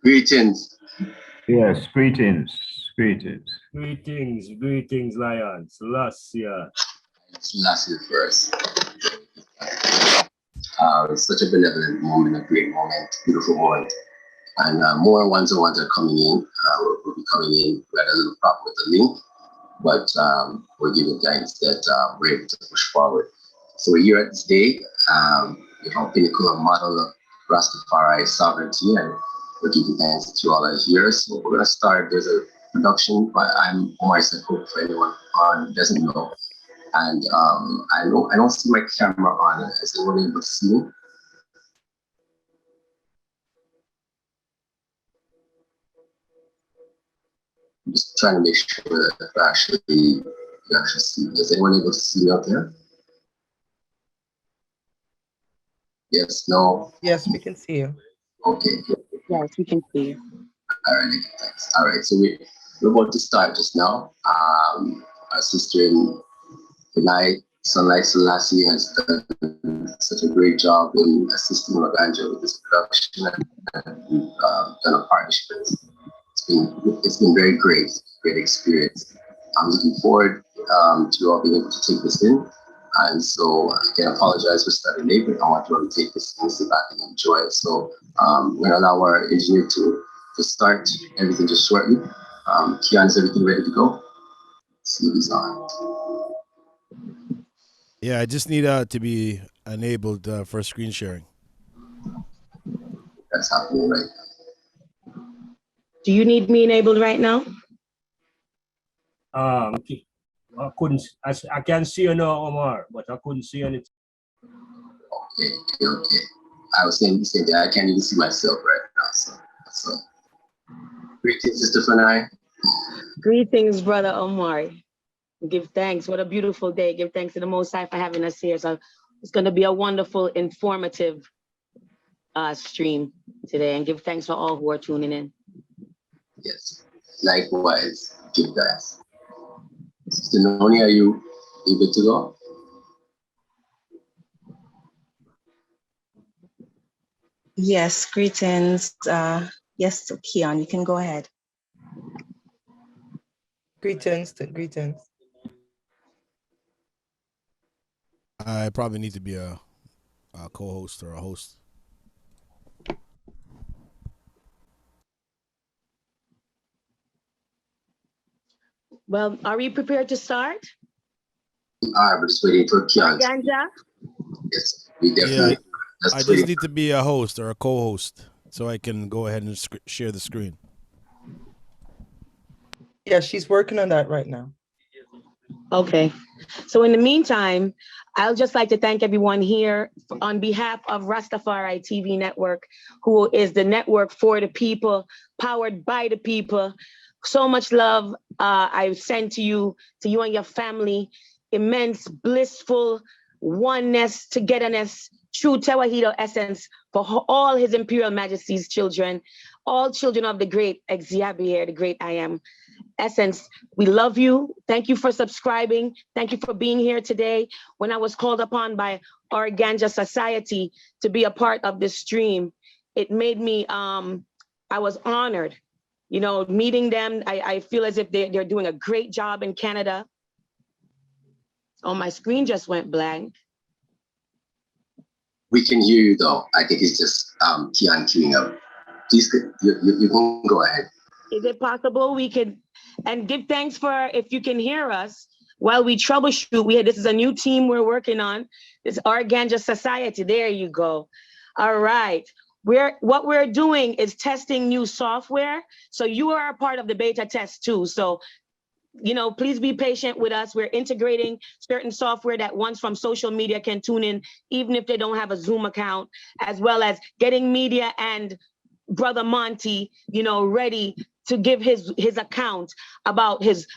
Greetings. Yes, greetings. Greetings. Greetings, Lion. Selassie. Selassie first. It's such a benevolent moment, a great moment, beautiful moment. And more ones are coming in. We'll be coming in. We had a little problem with the link, but we're giving thanks that we're able to push forward. So we're here at this day. We have Pinnacle, a model of Rastafari sovereignty, and we're giving thanks to all our here. So we're going to start. There's a production by I'm Omari Sankofa for anyone who doesn't know. And I don't see my camera on. Is anyone able to see me? I'm just trying to make sure that you actually see me. Is anyone able to see me out there? Yes, no? Yes, we can see you. Okay. Yes, we can see you. All right, thanks. All right, so we're about to start just now. Our sister in Sunlight Selassie has done such a great job in assisting Maganja with this production and done a partnership. It's been very great experience. I'm looking forward to you all being able to take this in. And so I can apologize for starting late, but I want you all to take this and sit back and enjoy it. So we're gonna allow our engineer to start everything just shortly. Kian, is everything ready to go? See if he's on. Yeah, I just need to be enabled for screen sharing. That's happening right now. Do you need me enabled right now? I couldn't. I can see you now, Omar, but I couldn't see anything. Okay. I was saying that I can't even see myself right now. So greetings, Sister Fanai. Greetings, Brother Omari. Give thanks. What a beautiful day. Give thanks to the Most High for having us here. So it's going to be a wonderful, informative stream today. And give thanks for all who are tuning in. Yes. Likewise, give thanks. Sister Noni, are you able to go? Yes, greetings. Yes, Keon, you can go ahead. Greetings. I probably need to be a co-host or a host. Well, are we prepared to start? We're just waiting for Kian. Ganja? Yes, we definitely. Yeah, I just need to be a host or a co-host so I can go ahead and share the screen. Yeah, she's working on that right now. Okay. So in the meantime, I'll just like to thank everyone here on behalf of Rastafari TV Network, who is the network for the people, powered by the people. So much love I send to you and your family. Immense, blissful oneness, togetherness, true Tewahedo essence for all His Imperial Majesty's children, all children of the great Exhiabier, the great I Am. Essence, we love you. Thank you for subscribing. Thank you for being here today. When I was called upon by our Ganja Society to be a part of this stream, it made me, I was honored. You know, meeting them, I feel as if they're doing a great job in Canada. Oh, my screen just went blank. We can hear you though. I think it's just Kian queuing up. Please, you can go ahead. Is it possible we could, and give thanks for if you can hear us while we troubleshoot. This is a new team we're working on. It's our Ganja Society. There you go. All right. What we're doing is testing new software. So you are a part of the beta test too. So, you know, please be patient with us. We're integrating certain software that ones from social media can tune in, even if they don't have a Zoom account, as well as getting media and Brother Monty, you know, ready to give his account about his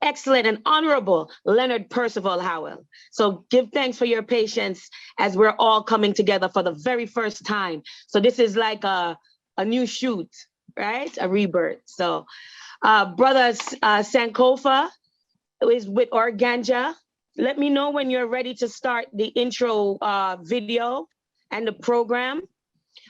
excellent and honorable Leonard Percival Howell. So give thanks for your patience as we're all coming together for the very first time. So this is like a new shoot, right? A rebirth. So Brother Sankofa is with Organja. Let me know when you're ready to start the intro video and the program.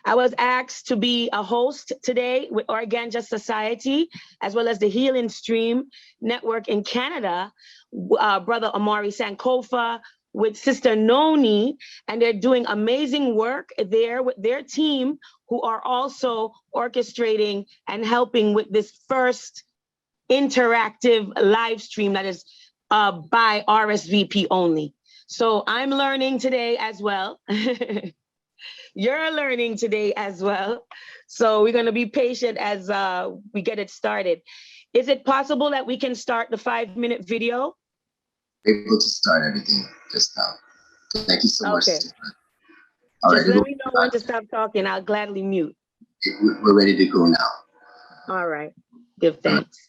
I was asked to be a host today with Organja Society, as well as the Healing Stream Network in Canada, Brother Omari Sankofa with Sister Noni, and they're doing amazing work there with their team, who are also orchestrating and helping with this first interactive live stream that is by RSVP only. So I'm learning today as well. You're learning today as well. So we're going to be patient as we get it started. Is it possible that we can start the 5-minute video? Able to start everything just now. Thank you so much. Okay. All Just right, let me know when to stop talking. I'll gladly mute. we're ready to go now. All right. Give thanks.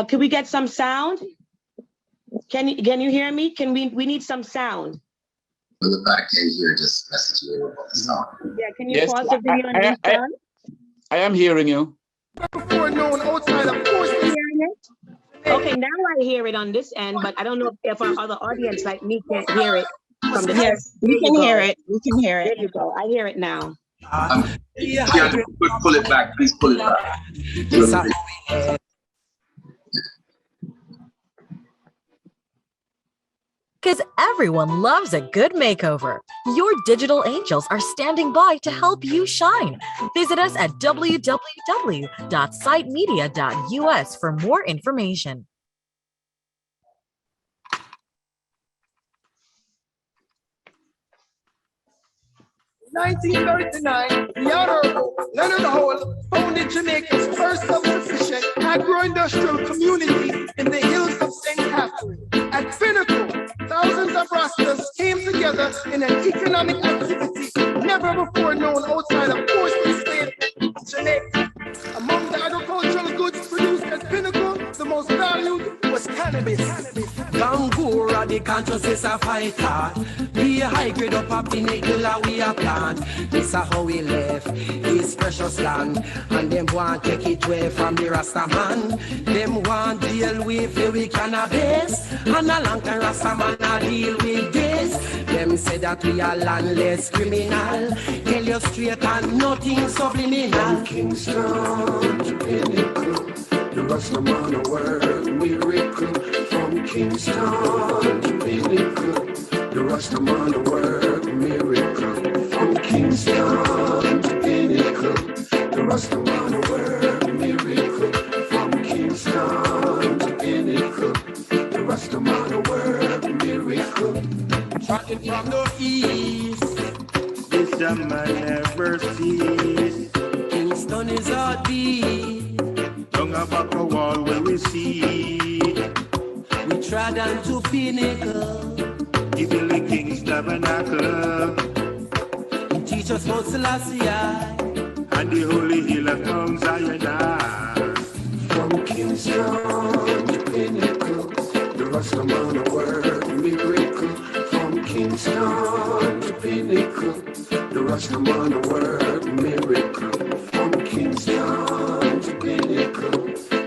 Can we get some sound? Can you hear me? We need some sound. On the back end here, just message you about the sound. Yeah, can you pause the video and restart? I am hearing you. Okay, now I hear it on this end, but I don't know if our other audience like me can't hear it from the Yes, we can hear it. We can hear it. There you go. I hear it now. Pull it back, please pull it back. Because everyone loves a good makeover. Your digital angels are standing by to help you shine. Visit us at www.sitemedia.us for more information. 1939, the Honorable Leonard Howell founded Jamaica's first self-sufficient agro-industrial community in the hills of St. Catherine. At Pinnacle, thousands of Rastas came together in an economic activity never before known outside of coastal state Jamaica. Among the agricultural goods produced at Pinnacle, the most valued was cannabis. Gong, the consciousness of fighter. Be a high grade up a pinnacle and we a plant. This is how we live, this precious land. And them want take it away from the Rasta man. Them want deal with the cannabis. And a long time Rasta man a deal with this. Them say that we are landless criminal. Tell you straight and nothing subliminal. Kingston to Pinnacle, the Rasta man a word miracle. From Kingston to Pinnacle, the Rasta man a word miracle. From Kingston to Pinnacle, the Rasta man a word miracle. From Kingston to Pinnacle, the Rasta man a word miracle. Tracking from the east, this man never cease. Kingston is our deed. Don't have back a wall where we see. We trod onto Pinnacle. Even the King's Tabernacle. He teach us about Selassie and the holy hill of Gong Zion. From Kingston to Pinnacle, the Rasta man a word miracle. From Kingston to Pinnacle, the Rasta man a word miracle. From Kingston to Pinnacle,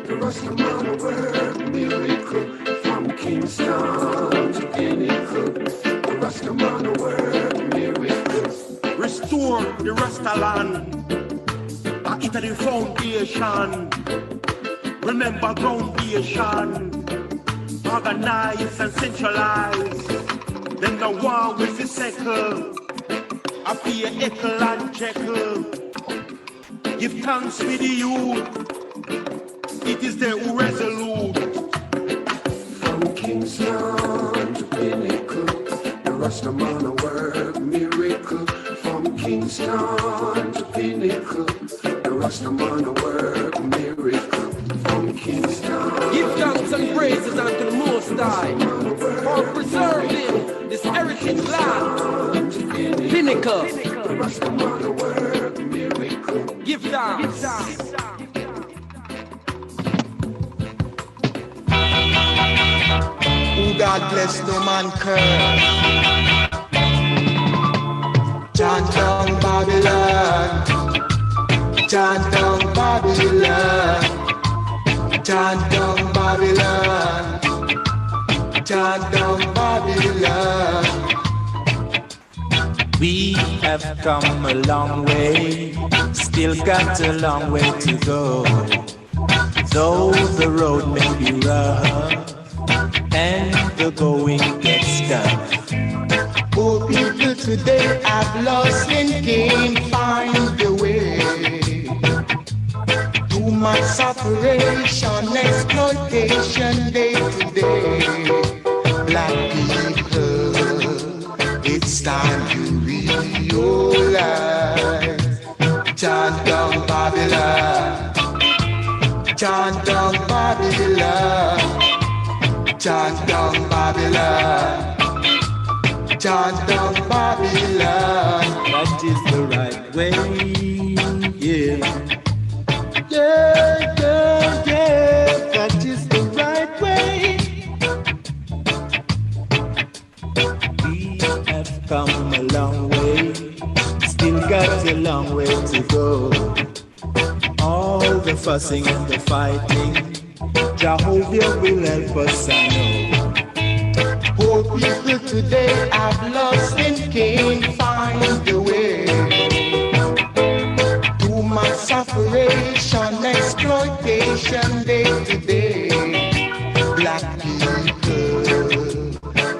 the Rasta man a word miracle. From Kingston to Pinnacle, the Rasta man a word miracle. Restore the Rasta land, back to the foundation. Remember foundation. organize and centralize. Then the war with the circle. I fear Echo and Jekyll. Give thanks with the youth. It is they who resolute. From Kingston to Pinnacle, the Rastaman work miracle. From Kingston to Pinnacle, the Rastaman work miracle. From Kingston. Give thanks and praises unto the Most High for preserving this heritage land. Pinnacle. The Rastaman work miracle. Give thanks. Who God bless, no man curse. Chant down Babylon. Chant down Babylon. Chant down Babylon. Chant down Babylon. We have come a long way, still got a long way to go. Though the road may be rough and the going gets tough. Poor people today have lost and can't find the way. Too much separation, exploitation day to day. Black people, it's time to realize. Chant down Babylon. Chant down Babylon. Chant down Babylon. Chant down Babylon. That is the right way, yeah. Yeah, yeah, yeah. That is the right way. We have come a long way, still got a long way to go. All the fussing and the fighting, Jehovah will help us, I know. Poor people today have lost and can't find the way. Too much separation, exploitation day to day. Black people,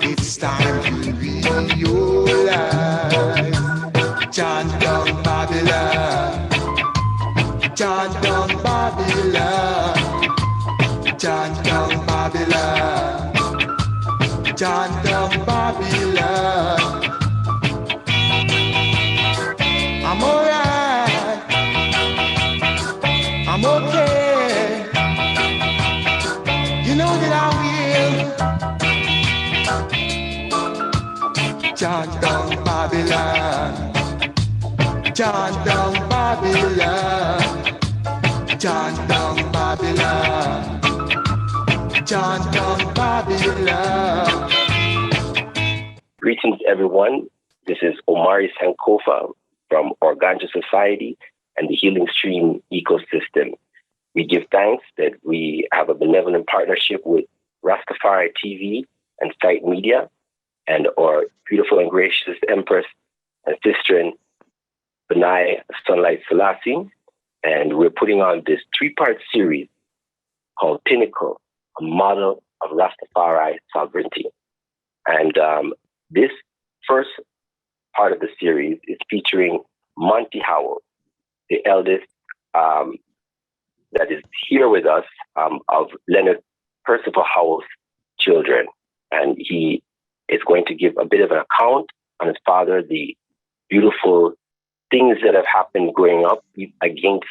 it's time to realize. Chant down Babylon. Chant down Babylon. Chant down Babylon. Chant down Babylon. I'm alright. I'm okay. You know that I will. Chant down Babylon. Chant down Babylon. Chant down Babylon. Chant down Babylon. Greetings, everyone. This is Omari Sankofa from Organja Society and the Healing Stream ecosystem. We give thanks that we have a benevolent partnership with RastafarI TV and Site Media and our beautiful and gracious Empress and Sister Sunlight Selassie. And we're putting on this 3-part series called Pinnacle, a model of Rastafari sovereignty. And this first part of the series is featuring Monty Howell, the eldest that is here with us of Leonard Howell's children. And he is going to give a bit of an account on his father, the beautiful things that have happened growing up against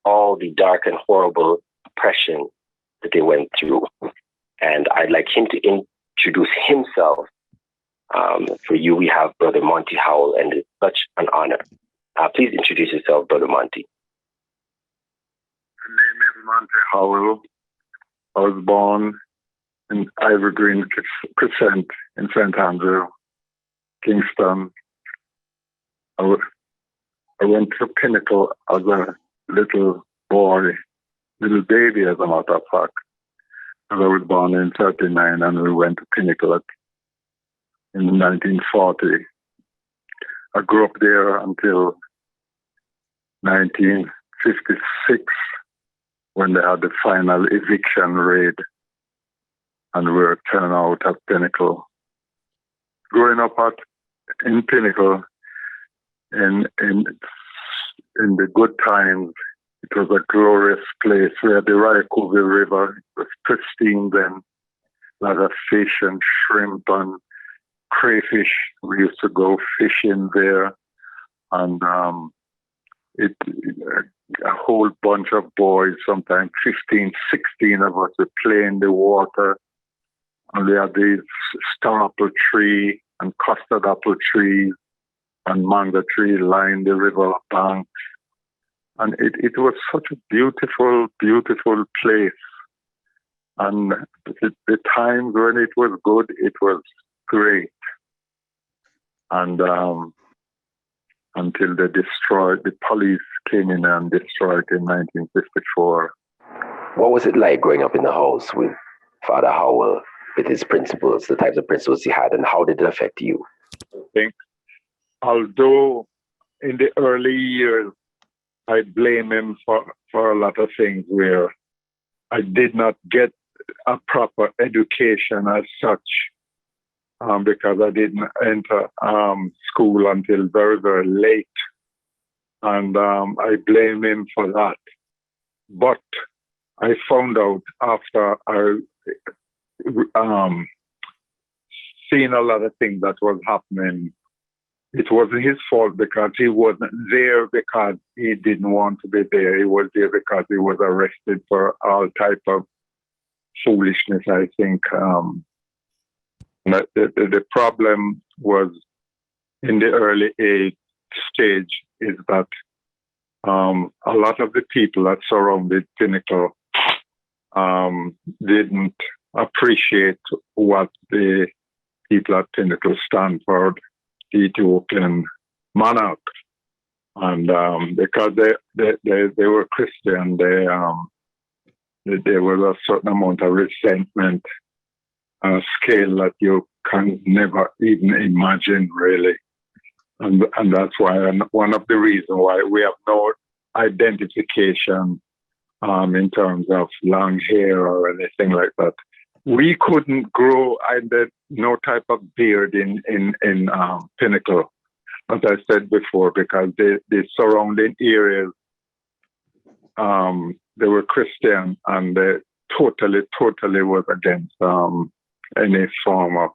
all the dark and horrible oppression that they went through. And I'd like him to introduce himself. For you, we have Brother Monty Howell, and it's such an honor. Please introduce yourself, Brother Monty. My name is Monty Howell. I was born in Ivory Green Crescent in St. Andrew, Kingston. I went to Pinnacle as a little boy, little baby, as a matter of fact. I was born in 1939, and we went to Pinnacle in 1940. I grew up there until 1956, when they had the final eviction raid and we were 10 out at Pinnacle. Growing up in Pinnacle, in the good times, it was a glorious place. We had the Ryakove River. It was pristine then. A lot of fish and shrimp and crayfish. We used to go fishing there. And a whole bunch of boys, sometimes 15, 16 of us, would play in the water. And we had these star apple tree and custard apple trees and mango tree lined the river banks. And it was such a beautiful, beautiful place. And the times when it was good, it was great. And until the police came in and destroyed it in 1954. What was it like growing up in the house with Father Howell, with his principles, the types of principles he had, and how did it affect you? I think, although in the early years, I blame him for a lot of things where I did not get a proper education as such, because I didn't enter school until very, very late. And I blame him for that. But I found out after I seen a lot of things that was happening, it wasn't his fault because he wasn't there because he didn't want to be there. He was there because he was arrested for all type of foolishness, I think. The problem was in the early age stage is that a lot of the people that surrounded Pinnacle didn't appreciate what the people at Pinnacle stand for, the Ethiopian monarch. And because they were Christian, there was a certain amount of resentment scale that you can never even imagine, really. And that's why one of the reasons why we have no identification in terms of long hair or anything like that. We couldn't grow no type of beard in Pinnacle, as I said before, because the surrounding areas, they were Christian and they totally was against any form of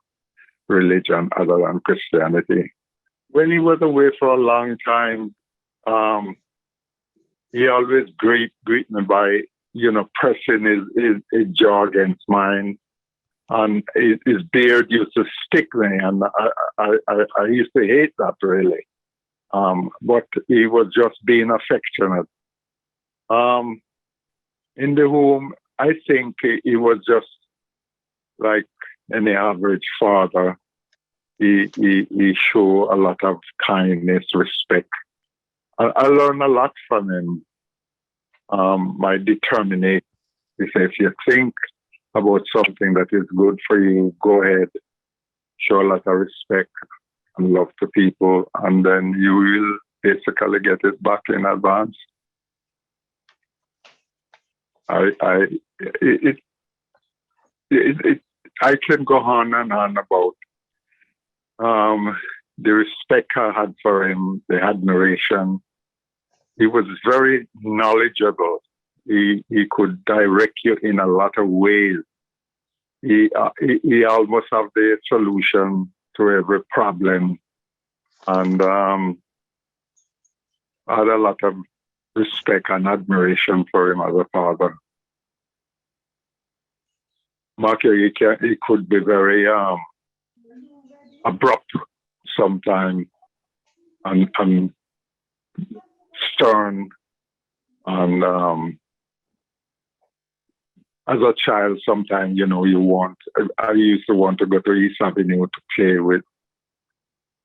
religion other than Christianity. When he was away for a long time, he always greet me by, pressing his jaw against mine. And his beard used to stick me, and I used to hate that, really. But he was just being affectionate. In the home, I think he was just like any average father. He showed a lot of kindness, respect. I learned a lot from him. My determination. He said, if you think about something that is good for you, go ahead, show a lot of respect and love to people, and then you will basically get it back in advance. I can go on and on about the respect I had for him, the admiration. He was very knowledgeable. He could direct you in a lot of ways. He almost have the solution to every problem, and I had a lot of respect and admiration for him as a father. Mark, he could be very abrupt sometimes and stern, and as a child, sometimes, I used to want to go to East Avenue to play with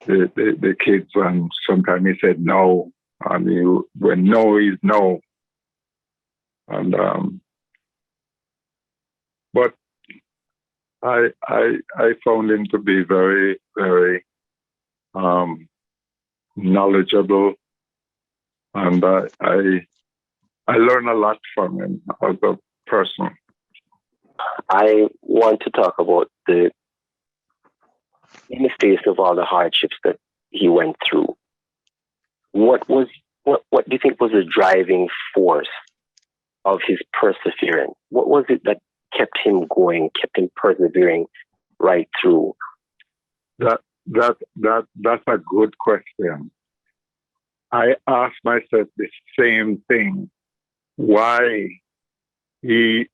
the kids, and sometimes he said no, and when no is no. And but I found him to be very, very knowledgeable, and I learned a lot from him as a person. I want to talk about in the face of all the hardships that he went through, what do you think was the driving force of his perseverance? What was it that kept him going, kept him persevering right through? That's a good question. I asked myself the same thing. Why he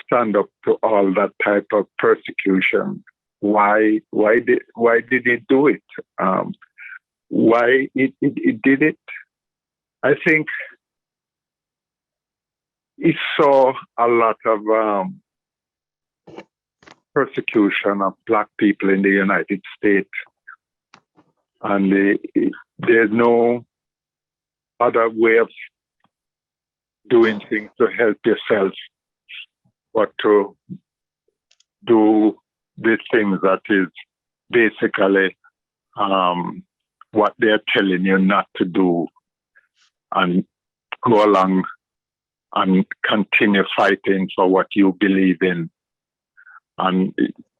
stand up to all that type of persecution? Why did he do it? Why he did it? I think he saw a lot of persecution of Black people in the United States, and there's no other way of doing things to help yourself but to do the things that is basically what they're telling you not to do, and go along and continue fighting for what you believe in. And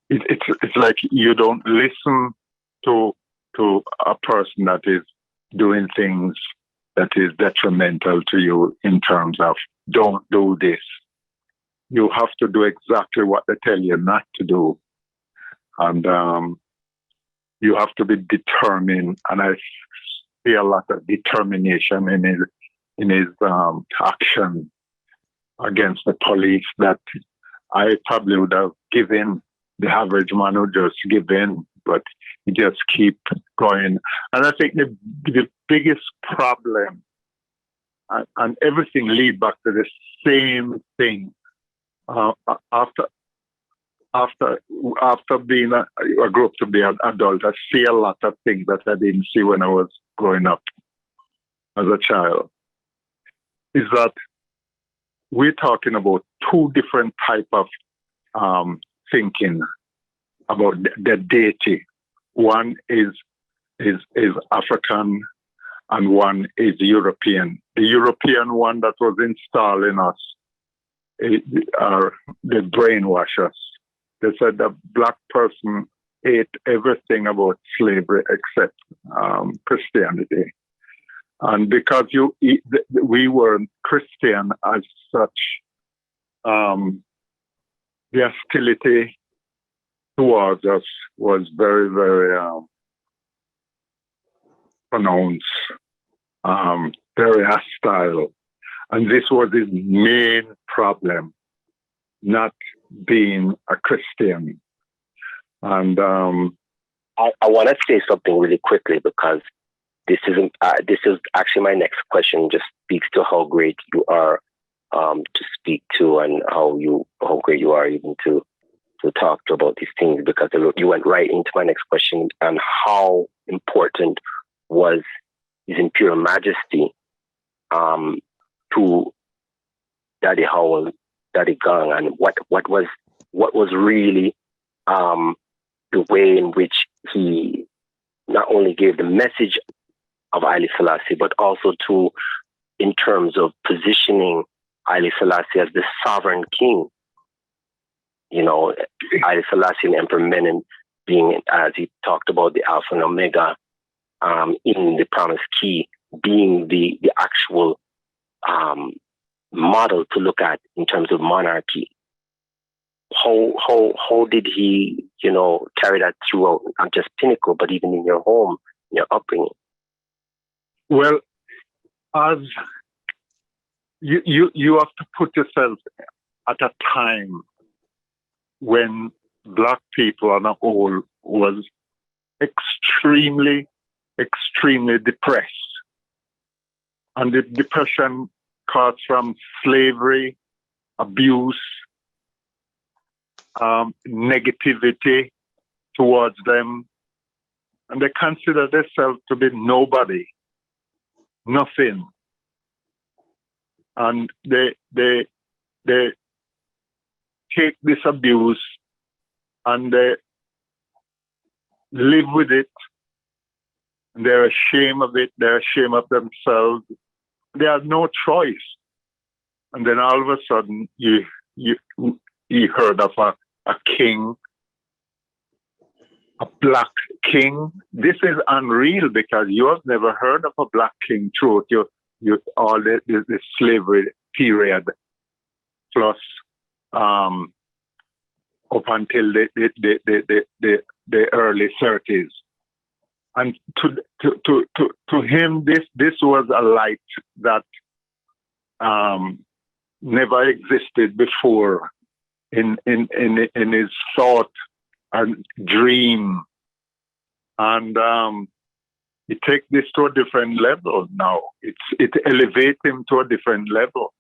it's like you don't listen to a person that is doing things that is detrimental to you in terms of don't do this. You have to do exactly what they tell you not to do. And you have to be determined. And I see a lot of determination in his action against the police that I probably would have given. The average man would just give in, but he just keep going. And I think the biggest problem, and everything lead back to the same thing. After being I grew up to be an adult, I see a lot of things that I didn't see when I was growing up as a child. Is that we're talking about two different type of thinking about the deity. One is African and one is European. The European one that was installed in us, they brainwash us. They said the Black person ate everything about slavery except Christianity. And because we weren't Christian as such, the hostility towards us was very, very pronounced, very hostile. And this was his main problem, not being a Christian. And I want to say something really quickly, because this is actually my next question. Just speaks to how great you are to speak to, and how great you are even to talk to about these things, because you went right into my next question, and how important was His Imperial Majesty to Daddy Howell, Daddy Gong, and what was really the way in which he not only gave the message of Haile Selassie, but also in terms of positioning Haile Selassie as the sovereign king. You know, Haile Selassie and Emperor Menem being, as he talked about, the Alpha and Omega in the Promised Key, being the actual model to look at in terms of monarchy. How did he, carry that throughout, not just Pinnacle, but even in your home, in your upbringing? Well, as you have to put yourself at a time when Black people on a whole was extremely, extremely depressed. And the depression caused from slavery, abuse, negativity towards them. And they consider themselves to be nobody, nothing. And they take this abuse and they live with it. And they're ashamed of it. They're ashamed of themselves. They have no choice. And then all of a sudden, you heard of a king, a black king. This is unreal because you have never heard of a black king throughout all the slavery period, plus up until the early 30s. And to him, this was a light that never existed before in his thought and dream. And it takes this to a different level now. It elevates him to a different level.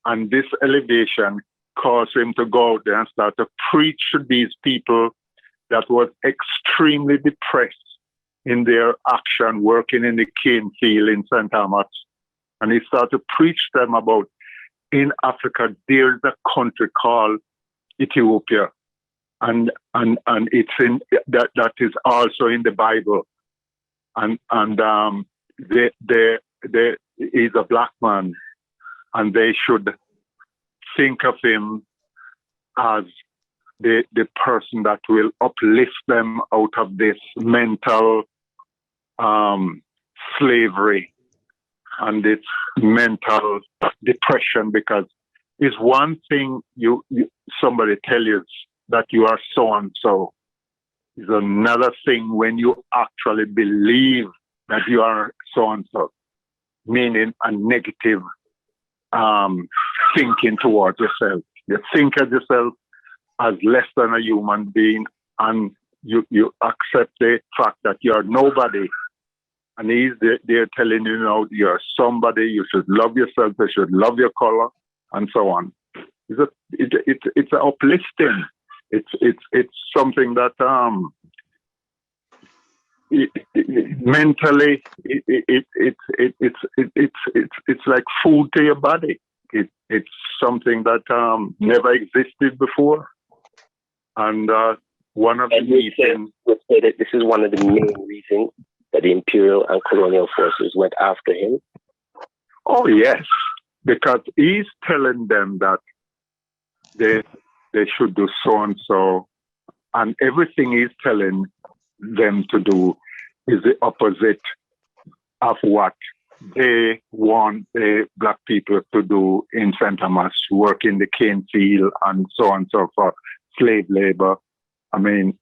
And this elevation caused him to go out there and start to preach to these people that was extremely depressed in their action, working in the cane field in St. Thomas. And he started to preach to them about, in Africa, there's a country called Ethiopia. And it's in that is also in the Bible. And he's a black man, and they should think of him as the person that will uplift them out of this mental slavery and this mental depression, because it's one thing somebody tell you that you are so and so. It's another thing when you actually believe that you are so and so, meaning a negative thinking towards yourself. You think of yourself as less than a human being, and you accept the fact that you're nobody. And he's there telling you, now you're somebody, you should love yourself, you should love your color, and so on. It's uplifting. It's something that mentally it's like food to your body. It's something that never existed before. And one of the reasons would say that this is one of the main reasons that the Imperial and Colonial forces went after him. Oh yes, because he's telling them that they should do so and so, and everything he's telling them to do is the opposite of what they want the black people to do in St. Thomas, work in the cane field and so on and so forth, slave labor. I mean,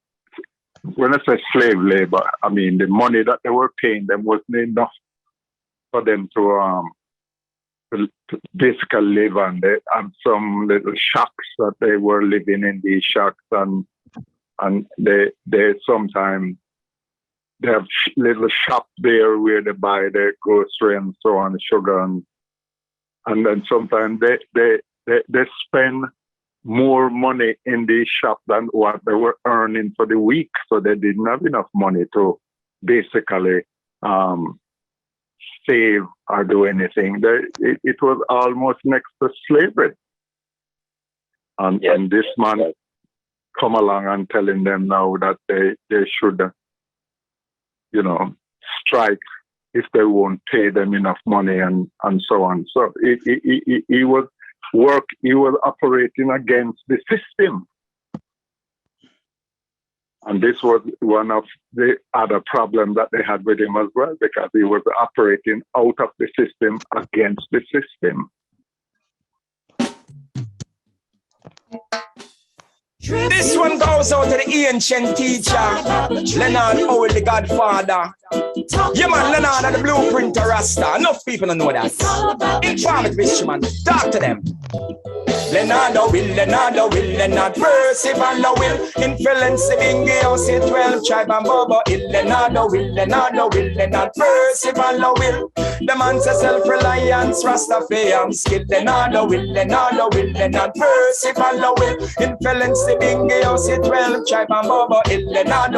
when I say slave labor, I mean the money that they were paying them wasn't enough for them to basically live on. They had some little shacks that they were living in, these shacks, and they sometimes they have little shop there where they buy their grocery and so on, sugar, and then sometimes they spend more money in the shop than what they were earning for the week. So they didn't have enough money to basically save or do anything. It was almost next to slavery. And this man come along and telling them now that they should, strike if they won't pay them enough money and so on. So he was operating against the system. And this was one of the other problems that they had with him as well, because he was operating out of the system against the system. This one goes out to the ancient teacher, Leonard Howell, the Godfather. Yeah, man, Leonard and the blueprint of Rasta. Enough people don't know that. Inform it, Mr. Man. Talk to them. Leonard Percival will influence the Bingo, say 12 tribe and Bobo. Leonard Percival will. The man says self-reliance, Rastafari skill. Leonard Percival will influence the Bingo, say 12 tribe and Bobo. Leonard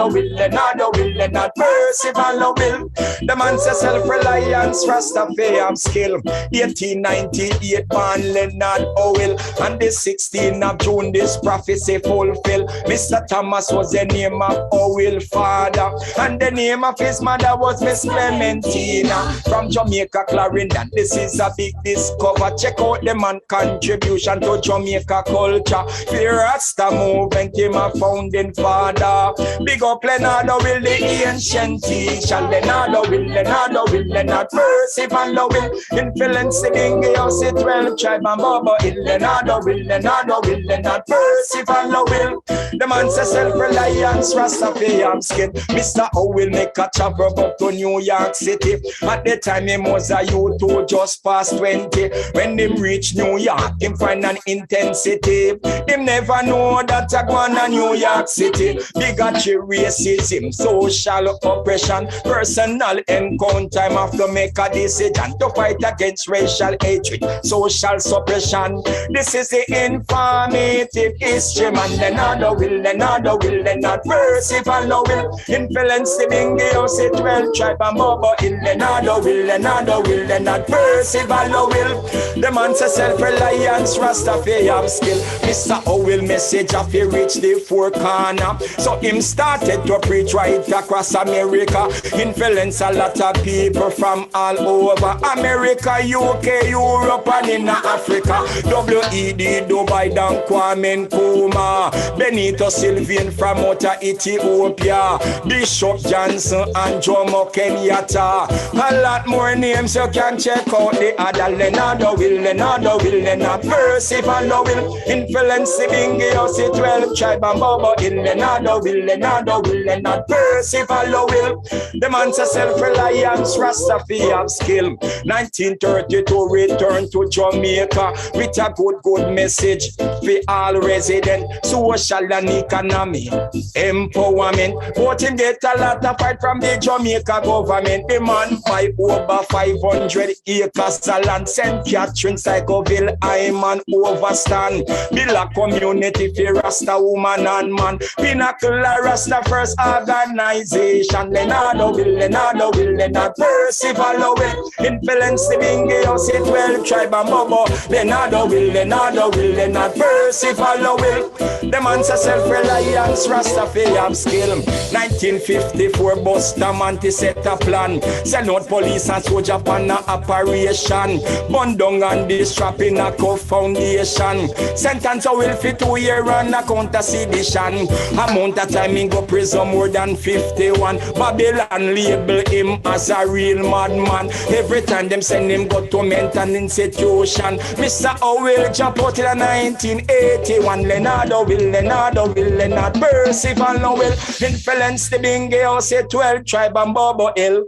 Percival will. The man says self-reliance, Rastafari skill. 1898 born Leonard Howell. And the 16th of June, this prophecy fulfilled. Mr. Thomas was the name of Howell father, and the name of his mother was Miss Clementina. From Jamaica Jamaica Clarendon. This is a big discover. Check out the man contribution to Jamaica culture. The Rasta movement, him a founding father. Big up Leonardo will the ancient teacher. Leonardo will Leonard Percival will influence the Bingy 12 tribe and Bobo in Leonardo will Leonard Percival will. The man says self-reliance, RastafarI skin. Mr. O will make a travel up to New York City. At the time him was a youth who just past 20. When him reach New York, him find an intensity. Him never know that I go to New York City. Bigotry, racism, social oppression, personal encounter. Time have to make a decision to fight against racial hatred, social suppression. This is the informative history, man. Leonardo will Leonard Percival will influence the Bingy 12 tribe and Bobo in Leonardo will Leonard Percival will. The man says self-reliance, RastafarI skill. Mr. O will message if he reach the four corner. So him started to preach right across America. Influence a lot of people from all over America, UK, Europe and in Africa. W.E.D. Dubai, Dan Kwame Nkrumah, Benito Sylvian from outer Ethiopia, Bishop Johnson and Jomo Kenyatta. A lot more names you can check out. The other Leonardo will Leonard Percival will influence the Bingy 12 tribe and Bobo in Leonardo will Leonard Percival will. The man says self-reliance, RastafarI skill. 1932 return to Jamaica with a good message for all resident, social and economy empowerment. But him get a lot of fight from the Jamaica government. The man buy over 500 acres of land. St. Catherine, Psychoville, Iman overstand. Build a community for Rasta woman and man. Pinnacle Rasta first organization. Leonardo will Leonard Percival will influence the Bingy 12 tribe and Bobo. Leonardo will Leonard Percival will. The man says self-reliance, RastafarI skill. 1954 Bustamante set a plan. Send out police and soldier pan a operation. Burn down and disrupt Pinnacle foundation. Sentence a will fit 2 years on account of sedition. Amount of time in go prison more than 51. Babylon label him as a real madman. Every time them send him go to mental institution. Mr. Howell jump out in 1981. Leonardo will Leonard Percival will influence the Bingy 12 tribe and Bobo Hill.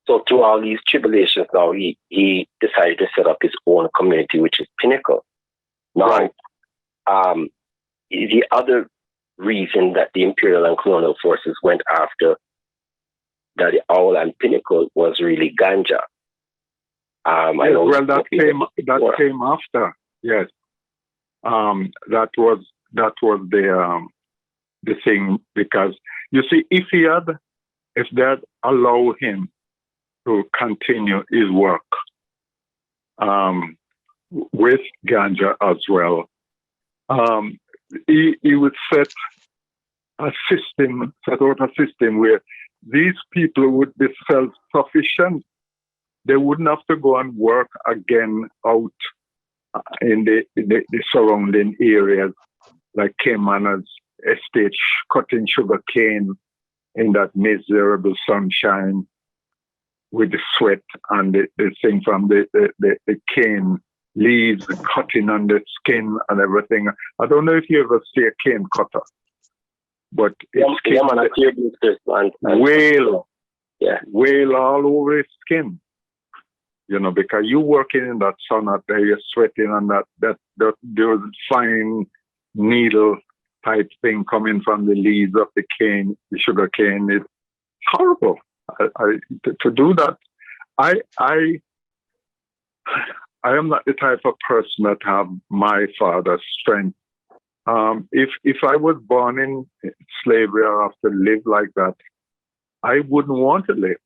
So through all these tribulations now, he decided to set up his own community, which is Pinnacle. Now, the other reason that the Imperial and Colonial forces went after Daddy Owl and Pinnacle was really ganja. That came after. Yes, that was the thing, because you see, if that allowed him to continue his work with ganja as well, he would set out a system where these people would be self-sufficient. They wouldn't have to go and work again out in the surrounding areas, like Cayman's estate, cutting sugar cane in that miserable sunshine with the sweat and the thing from the cane leaves cutting on the skin and everything. I don't know if you ever see a cane cutter, but it's wail all over his skin. You know, because you working in that sun out there, you're sweating on that there's fine needle type thing coming from the leaves of the cane, the sugar cane. It's horrible. To do that, I am not the type of person that have my father's strength. If I was born in slavery or have to live like that, I wouldn't want to live.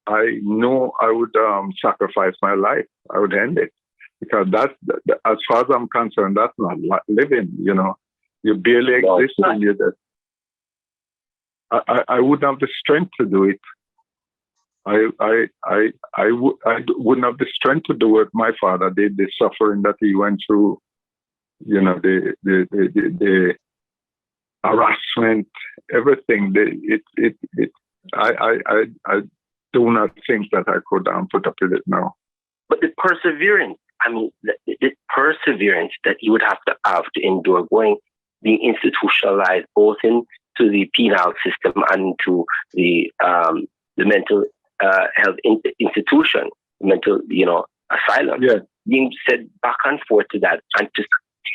I know I would sacrifice my life. I would end it, because that's as far as I'm concerned, that's not living. You know, you barely exist and you're dead. I wouldn't have the strength to do it. I wouldn't have the strength to do what my father did. The suffering that he went through, you know, the harassment, everything. I do not think that I could put up with it now. But the perseverance, I mean, the perseverance that you would have to endure being institutionalized both into the penal system and to the mental health institution, mental, asylum. Yeah. Being said back and forth to that, and to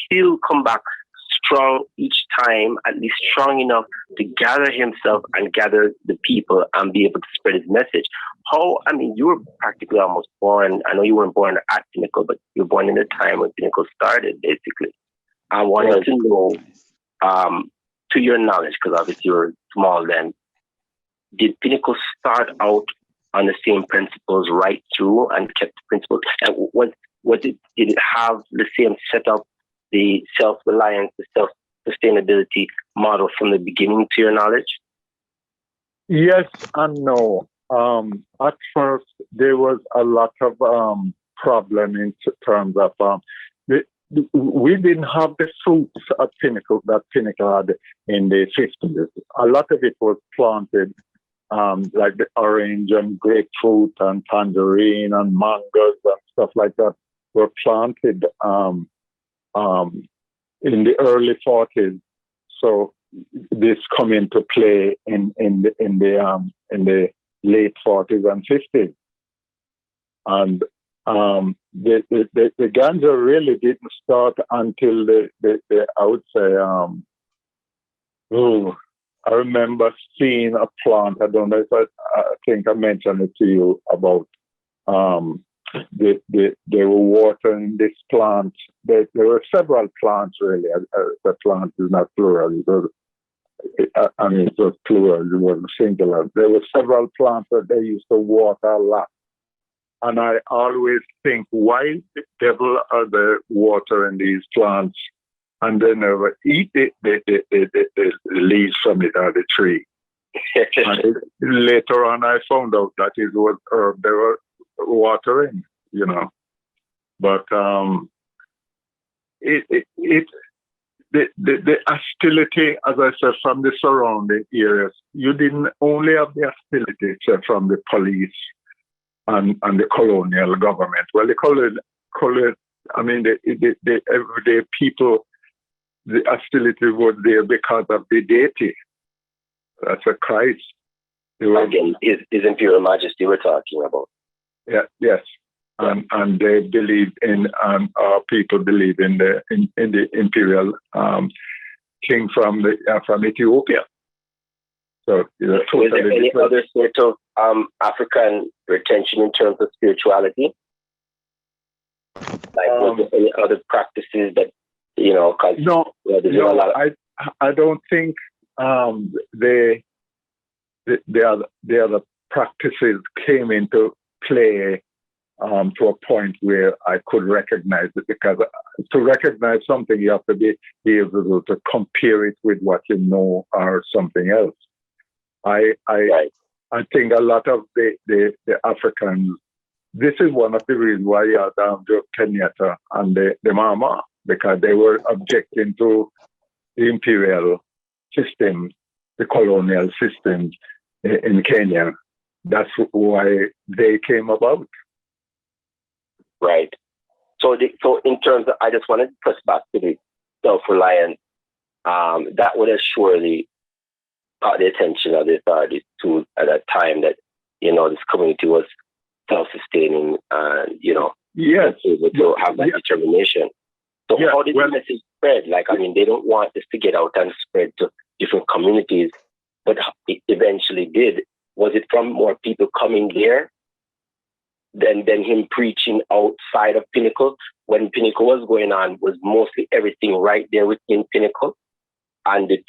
still come back strong each time, at least strong enough to gather himself and gather the people and be able to spread his message. You were practically almost born. I know you weren't born at Pinnacle, but you were born in the time when Pinnacle started, basically. I wanted to know, to your knowledge, because obviously you were small then, did Pinnacle start out on the same principles right through and kept the principles? And did it have the same setup, the self-reliance, the self-sustainability model from the beginning, to your knowledge? Yes and no. At first, there was a lot of problem in terms of we didn't have the fruits of Pinnacle that Pinnacle had in the 50s. A lot of it was planted, like the orange and grapefruit and tangerine and mangoes and stuff like that were planted in the early 40s. So this come into play in the late 40s and 50s. And the ganja really didn't start until I would say, I remember seeing a plant. I don't know if I think I mentioned it to you about they were watering this plant. There were several plants really. The plant is not plural. It was plural. It was singular. There were several plants that they used to water a lot. And I always think, why the devil are they watering these plants and they never eat the leaves from it or the tree? And later on, I found out that it was herb they were watering, But the hostility, as I said, from the surrounding areas, you didn't only have the hostility from the police and the colonial government. Well, the everyday people, the hostility was there because of the deity. That's a Christ. Again, is Imperial Majesty we're talking about. Yeah, yes. And they believe in, our people believe in the imperial king from Ethiopia. So, totally. Is there any other sort of African retention in terms of spirituality? Like, was there any other practices that Cause, I don't think the other practices came into play to a point where I could recognize it, because to recognize something, you have to be able to compare it with what you know or something else. I think a lot of the Africans, this is one of the reasons why you had Joe Kenyatta and the Mama, because they were objecting to the imperial system, the colonial systems in Kenya. That's why they came about. Right. So in terms of, I just wanted to press back to the self-reliance. That would have surely caught the attention of the authorities too at that time, that this community was self-sustaining and yes, able to have that determination. So how did the message spread? They don't want this to get out and spread to different communities, but it eventually did. Was it from more people coming there than him preaching outside of Pinnacle? When Pinnacle was going on, was mostly everything right there within Pinnacle, and did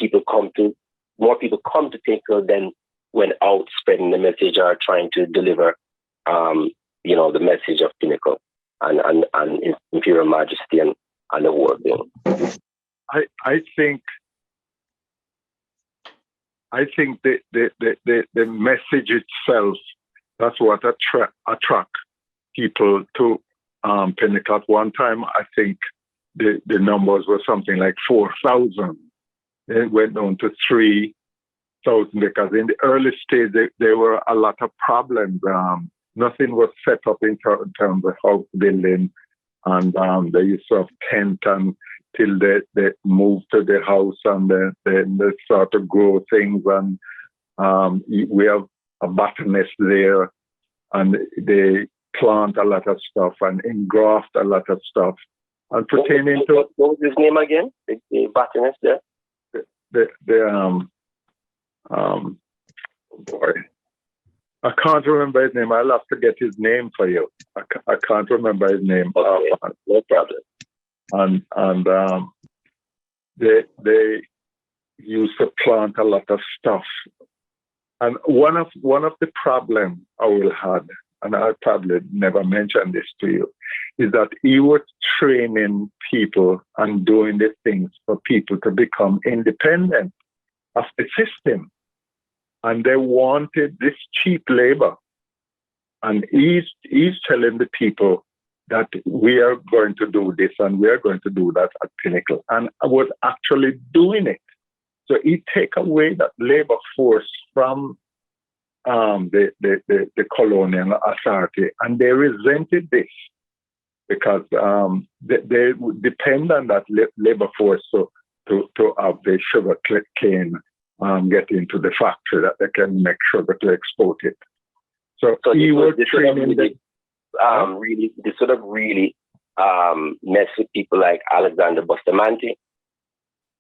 more people come to Pinnacle than went out spreading the message or trying to deliver, the message of Pinnacle and Imperial Majesty and the world thing? I think the message itself that's what attract people to Pinnacle. At one time, I think the numbers were something like 4,000. It went down to 3,000 because in the early stage, there were a lot of problems. Nothing was set up in terms of house building, and they used to have tent until they moved to the house, and then they start to grow things. And we have a botanist there, and they plant a lot of stuff and engraft a lot of stuff. And pertaining to what was his name again? The botanist there. Boy, I can't remember his name. I'll have to get his name for you. I can't remember his name. Okay, no problem. And they used to plant a lot of stuff. And one of the problems I will had, and I probably never mentioned this to you, is that he was training people and doing the things for people to become independent of the system. And they wanted this cheap labor. And he's telling the people that we are going to do this and we are going to do that at Pinnacle. And I was actually doing it. So he take away that labor force from the colonial authority, and they resented this because they depend on that labor force to have the sugar cane get into the factory that they can make sugar to export it. So he was training them. This sort of really mess with people like Alexander Bustamante.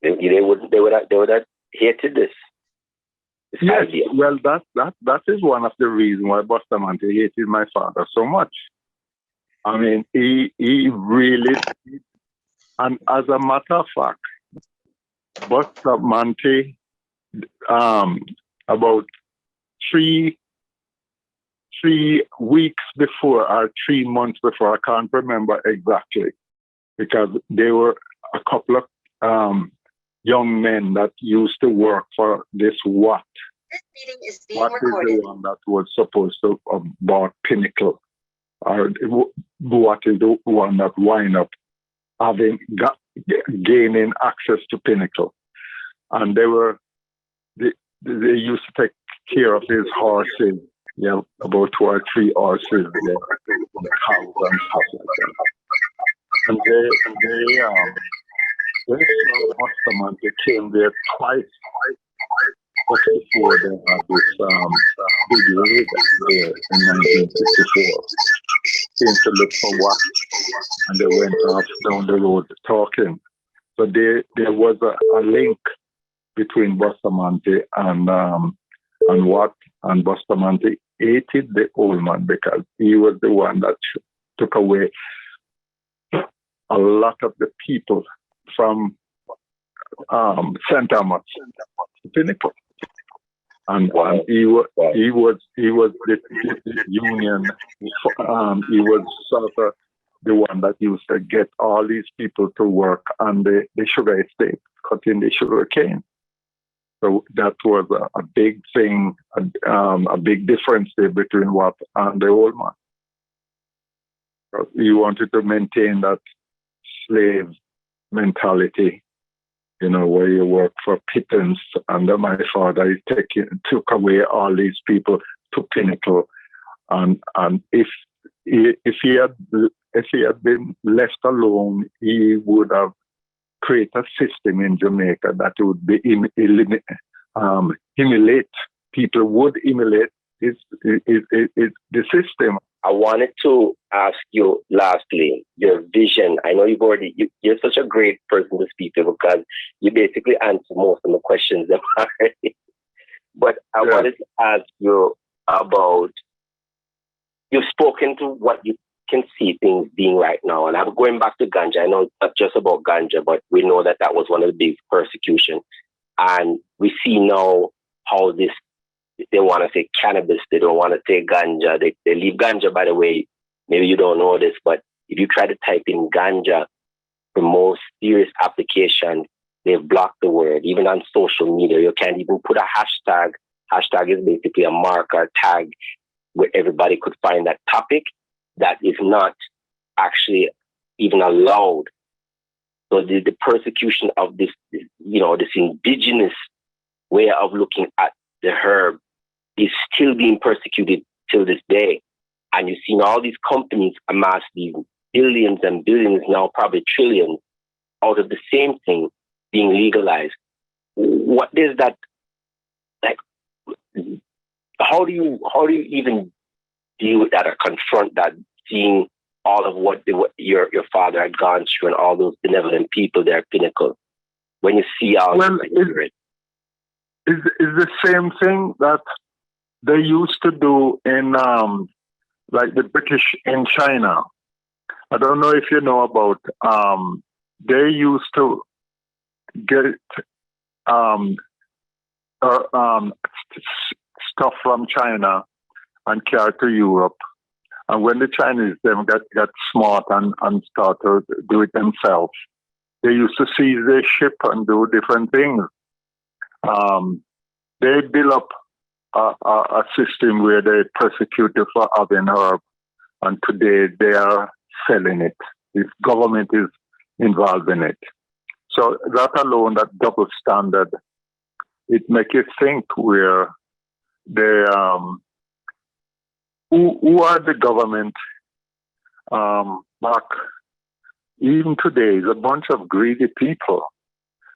They would have hated this. Yes, well, that is one of the reasons why Bustamante hated my father so much. I mean, he really, and as a matter of fact, Bustamante, about three weeks before or 3 months before, I can't remember exactly, because there were a couple of young men that used to work for this Watt. This meeting is being Watt recorded. is the one that was supposed to have bought Pinnacle, or Watt is the one that wind up gaining access to Pinnacle. And they used to take care of his horses. Yeah, about 2 or 3 horses there, and cows and stuff like that. And they saw Bustamante came there twice just before they had this big raid there in 1964. Came to look for what, and they went off down the road talking. So there was a link between Bustamante and Watt, and Bustamante hated the old man because he was the one that took away a lot of the people from St. Thomas to Pinnacle. And he was the union. He was sort of the one that used to get all these people to work on the sugar estate, cutting the sugar cane. So that was a big thing, a big difference there between Watt and the old man. He wanted to maintain that slave mentality, where you work for pittance. Under my father, he took away all these people to Pinnacle, and if he had been left alone, he would have create a system in Jamaica that would be emulate. People would emulate the system. I wanted to ask you lastly, your vision. I know you're such a great person to speak to because you basically answer most of the questions already. But I wanted to ask you about, you've spoken to what you can see things being right now. And I'm going back to ganja. I know it's not just about ganja, but we know that was one of the big persecutions. And we see now how this, they want to say cannabis, they don't want to say ganja. They leave ganja, by the way. Maybe you don't know this, but if you try to type in ganja, the most serious application, they've blocked the word. Even on social media, you can't even put a hashtag. Hashtag is basically a marker tag. where everybody could find that topic that is not actually even allowed. So the persecution of this, this indigenous way of looking at the herb is still being persecuted till this day. And you've seen all these companies amass these billions and billions, now probably trillions, out of the same thing being legalized. What is that? Like, how do you even deal with that or confront that, seeing all of what your father had gone through and all those benevolent people there at Pinnacle? When you see all it's the same thing that they used to do in like the British in China. I don't know if you know about. They used to get stuff from China and carry to Europe. And when the Chinese them got smart and start to do it themselves, they used to seize their ship and do different things. They built up a system where they persecute you for having herb, and today they are selling it. The government is involved in it. So that alone, that double standard, it makes you think where they who are the government back even today is a bunch of greedy people,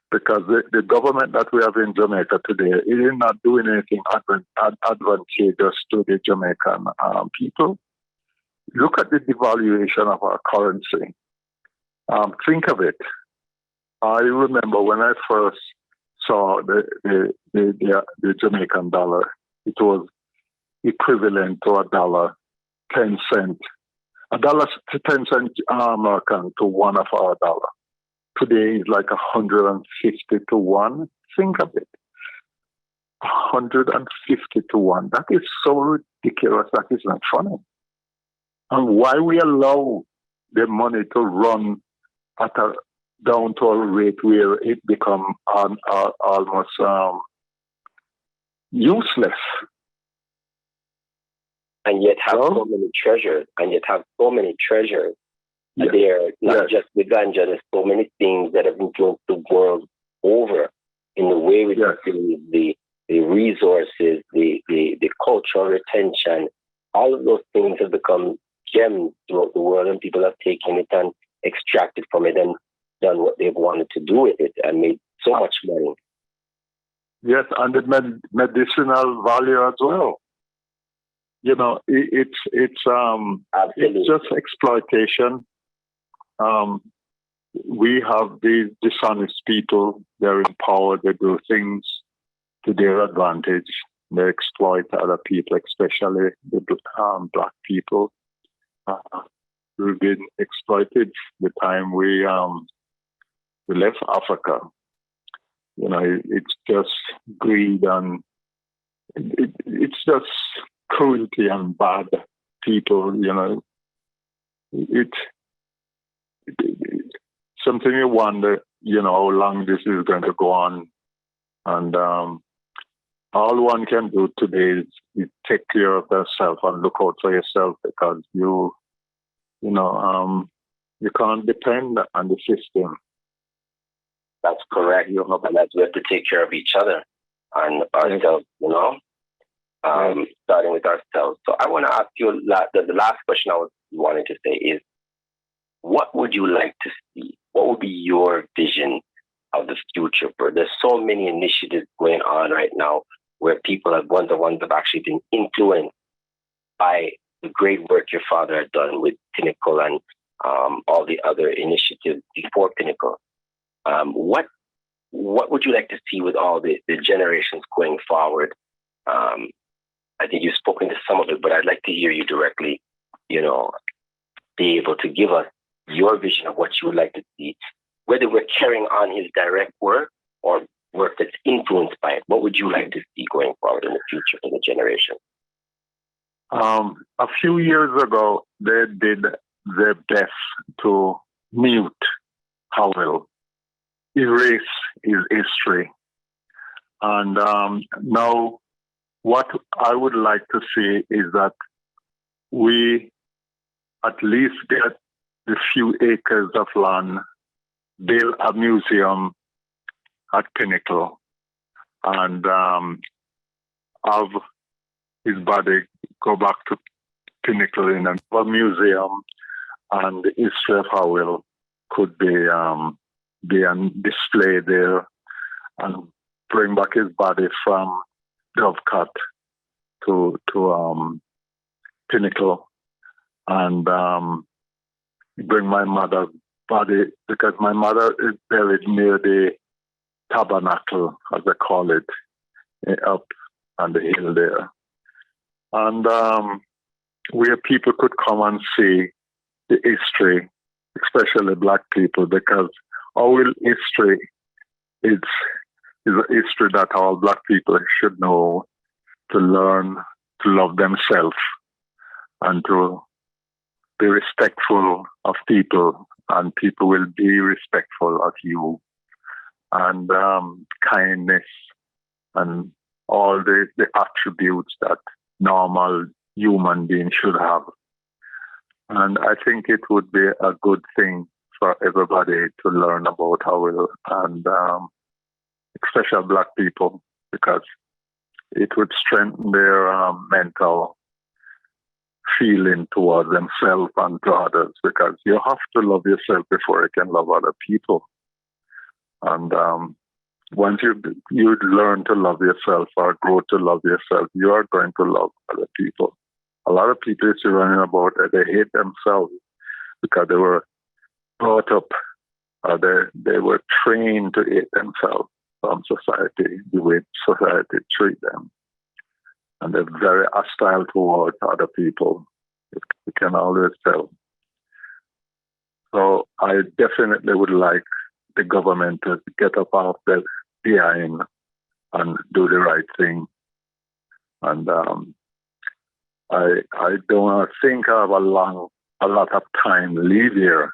because the government that we have in Jamaica today is not doing anything advantageous to the Jamaican people. Look at the devaluation of our currency. Think of it. I remember when I first saw the Jamaican dollar, it was equivalent to $1.10. $1.10 American to one of our dollar. Today is like 150 to 1. Think of it. 150 to 1. That is so ridiculous. That is not funny. And why we allow the money to run at down to a rate where it become almost useless. And yet have so many treasures. Yes. There, not just the ganja, there's so many things that have influenced the world over in the way we perceive the resources, the cultural retention. All of those things have become gems throughout the world, and people have taken it and extracted from it and done what they've wanted to do with it and made so much money. Yes, and the medicinal value as well. It's just exploitation. We have these dishonest people. They're in power. They do things to their advantage. They exploit other people, especially the black people. We've been exploited the time we left Africa. It's just greed, and it's just cruelty and bad people. It's something you wonder, how long this is going to go on. And all one can do today is take care of yourself and look out for yourself, because you can't depend on the system. That's correct. And that's we have to take care of each other and ourselves, starting with ourselves. So I want to ask you the last question I was wanting to say is, what would you like to see? What would be your vision of the future? There's so many initiatives going on right now where people have actually been influenced by the great work your father had done with Pinnacle and all the other initiatives before Pinnacle. What would you like to see with all the generations going forward? I think you've spoken to some of it, but I'd like to hear you directly, be able to give us your vision of what you would like to see, whether we're carrying on his direct work or work that's influenced by it. What would you like to see going forward in the future for the generation? A few years ago, they did their best to mute Howell, erase his history. And now what I would like to see is that we at least get the few acres of land, build a museum at Pinnacle, and have his body go back to Pinnacle in a museum, and the history of Howell could be on display there, and bring back his body from Dovecut to Pinnacle, and bring my mother's body, because my mother is buried near the tabernacle, as they call it, up on the hill there. And where people could come and see the history, especially Black people, because our history is a history that all Black people should know, to learn to love themselves and to be respectful of people, and people will be respectful of you, and kindness and all the attributes that normal human beings should have. And I think it would be a good thing for everybody to learn about Howell, and especially Black people, because it would strengthen their mental feeling towards themselves and to others, because you have to love yourself before you can love other people. And once you learn to love yourself or grow to love yourself, you are going to love other people. A lot of people is running about they hate themselves because they were brought up, they were trained to hate themselves from society, the way society treat them. And they're very hostile towards other people. You can always tell. So I definitely would like the government to get up off their behind and do the right thing. And I don't think I have a lot of time to leave here,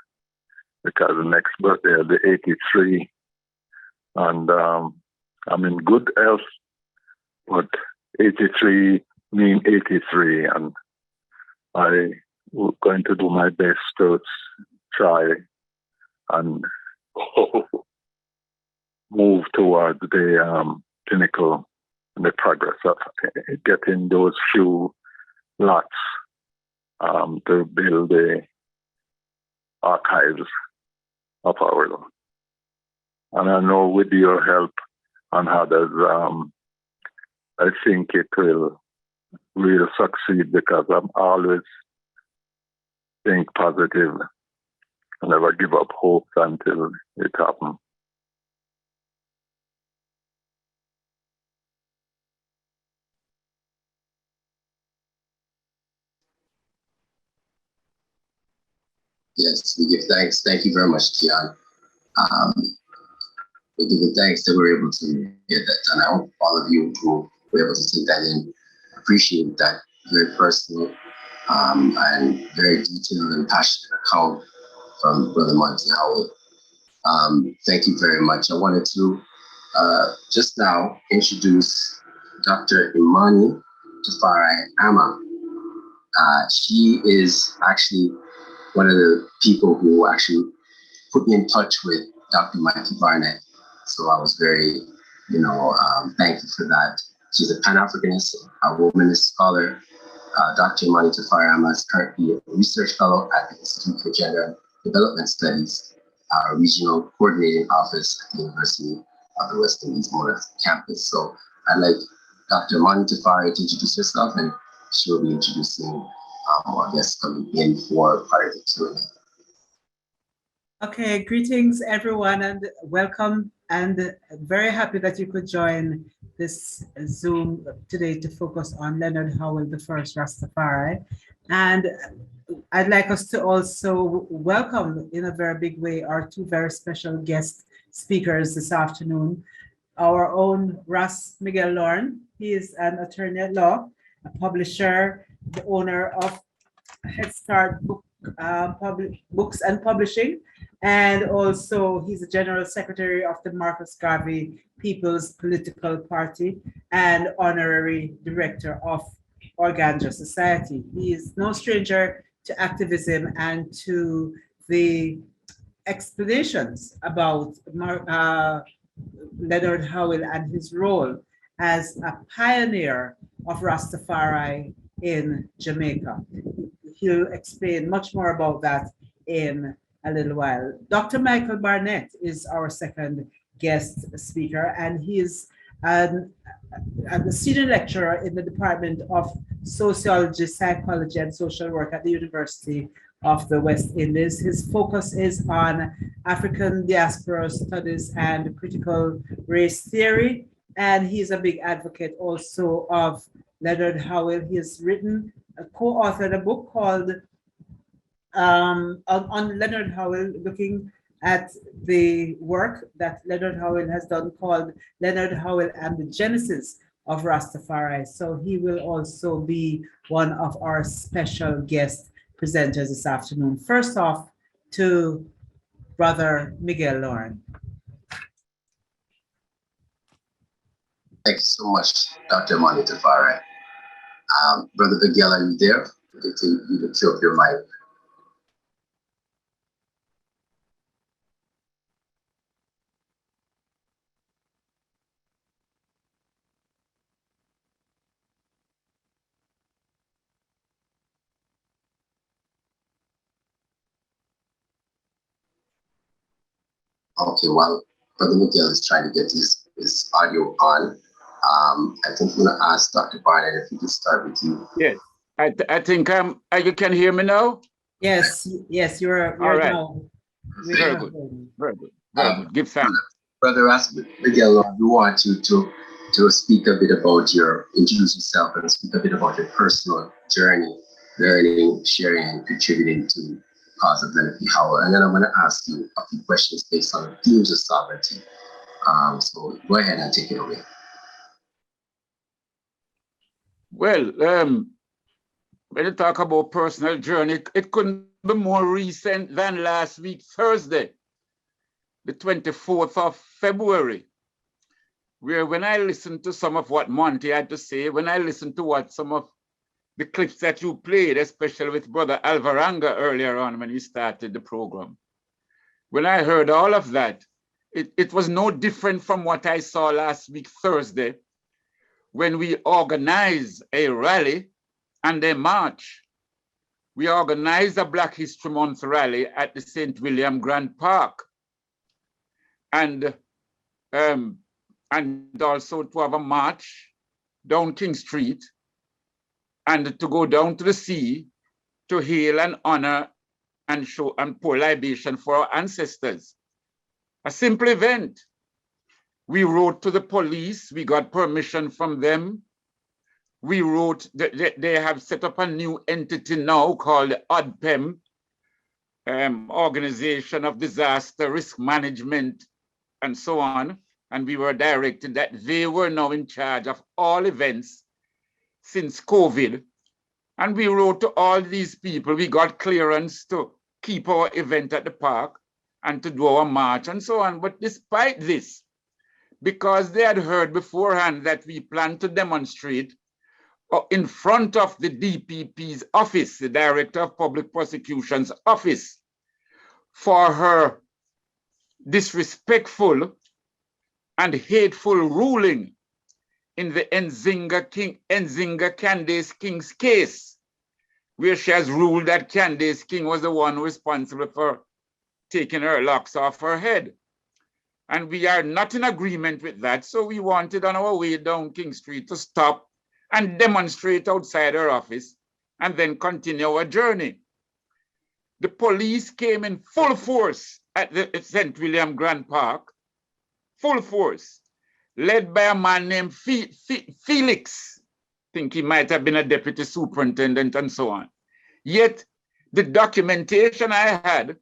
because the next birthday will be 83. And I'm in good health, but 83 mean 83, and I'm going to do my best to try and move towards the Pinnacle and the progress of getting those few lots to build the archives of our law. And I know with your help and others, I think it will really succeed, because I'm always think positive and never give up hope until it happens. Yes, we give thanks. Thank you very much, Tian. We're giving thanks that we're able to get that done. I hope all of you who were able to take that in appreciate that very personal and very detailed and passionate account from Brother Monty Howell. Thank you very much. I wanted to just now introduce Dr. Imani TafarI Ama. She is actually one of the people who actually put me in touch with Dr. Mikey Barnett. So I was very, thankful for that. She's a Pan-Africanist, a womanist scholar. Dr. Imani TafarI Ama is currently a research fellow at the Institute for Gender and Development Studies, Regional Coordinating Office at the University of the West Indies Mona campus. So I'd like Dr. Imani TafarI to introduce herself, and she will be introducing our guests coming in for part of the Q&A. Okay, greetings everyone and welcome, and very happy that you could join this Zoom today to focus on Leonard Howell I, Rastafari. And I'd like us to also welcome in a very big way our two very special guest speakers this afternoon. Our own Miguel Lorne. He is an attorney at law, a publisher, the owner of Head Start Books and Publishing, and also he's the General Secretary of the Marcus Garvey People's Political Party and Honorary Director of Organja Society. He is no stranger to activism and to the explanations about Leonard Howell and his role as a pioneer of Rastafari in Jamaica. He'll explain much more about that in a little while. Dr. Michael Barnett is our second guest speaker, and he is a senior lecturer in the Department of Sociology, Psychology, and Social Work at the University of the West Indies. His focus is on African diaspora studies and critical race theory, and he's a big advocate also of Leonard Howell. He has written, co-authored a book called on Leonard Howell, looking at the work that Leonard Howell has done, called Leonard Howell and the Genesis of Rastafari. So he will also be one of our special guest presenters this afternoon. First off, to Brother Miguel Lorne. Thank you so much, Dr. Imani TafarI. Brother Miguel, are you there? You can tilt your mic. Okay, well, Brother Miguel is trying to get his audio on. I think I'm going to ask Dr. Barnett if he can start with you. Yes, I think you can hear me now? Yes, you're all right. now. Very good, very good. Give thanks. Brother Miguel, we want you to speak a bit about introduce yourself and speak a bit about your personal journey, learning, sharing, and contributing to the cause of Leonard P. Howell. And then I'm going to ask you a few questions based on the themes of sovereignty. So go ahead and take it away. Well, when you talk about personal journey, it couldn't be more recent than last week, Thursday, the 24th of February, where when I listened to some of what Monty had to say, when I listened to some of the clips that you played, especially with Brother Alvaranga earlier on when we started the program, when I heard all of that, it was no different from what I saw last week, Thursday, when we organized a rally and a march. We organized a Black History Month rally at the St. William Grand Park. And also to have a march down King Street and to go down to the sea to hail and honor and show and pour libation for our ancestors. A simple event. We wrote to the police, we got permission from them. We wrote that they have set up a new entity now called the ODPEM, Organization of Disaster Risk Management, and so on. And we were directed that they were now in charge of all events since COVID. And we wrote to all these people, we got clearance to keep our event at the park and to do our march and so on. But despite this, because they had heard beforehand that we planned to demonstrate in front of the DPP's office, the Director of Public Prosecution's office, for her disrespectful and hateful ruling in the Nzinga Candace King's case, where she has ruled that Candace King was the one responsible for taking her locks off her head. And we are not in agreement with that. So we wanted on our way down King Street to stop and demonstrate outside her office and then continue our journey. The police came in full force at the St. William Grand Park, full force, led by a man named Felix. I think he might have been a deputy superintendent and so on. Yet the documentation I had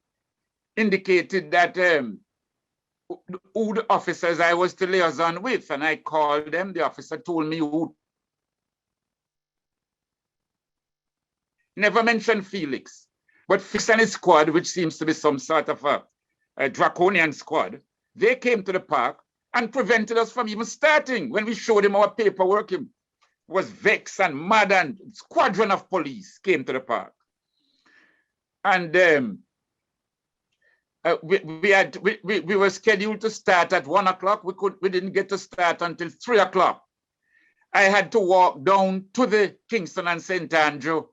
indicated that who the officers I was to liaison with, and I called them. The officer told me who. Never mentioned Felix, but Felix and his squad, which seems to be some sort of a draconian squad, they came to the park and prevented us from even starting when we showed him our paperwork. was vexed and mad, and a squadron of police came to the park. And we were scheduled to start at 1 o'clock. We didn't get to start until 3 o'clock. I had to walk down to the Kingston and St. Andrew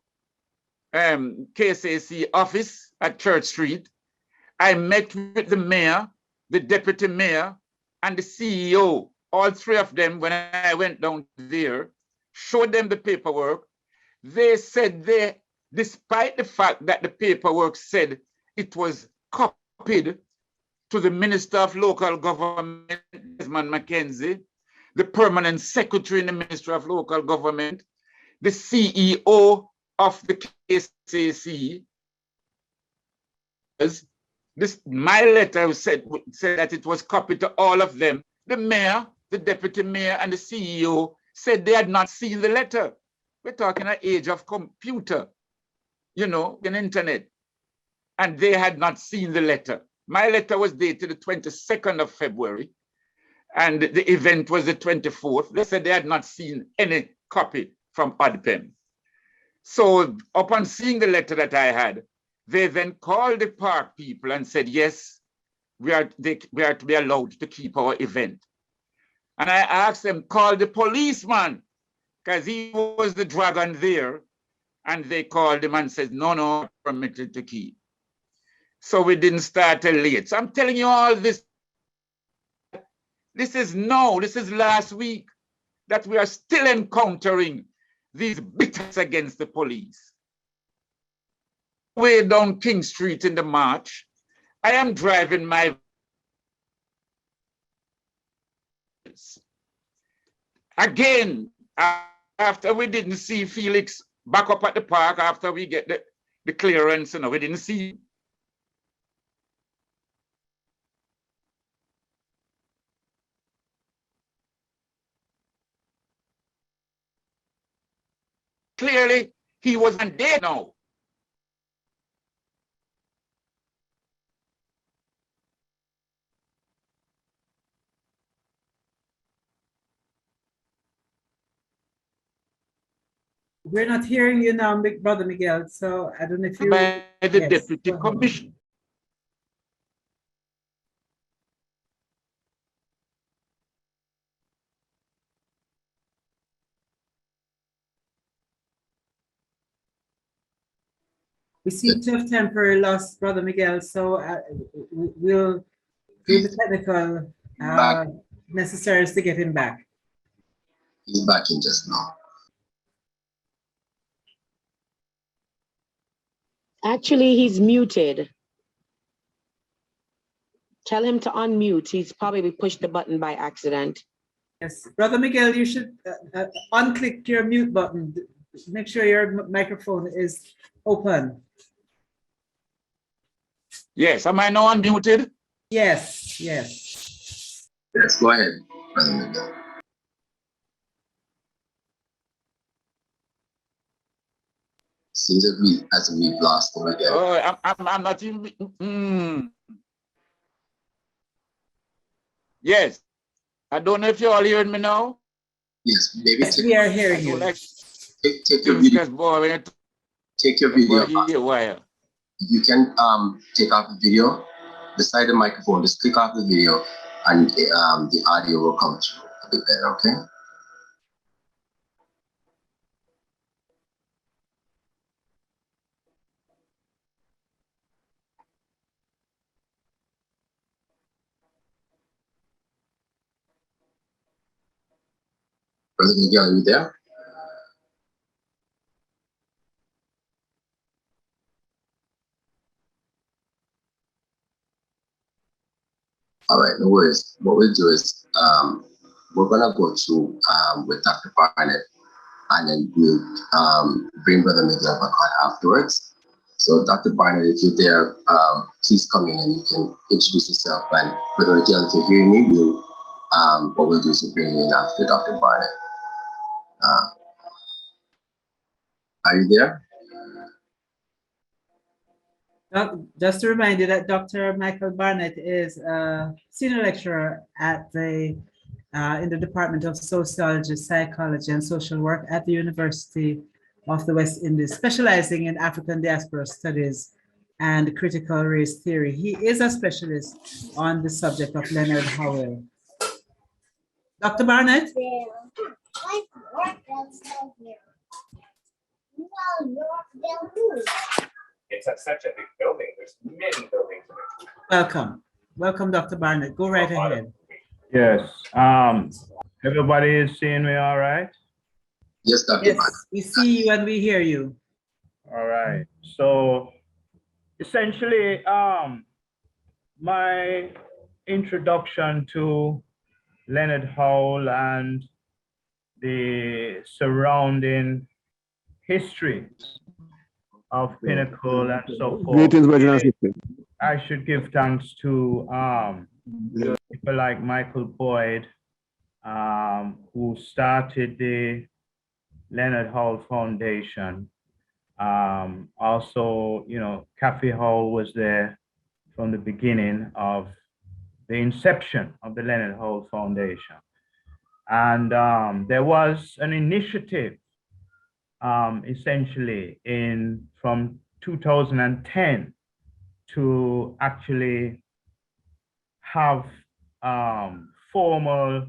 KSAC office at Church Street. I met with the mayor, the deputy mayor, and the CEO, all three of them. When I went down there, showed them the paperwork. They said despite the fact that the paperwork said it was copied to the Minister of Local Government, Desmond McKenzie, the permanent secretary in the Ministry of Local Government, the CEO of the KSAC, my letter said that it was copied to all of them. The mayor, the deputy mayor, and the CEO said they had not seen the letter. We're talking an age of computer, and internet. And they had not seen the letter. My letter was dated the 22nd of February, and the event was the 24th. They said they had not seen any copy from ODPEM. So upon seeing the letter that I had, they then called the park people and said, yes, we are to be allowed to keep our event. And I asked them, call the policeman, because he was the dragon there. And they called him and said, no, permitted to keep. So we didn't start till late. So I'm telling you all this. This is last week that we are still encountering these bitterness against the police. Way down King Street in the march, I am driving my again after we didn't see Felix back up at the park after we get the clearance, we didn't see him. Clearly, he wasn't there now. We're not hearing you now, Brother Miguel, so I don't know if you... By the Deputy Commissioner. We seem to have temporarily lost Brother Miguel, so we'll do the technical necessaries to get him back. He's back in just now. Actually, he's muted. Tell him to unmute. He's probably pushed the button by accident. Yes, Brother Miguel, you should unclick your mute button. Make sure your microphone is open. Yes, am I now unmuted? Yes. Yes, go ahead, Brother Miguel. Seems as we've lost him again. Oh, I'm not even. Yes, I don't know if you're all hearing me now. Yes, maybe. Yes, we are hearing you. Take your video. Take your video. You can take off the video beside the microphone. Just click off the video, and the audio will come through a bit better. Okay. Brother Miguel, are you there? All right, no worries. What we'll do is we're gonna go through with Dr. Barnett, and then we'll bring Brother Miguel back on afterwards. So Dr. Barnett, if you're there, please come in and you can introduce yourself. And Brother Miguel, if you're hearing me, what we'll do is we'll bring you in after Dr. Barnett. Are you there? Just to remind you that Dr. Michael Barnett is a senior lecturer at the in the Department of Sociology, Psychology, and Social Work at the University of the West Indies, specializing in African diaspora studies and critical race theory. He is a specialist on the subject of Leonard Howell. Dr. Barnett? It's such a big building. There's many buildings in it. Welcome. Welcome, Dr. Barnett. Go right ahead. Yes. Everybody is seeing me all right? Yes, Dr. Yes, we see you and we hear you. All right. So essentially, my introduction to Leonard Howell and the surrounding history of Pinnacle and so forth. Greetings, brothers and sisters. I should give thanks to people like Michael Boyd, who started the Leonard Howell Foundation. Also, you know, Kathy Howell was there from the beginning of the inception of the Leonard Howell Foundation. And there was an initiative essentially from 2010 to actually have formal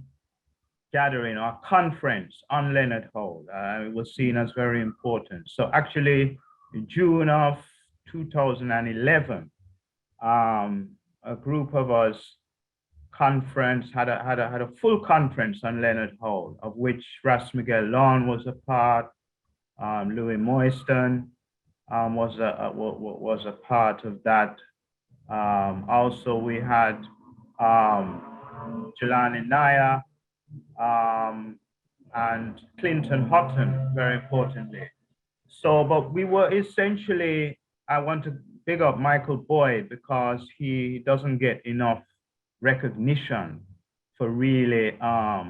gathering or conference on Leonard Howell. It was seen as very important. So actually, in June of 2011, a group of us had a full conference on Leonard Howell, of which Miguel Lorne was a part. Louis Moiston was a part of that. Also, we had Jelani Naya and Clinton Houghton, very importantly. So, but we were essentially, I want to big up Michael Boyd because he doesn't get enough recognition for really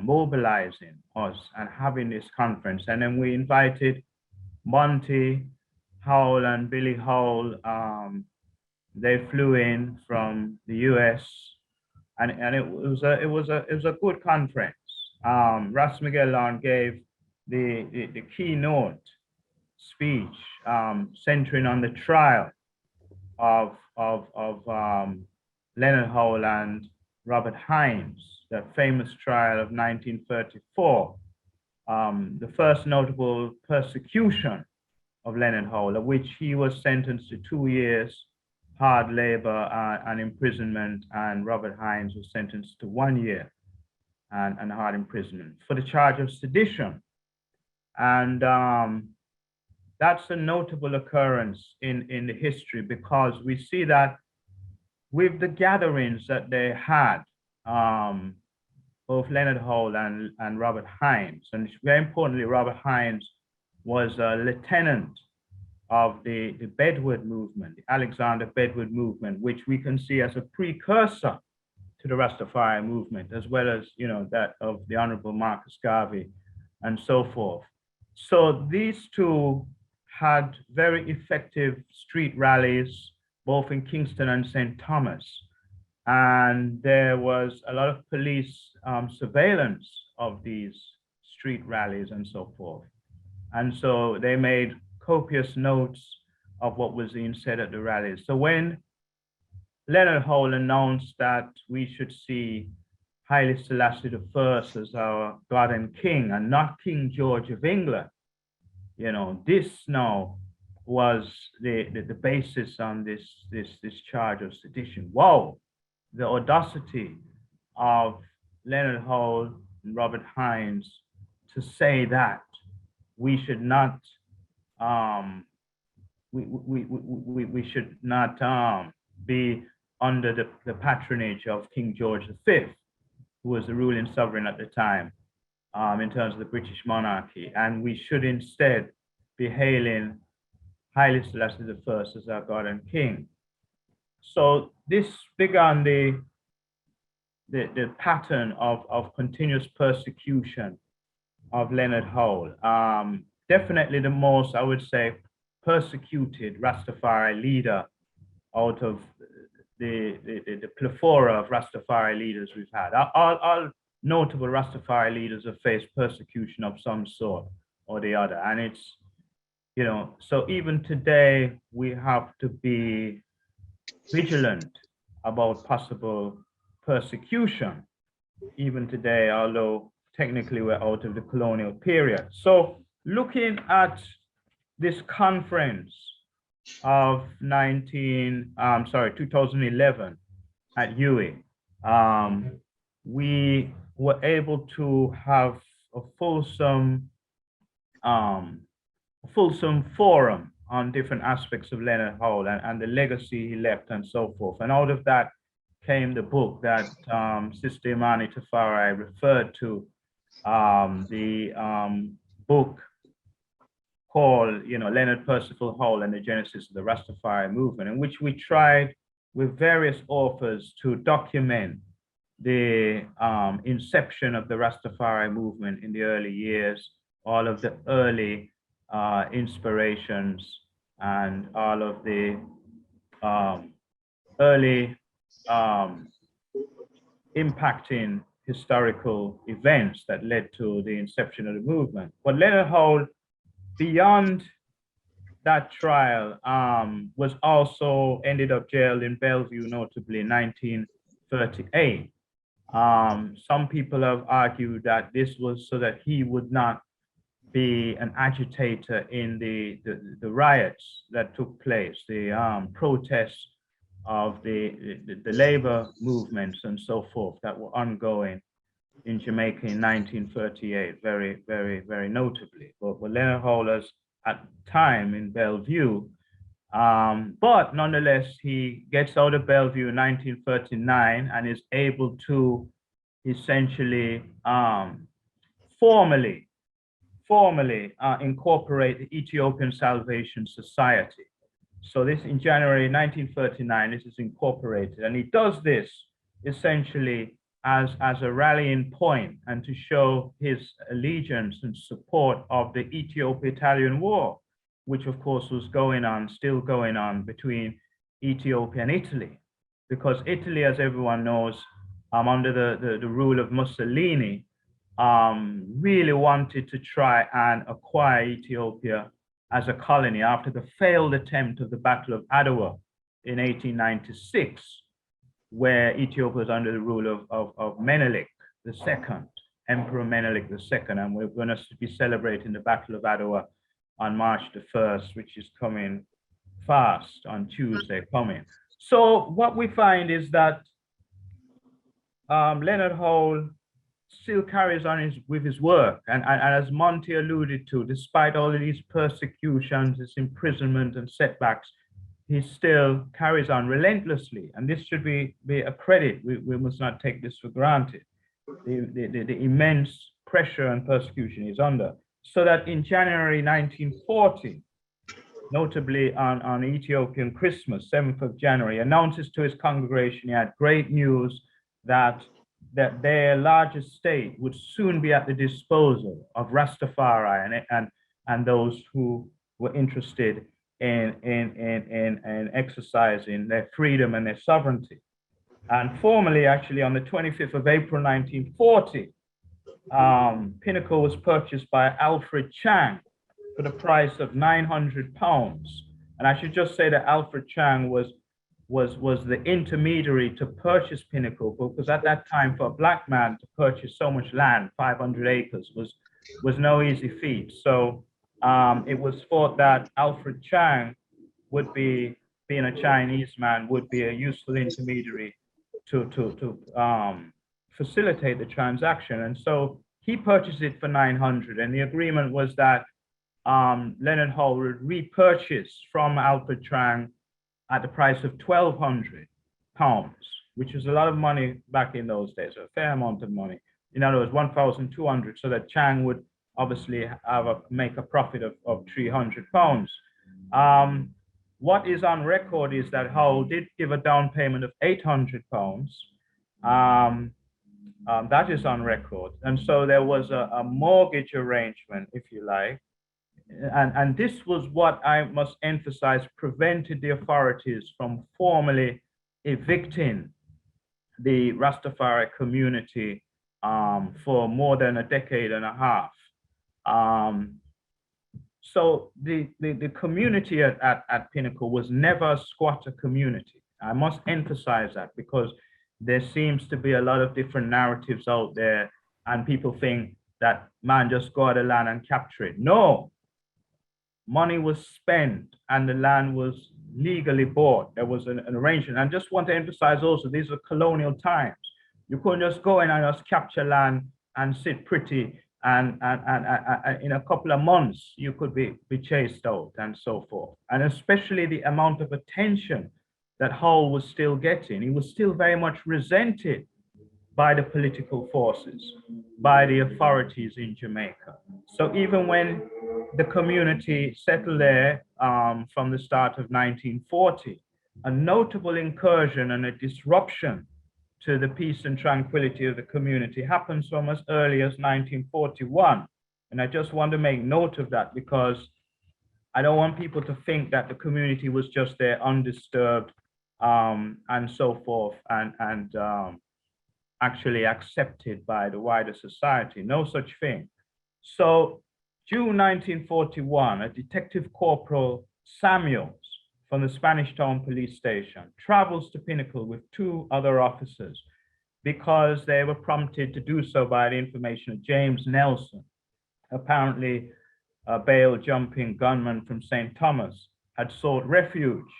mobilizing us and having this conference. And then we invited Monty Howell and Billy Howell. They flew in from the US, and it was a good conference. Miguel Lorne gave the keynote speech centering on the trial of Leonard Howell and Robert Hines, the famous trial of 1934, the first notable persecution of Leonard Howell, of which he was sentenced to 2 years hard labor and imprisonment, and Robert Hines was sentenced to 1 year and hard imprisonment for the charge of sedition. And that's a notable occurrence in the history, because we see that with the gatherings that they had, both Leonard Howell and Robert Hines, and very importantly, Robert Hines was a lieutenant of the Bedouin movement, the Alexander Bedouin movement, which we can see as a precursor to the Rastafari movement, as well as, you know, that of the Honorable Marcus Garvey and so forth. So these two had very effective street rallies, both in Kingston and St. Thomas. And there was a lot of police surveillance of these street rallies and so forth. And so they made copious notes of what was being said at the rallies. So when Leonard Howell announced that we should see Haile Selassie I as our God and King, and not King George of England, you know, this now was the basis on this charge of sedition. Wow, the audacity of Leonard Howell and Robert Hines to say that we should not we should not be under the patronage of King George V, who was the ruling sovereign at the time in terms of the British monarchy, and we should instead be hailing Haile Selassie I as our God and King. So this began the pattern of continuous persecution of Leonard Howell. Definitely the most, I would say, persecuted Rastafari leader out of the plethora of Rastafari leaders we've had. All notable Rastafari leaders have faced persecution of some sort or the other. And it's, you know, so even today, we have to be vigilant about possible persecution, even today, although technically we're out of the colonial period. So looking at this conference of 2011 at UWI, we were able to have a fulsome forum on different aspects of Leonard Howell and the legacy he left and so forth. And out of that came the book that Sister Imani TafarI referred to, the book called, you know, Leonard Percival Howell and the Genesis of the Rastafari Movement, in which we tried with various authors to document the inception of the Rastafari movement in the early years, all of the early inspirations and all of the early impacting historical events that led to the inception of the movement. But Leonard Howell, beyond that trial, was also ended up jailed in Bellevue, notably in 1938. Some people have argued that this was so that he would not be an agitator in the riots that took place, the protests of the labor movements and so forth that were ongoing in Jamaica in 1938, very, very, very notably. But Leonard Howell was at the time in Bellevue, but nonetheless, he gets out of Bellevue in 1939 and is able to essentially formally incorporate the Ethiopian Salvation Society. So this in January 1939, this is incorporated, and he does this essentially as a rallying point and to show his allegiance and support of the Ethiopia-Italian War, which of course was still going on between Ethiopia and Italy, because Italy, as everyone knows, under the rule of Mussolini, really wanted to try and acquire Ethiopia as a colony after the failed attempt of the Battle of Adwa in 1896, where Ethiopia was under the rule of Menelik II, Emperor Menelik II, and we're going to be celebrating the Battle of Adwa on March the 1st, which is coming fast on Tuesday coming. So what we find is that Leonard Howell still carries on with his work. And as Monty alluded to, despite all of these persecutions, his imprisonment and setbacks, he still carries on relentlessly. And this should be a credit. We must not take this for granted. The immense pressure and persecution he's under. So that in January 1940, notably on Ethiopian Christmas, 7th of January, announces to his congregation he had great news that their largest state would soon be at the disposal of Rastafari and those who were interested in exercising their freedom and their sovereignty. And formally, actually, on the 25th of April, 1940, Pinnacle was purchased by Alfred Chang for the price of £900. And I should just say that Alfred Chang was the intermediary to purchase Pinnacle, because at that time, for a black man to purchase so much land, 500 acres, was no easy feat. So it was thought that Alfred Chang would be, being a Chinese man, would be a useful intermediary to facilitate the transaction. And so he purchased it for 900, and the agreement was that Leonard Howell would repurchase from Alfred Chang at the price of £1,200, which was a lot of money back in those days, a fair amount of money. In other words, 1,200, so that Chang would obviously make a profit of £300. What is on record is that Howell did give a down payment of £800. That is on record. And so there was a mortgage arrangement, if you like. And this was what I must emphasize prevented the authorities from formally evicting the Rastafari community for more than a decade and a half. So the community at Pinnacle was never a squatter community. I must emphasize that, because there seems to be a lot of different narratives out there, and people think that man just go out the land and capture it. No, money was spent and the land was legally bought. There was an arrangement. I just want to emphasize also, these are colonial times. You couldn't just go in and just capture land and sit pretty, and in a couple of months you could be chased out and so forth. And especially the amount of attention that Howell was still getting. He was still very much resented by the political forces, by the authorities in Jamaica. So even when the community settled there from the start of 1940, a notable incursion and a disruption to the peace and tranquility of the community happens from as early as 1941. And I just want to make note of that, because I don't want people to think that the community was just there undisturbed and so forth, and actually accepted by the wider society. No such thing. So June 1941, a Detective Corporal Samuels from the Spanish Town Police Station travels to Pinnacle with 2 other officers, because they were prompted to do so by the information of James Nelson, apparently a bail jumping gunman from St. Thomas, had sought refuge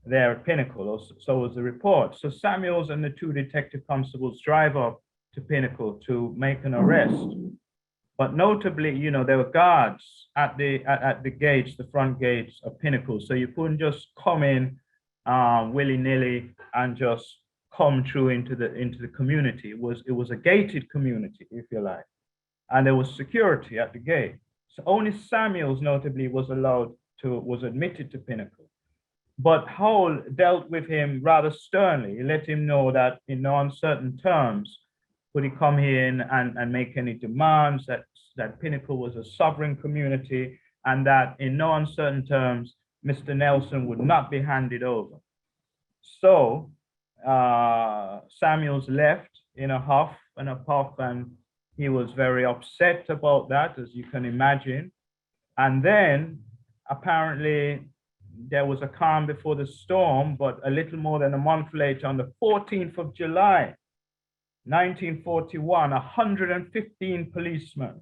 there at Pinnacle, or so was the report. So Samuels and the 2 detective constables drive up to Pinnacle to make an arrest. But notably, you know, there were guards at the gates, the front gates of Pinnacle. So you couldn't just come in willy-nilly and just come through into the community. It was a gated community, if you like. And there was security at the gate. So only Samuels notably was admitted to Pinnacle. But Howell dealt with him rather sternly. He let him know that in no uncertain terms could he come here and make any demands, that Pinnacle was a sovereign community, and that in no uncertain terms, Mr. Nelson would not be handed over. So Samuels left in a huff and a puff, and he was very upset about that, as you can imagine. And then apparently there was a calm before the storm, but a little more than a month later, on the 14th of July, 1941, 115 policemen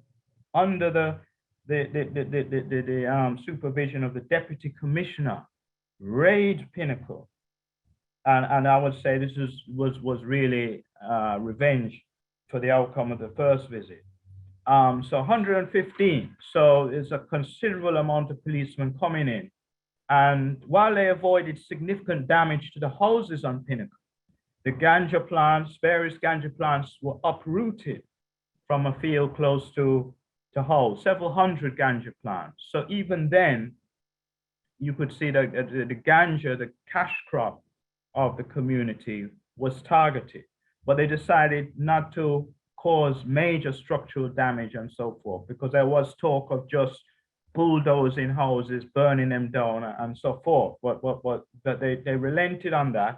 under the supervision of the Deputy Commissioner raid Pinnacle. And I would say this was really revenge for the outcome of the first visit. So 115, so there's a considerable amount of policemen coming in. And while they avoided significant damage to the houses on Pinnacle, the ganja plants, various ganja plants, were uprooted from a field close to Hull, several hundred ganja plants. So even then, you could see that the ganja, the cash crop of the community, was targeted. But they decided not to cause major structural damage and so forth, because there was talk of just bulldozing houses, burning them down, and so forth. But they relented on that.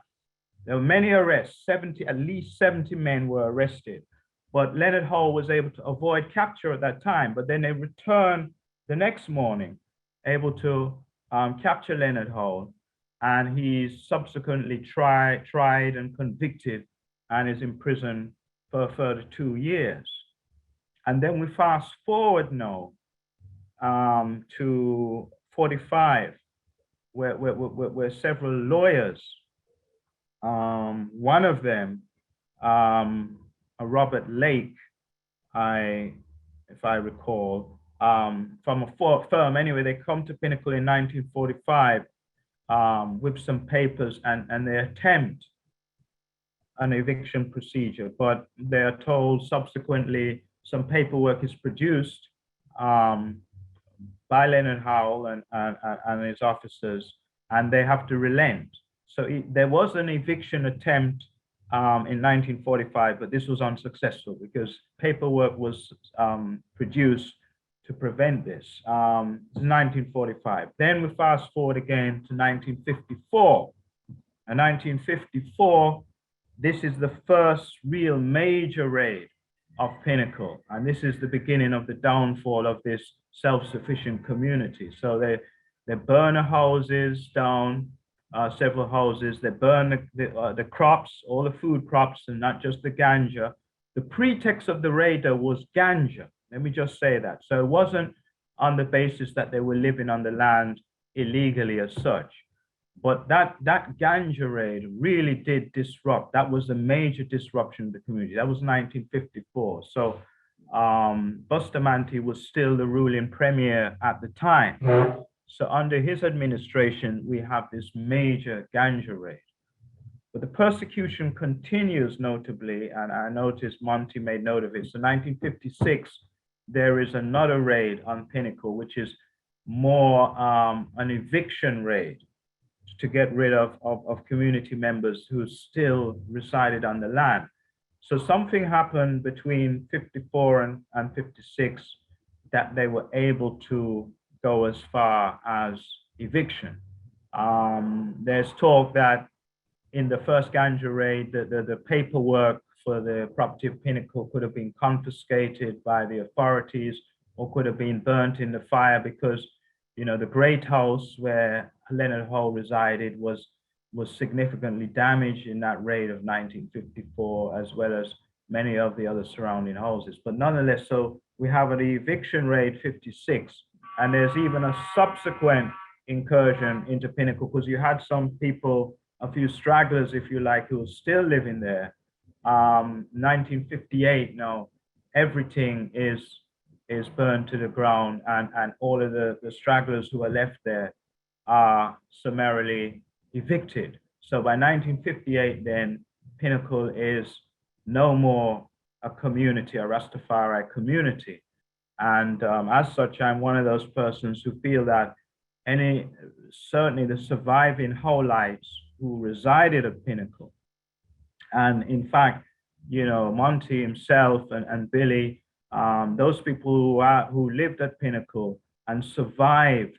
There were many arrests. At least 70 men were arrested. But Leonard Howell was able to avoid capture at that time. But then they returned the next morning, able to capture Leonard Howell, and he's subsequently tried and convicted, and is imprisoned for a further 2 years. And then we fast forward now to 45, where several lawyers, one of them, Robert Lake, if I recall, from a firm, anyway, they come to Pinnacle in 1945 with some papers, and they attempt an eviction procedure, but they are told subsequently some paperwork is produced by Leonard Howell and his officers, and they have to relent. So there was an eviction attempt in 1945, but this was unsuccessful because paperwork was produced to prevent this. 1945. Then we fast forward again to 1954. In 1954, this is the first real major raid of Pinnacle. And this is the beginning of the downfall of this self-sufficient community. So they burn the houses down, several houses. They burn the crops, all the food crops, and not just the ganja. The pretext of the raid was ganja. Let me just say that. So it wasn't on the basis that they were living on the land illegally as such. But that ganja raid really did disrupt. That was a major disruption of the community. That was 1954. So Bustamante was still the ruling premier at the time. So under his administration, we have this major ganja raid. But the persecution continues notably, and I noticed Monty made note of it. So 1956, there is another raid on Pinnacle, which is more an eviction raid to get rid of community members who still resided on the land. So something happened between 54 and 56 that they were able to go as far as eviction. There's talk that in the first ganja raid, the paperwork for the property of Pinnacle could have been confiscated by the authorities or could have been burnt in the fire because, you know, the Great House where Leonard Howell resided was significantly damaged in that raid of 1954, as well as many of the other surrounding houses. But nonetheless, so we have an eviction raid 56, and there's even a subsequent incursion into Pinnacle because you had some people, a few stragglers, if you like, who were still living there. 1958, now everything is burned to the ground, and all of the stragglers who are left there are summarily evicted. So by 1958, then Pinnacle is no more a community, a Rastafari community. And as such, I'm one of those persons who feel that certainly the surviving Howellites who resided at Pinnacle, and in fact, you know, Monty himself and Billy, those people who lived at Pinnacle and survived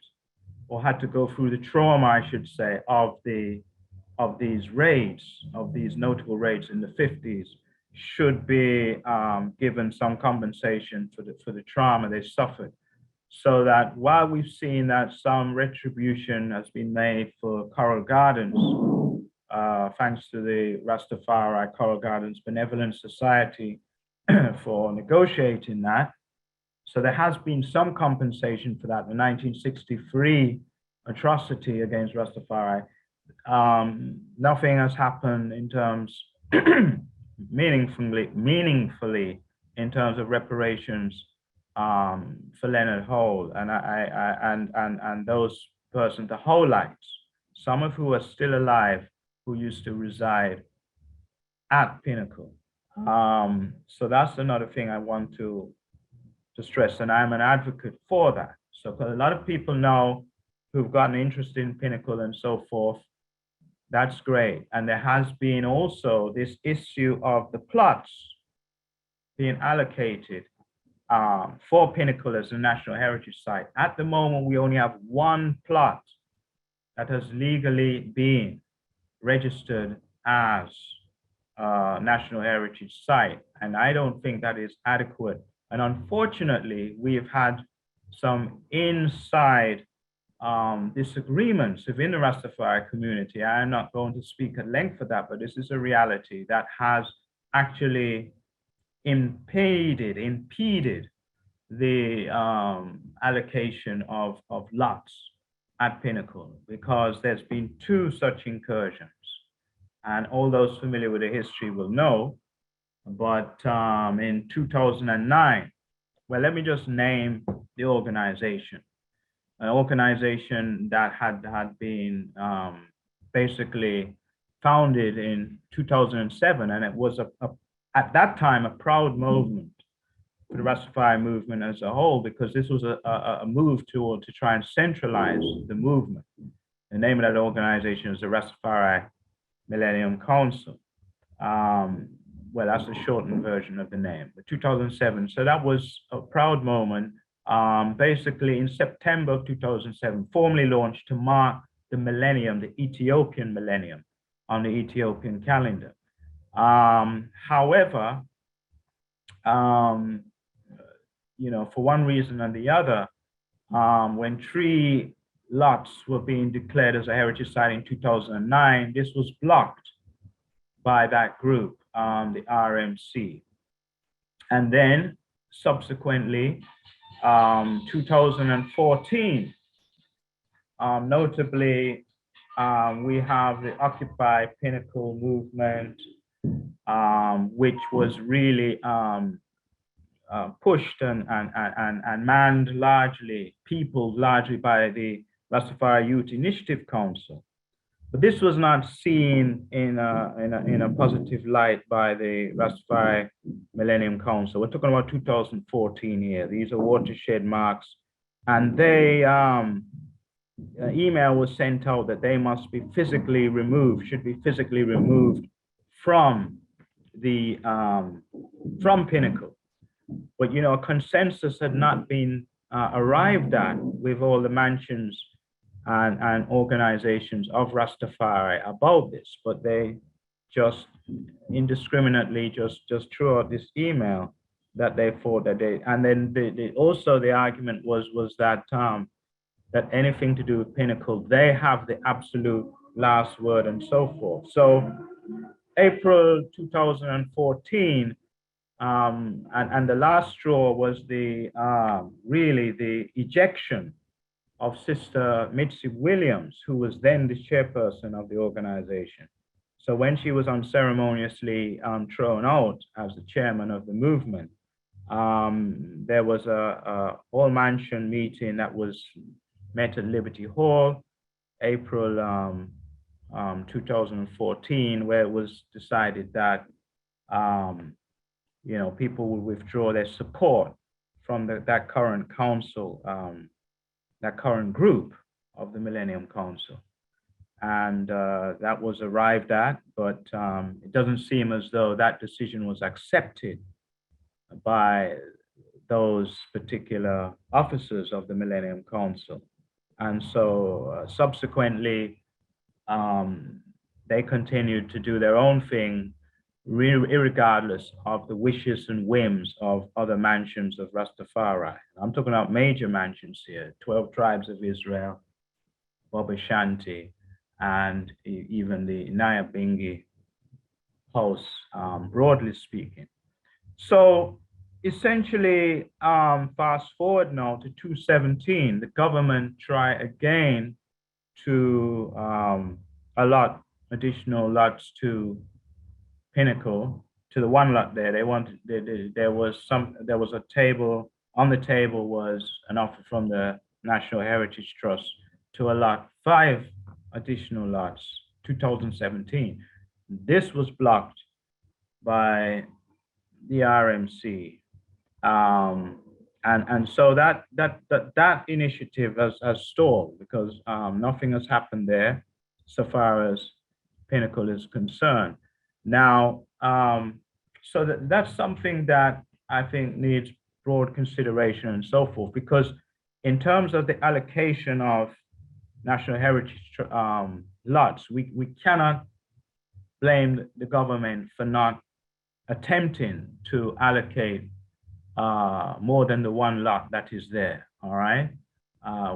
or had to go through the trauma, I should say, of these raids, of these notable raids in the 50s, should be given some compensation for the trauma they suffered. So that while we've seen that some retribution has been made for Coral Gardens, thanks to the Rastafari Coral Gardens Benevolent Society for negotiating that. So there has been some compensation for that. The 1963 atrocity against Rastafari, nothing has happened in terms meaningfully in terms of reparations for Leonard Howell and those persons, the Howellites, some of who are still alive, who used to reside at Pinnacle. So that's another thing I want to stress, and I'm an advocate for that. So a lot of people now who've gotten interested in Pinnacle and so forth, that's great. And there has been also this issue of the plots being allocated for Pinnacle as a National Heritage Site. At the moment, we only have one plot that has legally been registered as a National Heritage Site. And I don't think that is adequate. And unfortunately, we've had some inside disagreements within the Rastafari community. I'm not going to speak at length for that, but this is a reality that has actually impeded the allocation of lots at Pinnacle, because there's been two such incursions. And all those familiar with the history will know. But in 2009, well, let me just name the organization. An organization that had been basically founded in 2007, and it was at that time a proud movement for the Rastafari movement as a whole, because this was a move to try and centralize the movement. The name of that organization is the Rastafari Millennium Council. Well, that's a shortened version of the name, but 2007. So that was a proud moment. Basically in September of 2007, formally launched to mark the millennium, the Ethiopian millennium on the Ethiopian calendar. However, for one reason and the other, when 3 lots were being declared as a heritage site in 2009, this was blocked by that group, the RMC. And then subsequently, 2014, notably, we have the Occupy Pinnacle movement, which was really pushed and manned largely, peopled largely by the Rastafari Youth Initiative Council. But this was not seen in a positive light by the Rastafari Millennium Council. We're talking about 2014 here. These are watershed marks, and they an email was sent out that they must be physically removed, should be physically removed from the from Pinnacle. But a consensus had not been arrived at with all the mansions and organizations of Rastafari about this, but they just indiscriminately just threw out this email that they thought that they, and then also the argument was that that anything to do with Pinnacle, they have the absolute last word and so forth. So April 2014, and the last straw was the really the ejection of Sister Mitzi Williams, who was then the chairperson of the organization. So when she was unceremoniously thrown out as the chairman of the movement, there was a all-mansion meeting that was met at Liberty Hall, April 2014, where it was decided that people would withdraw their support from that current council, that current group of the Millennium Council. And that was arrived at, but it doesn't seem as though that decision was accepted by those particular officers of the Millennium Council. And so subsequently, they continued to do their own thing, irregardless of the wishes and whims of other mansions of Rastafari. I'm talking about major mansions here, 12 tribes of Israel, Baba Shanti, and even the Nyabingi house, broadly speaking. So essentially, fast forward now to 2017, the government tried again to allot additional lots to Pinnacle, to the one lot there. They wanted, there was a table, on the table was an offer from the National Heritage Trust to allot 5 additional lots, 2017. This was blocked by the RMC. And so that initiative has stalled because nothing has happened there so far as Pinnacle is concerned. Now, so that's something that I think needs broad consideration and so forth, because in terms of the allocation of National Heritage lots, we cannot blame the government for not attempting to allocate more than the one lot that is there, all right?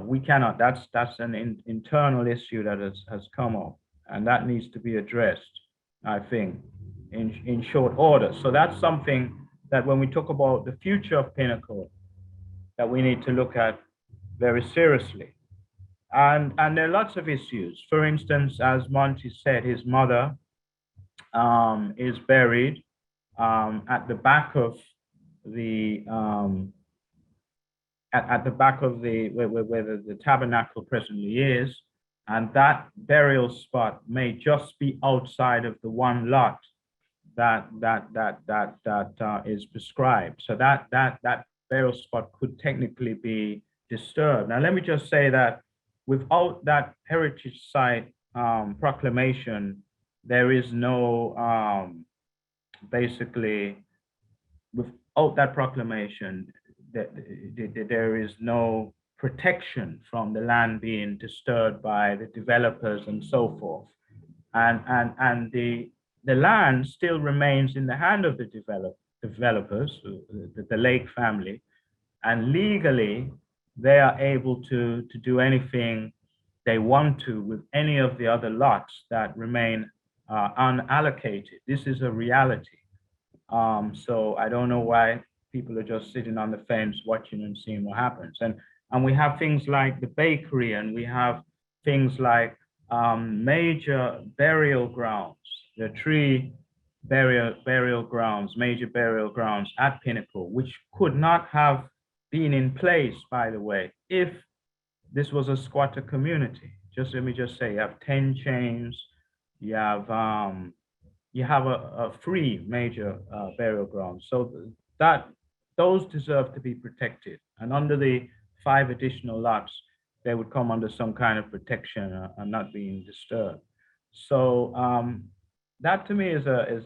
We cannot, that's an internal issue that has come up, and that needs to be addressed, I think, in short order. So that's something that when we talk about the future of Pinnacle, that we need to look at very seriously. And there are lots of issues. For instance, as Monty said, his mother is buried at the back of the at the back of the where the tabernacle presently is, and that burial spot may just be outside of the one lot that is prescribed. So that burial spot could technically be disturbed. Now let me just say that without that heritage site proclamation, there is no basically, without that proclamation, there is no protection from the land being disturbed by the developers and so forth. And the land still remains in the hand of the developer. developers, the Lake family, and legally they are able to do anything they want to with any of the other lots that remain unallocated. This is a reality. So I don't know why people are just sitting on the fence watching and seeing what happens. And we have things like the bakery, and we have things like major burial grounds. There are 3 burial grounds, major burial grounds at Pinnacle, which could not have been in place, by the way, if this was a squatter community. Just let me just say, you have 10 chains, you have a 3 major burial grounds. So those deserve to be protected. And under the 5 additional lots, they would come under some kind of protection and not being disturbed. So that to me is a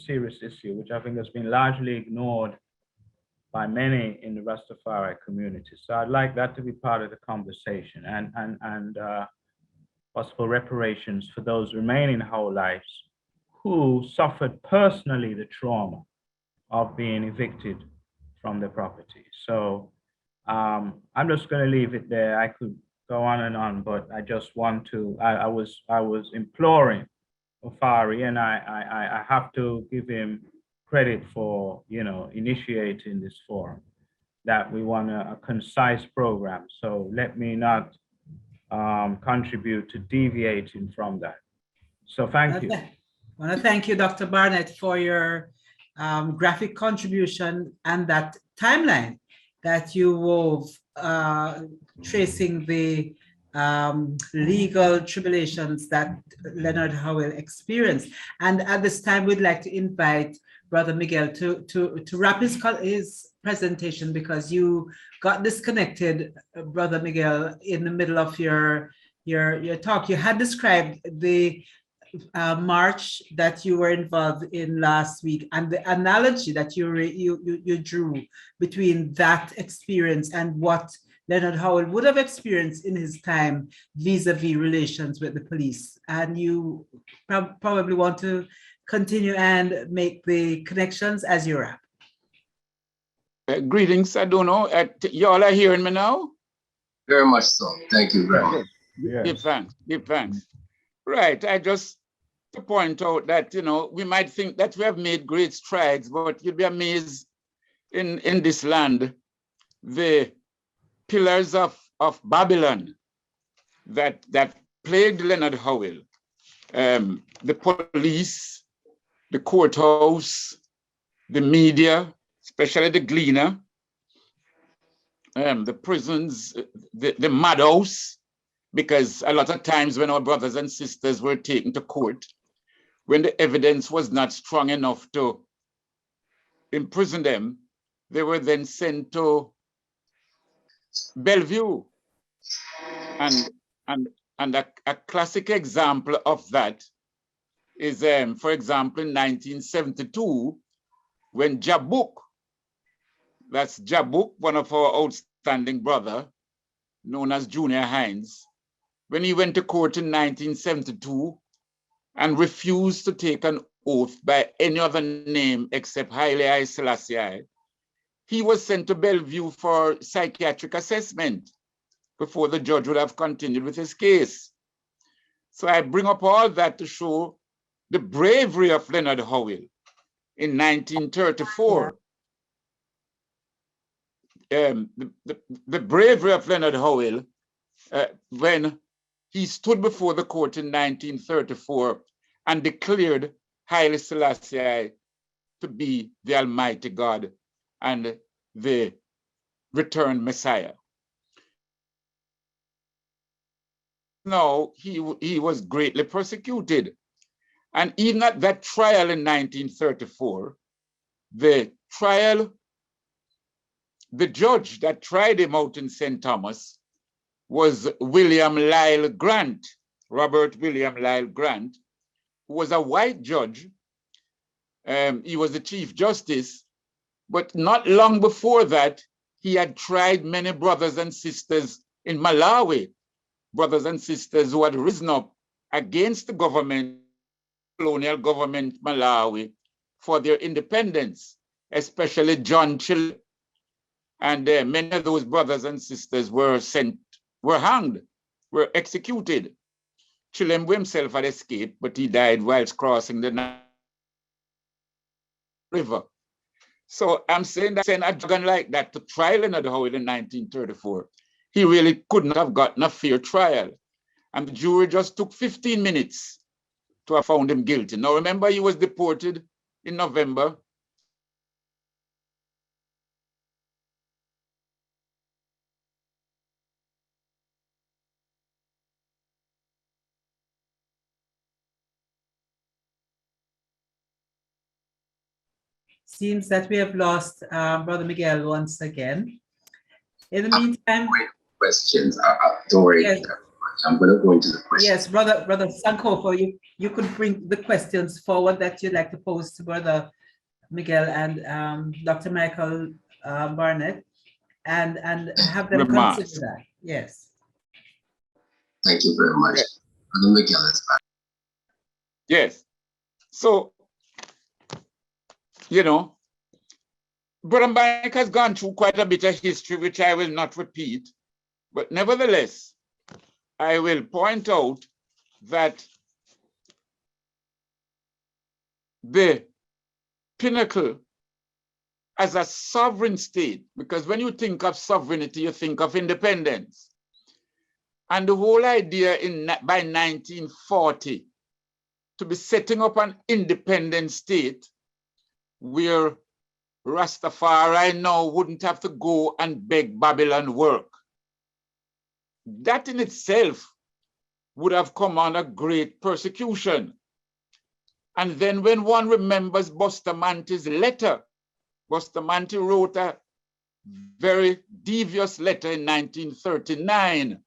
serious issue, which I think has been largely ignored by many in the Rastafari community. So I'd like that to be part of the conversation, and possible reparations for those remaining whole lives who suffered personally the trauma of being evicted from their property. So I'm just going to leave it there. I could go on, but I just want to, I was imploring Tafari, and I have to give him credit for, initiating this forum, that we want a concise program. So let me not contribute to deviating from that. So thank you. I want to thank you, Dr. Barnett, for your graphic contribution and that timeline that you wove, tracing the legal tribulations that Leonard Howell experienced. And at this time, we'd like to invite Brother Miguel to wrap his presentation, because you got disconnected, Brother Miguel, in the middle of your talk. You had described the march that you were involved in last week, and the analogy that you drew between that experience and what Leonard Howell would have experienced in his time vis-a-vis relations with the police. And you probably want to continue and make the connections as you wrap. Greetings, I don't know, y'all are hearing me now? Very much so. Thank you very much. Yeah. Give thanks. Right, I just to point out that, we might think that we have made great strides, but you'll be amazed in this land, the pillars of Babylon that plagued Leonard Howell, the police, the courthouse, the media, especially the Gleaner, the prisons, the madhouse, because a lot of times when our brothers and sisters were taken to court, when the evidence was not strong enough to imprison them, they were then sent to Bellevue. And a classic example of that is, for example, in 1972, when Jabuk, that's Jabuk, one of our outstanding brother, known as Junior Hines, when he went to court in 1972 and refused to take an oath by any other name except Haile Selassie I, he was sent to Bellevue for psychiatric assessment before the judge would have continued with his case. So I bring up all that to show the bravery of Leonard Howell in 1934. The bravery of Leonard Howell when he stood before the court in 1934 and declared Haile Selassie I to be the Almighty God and the returned Messiah. Now, he was greatly persecuted. And even at that trial in 1934, the judge that tried him out in St. Thomas was William Lyle Grant, Robert William Lyle Grant, who was a white judge. He was the Chief Justice, but not long before that, he had tried many brothers and sisters in Malawi, brothers and sisters who had risen up against the government, colonial government Malawi, for their independence. especially John Chile. And many of those brothers and sisters were hanged, were executed. Chilembo himself had escaped, but he died whilst crossing the river. So I'm saying that a dragon like that to try Leonard Howell in 1934, he really couldn't have gotten a fair trial. And the jury just took 15 minutes to have found him guilty. Now remember, he was deported in November. Seems that we have lost Brother Miguel once again. In the meantime, questions. Don't worry. Yes. I'm going to go into the questions. Yes, Brother Sankofa, you could bring the questions forward that you'd like to pose to Brother Miguel and Dr. Michael Barnett, and have them consider that. Yes. Thank you very much. Brother Miguel is back. Yes. So, you know, Brother Mike has gone through quite a bit of history, which I will not repeat, but nevertheless, I will point out that the Pinnacle as a sovereign state, because when you think of sovereignty, you think of independence. And the whole idea by 1940 to be setting up an independent state where Rastafari now wouldn't have to go and beg Babylon work. That in itself would have come under great persecution. And then when one remembers Bustamante's letter, Bustamante wrote a very devious letter in 1939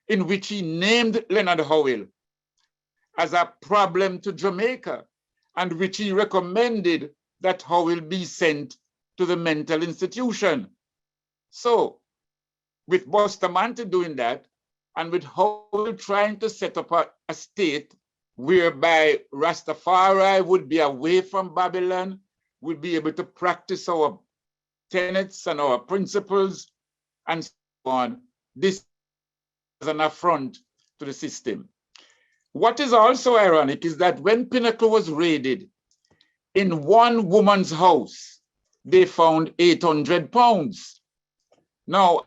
in which he named Leonard Howell as a problem to Jamaica, and which he recommended that Howell be sent to the mental institution. So, with Bustamante doing that, and with Howell trying to set up a state whereby Rastafari would be away from Babylon, would be able to practice our tenets and our principles, and so on, this is an affront to the system. What is also ironic is that when Pinnacle was raided, in one woman's house, they found 800 pounds. Now,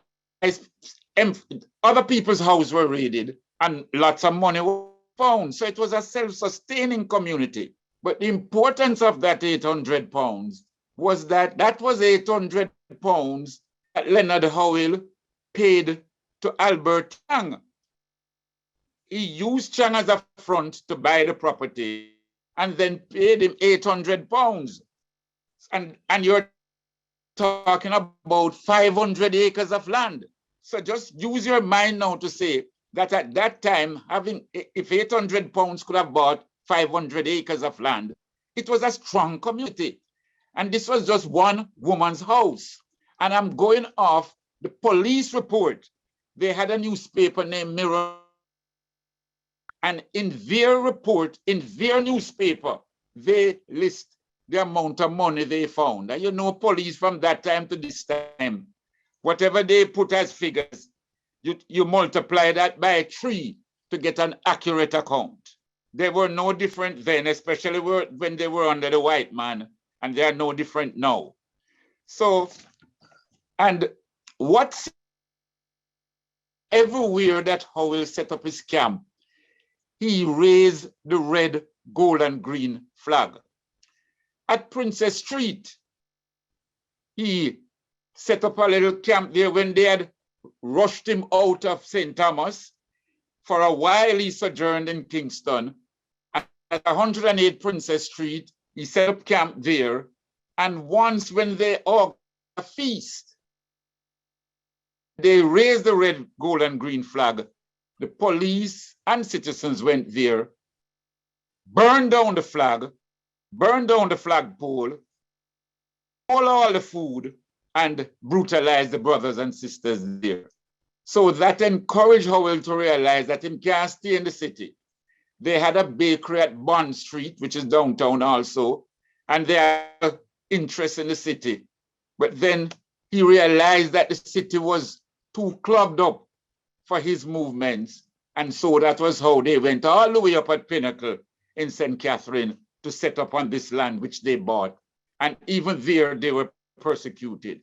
other people's houses were raided and lots of money was found. So it was a self-sustaining community. But the importance of that 800 pounds was that that was 800 pounds that Leonard Howell paid to Albert Chang. He used Chang as a front to buy the property and then paid him 800 pounds. And you're talking about 500 acres of land. So just use your mind now to say that at that time, if 800 pounds could have bought 500 acres of land, it was a strong community. And this was just one woman's house. And I'm going off the police report. They had a newspaper named Mirror. And in their report, in their newspaper, they list the amount of money they found. And you know, police from that time to this time, whatever they put as figures, you multiply that by 3 to get an accurate account. They were no different then, especially when they were under the white man, and they are no different now. So, and what's everywhere that Howell set up his camp, he raised the red, gold, and green flag. At Princess Street, he set up a little camp there when they had rushed him out of St. Thomas. For a while, he sojourned in Kingston. At 108 Princess Street, he set up camp there. And once when they organized a feast, they raised the red, gold, and green flag. The police and citizens went there, burned down the flag, burned down the flagpole, stole all the food, and brutalized the brothers and sisters there. So that encouraged Howell to realize that he can't stay in the city. They had a bakery at Bond Street, which is downtown also, and they had interest in the city. But then he realized that the city was too clogged up for his movements. And so that was how they went all the way up at Pinnacle in St. Catherine to set up on this land which they bought. And even there they were persecuted.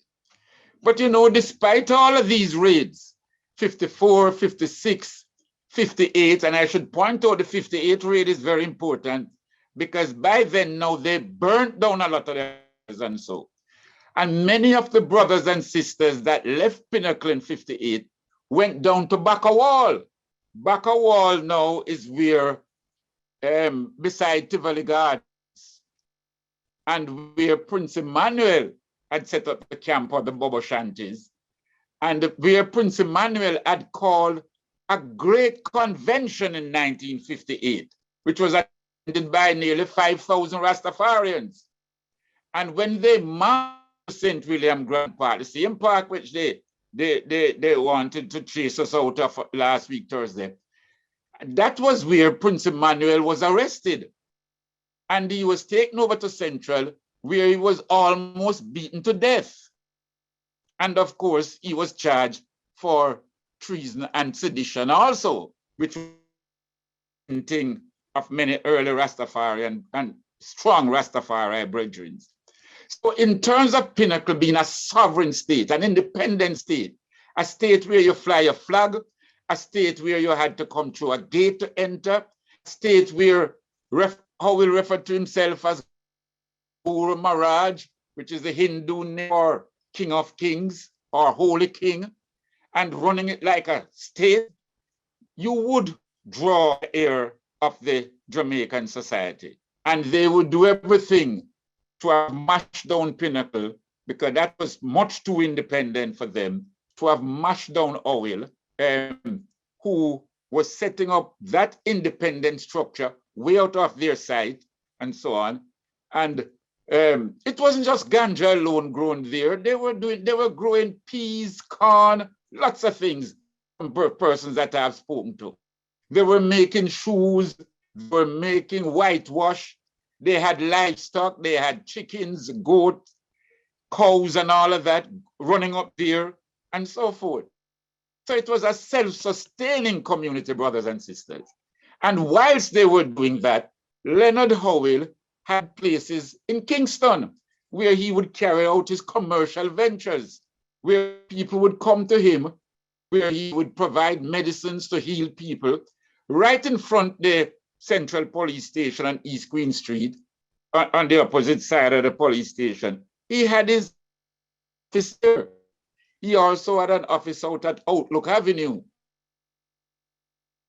But you know, despite all of these raids, 54, 56, 58, and I should point out the 58 raid is very important because by then now they burnt down a lot of them and so. And many of the brothers and sisters that left Pinnacle in 58 went down to Baca Wall. Baca Wall now is where, beside Tivoli Gardens, and where Prince Emmanuel had set up the camp or the Bobo Shanties, and where Prince Emmanuel had called a great convention in 1958, which was attended by nearly 5,000 Rastafarians. And when they marched St. William Grand Park, the same park which they wanted to chase us out of last week, Thursday, that was where Prince Emmanuel was arrested. And he was taken over to Central, where he was almost beaten to death. And of course, he was charged for treason and sedition also, which was a thing of many early Rastafari and strong Rastafari brethren. So in terms of Pinnacle being a sovereign state, an independent state, a state where you fly a flag, a state where you had to come through a gate to enter, a state where Howell referred to himself as Guru Maharaj, which is the Hindu name for King of Kings or Holy King, and running it like a state, you would draw the ear of the Jamaican society. And they would do everything to have mashed down Pinnacle, because that was much too independent for them, to have mashed down Howell, who was setting up that independent structure way out of their sight and so on. And it wasn't just ganja alone grown there. They were growing peas, corn, lots of things from persons that I have spoken to. They were making shoes, they were making whitewash, they had livestock, they had chickens, goats, cows and all of that running up there and so forth. So it was a self-sustaining community, brothers and sisters. And whilst they were doing that, Leonard Howell had places in Kingston where he would carry out his commercial ventures, where people would come to him, where he would provide medicines to heal people, right in front the Central Police Station on East Queen Street, on the opposite side of the police station. He had his office there. He also had an office out at Outlook Avenue,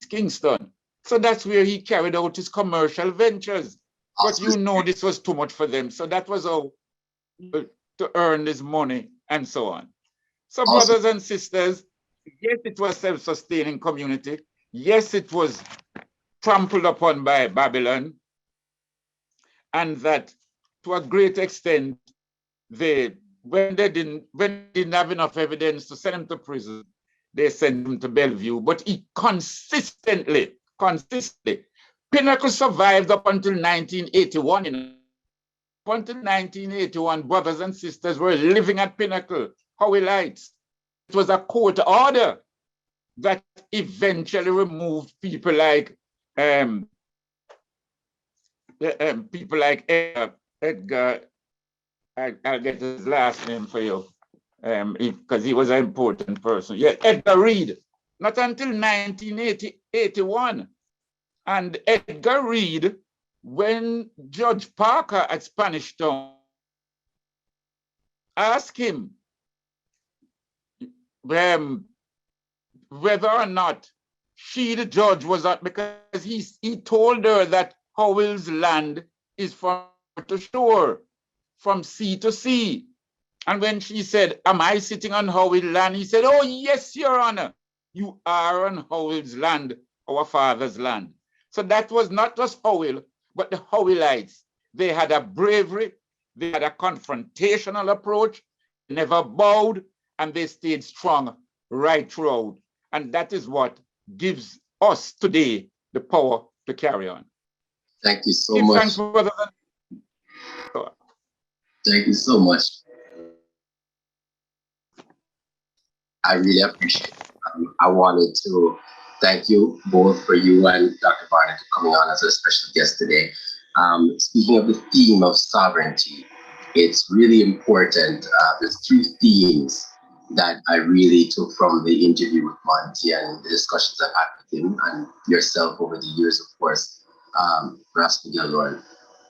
Kingston. So that's where he carried out his commercial ventures. But you know this was too much for them. So that was how to earn his money and so on. So brothers and sisters, yes, it was a self-sustaining community. Yes, it was trampled upon by Babylon. And that to a great extent, when they didn't have enough evidence to send him to prison, they sent him to Bellevue. But he consistently, Pinnacle survived up until 1981. Up until 1981, brothers and sisters were living at Pinnacle, Howielites. It was a court order that eventually removed people like Edgar. I'll get his last name for you, because he was an important person. Yeah, Edgar Reed. Not until 1981. And Edgar Reed, when Judge Parker at Spanish Town asked him whether or not she, the judge, was up, because he told her that Howell's land is from to shore, from sea to sea. And when she said, "Am I sitting on Howell's land?" he said, "Oh, yes, Your Honor. You are on Howell's land, our father's land." So that was not just Howell, but the Howielites. They had a bravery, they had a confrontational approach, never bowed, and they stayed strong right throughout. And that is what gives us today the power to carry on. Thank you so much. Thanks, brother. Thank you so much. I really appreciate it. I wanted to thank you both, for you and Dr. Barnett, for coming on as a special guest today. Speaking of the theme of sovereignty, it's really important. There's three themes that I really took from the interview with Monty and the discussions I've had with him and yourself over the years, of course, Miguel, Lorne.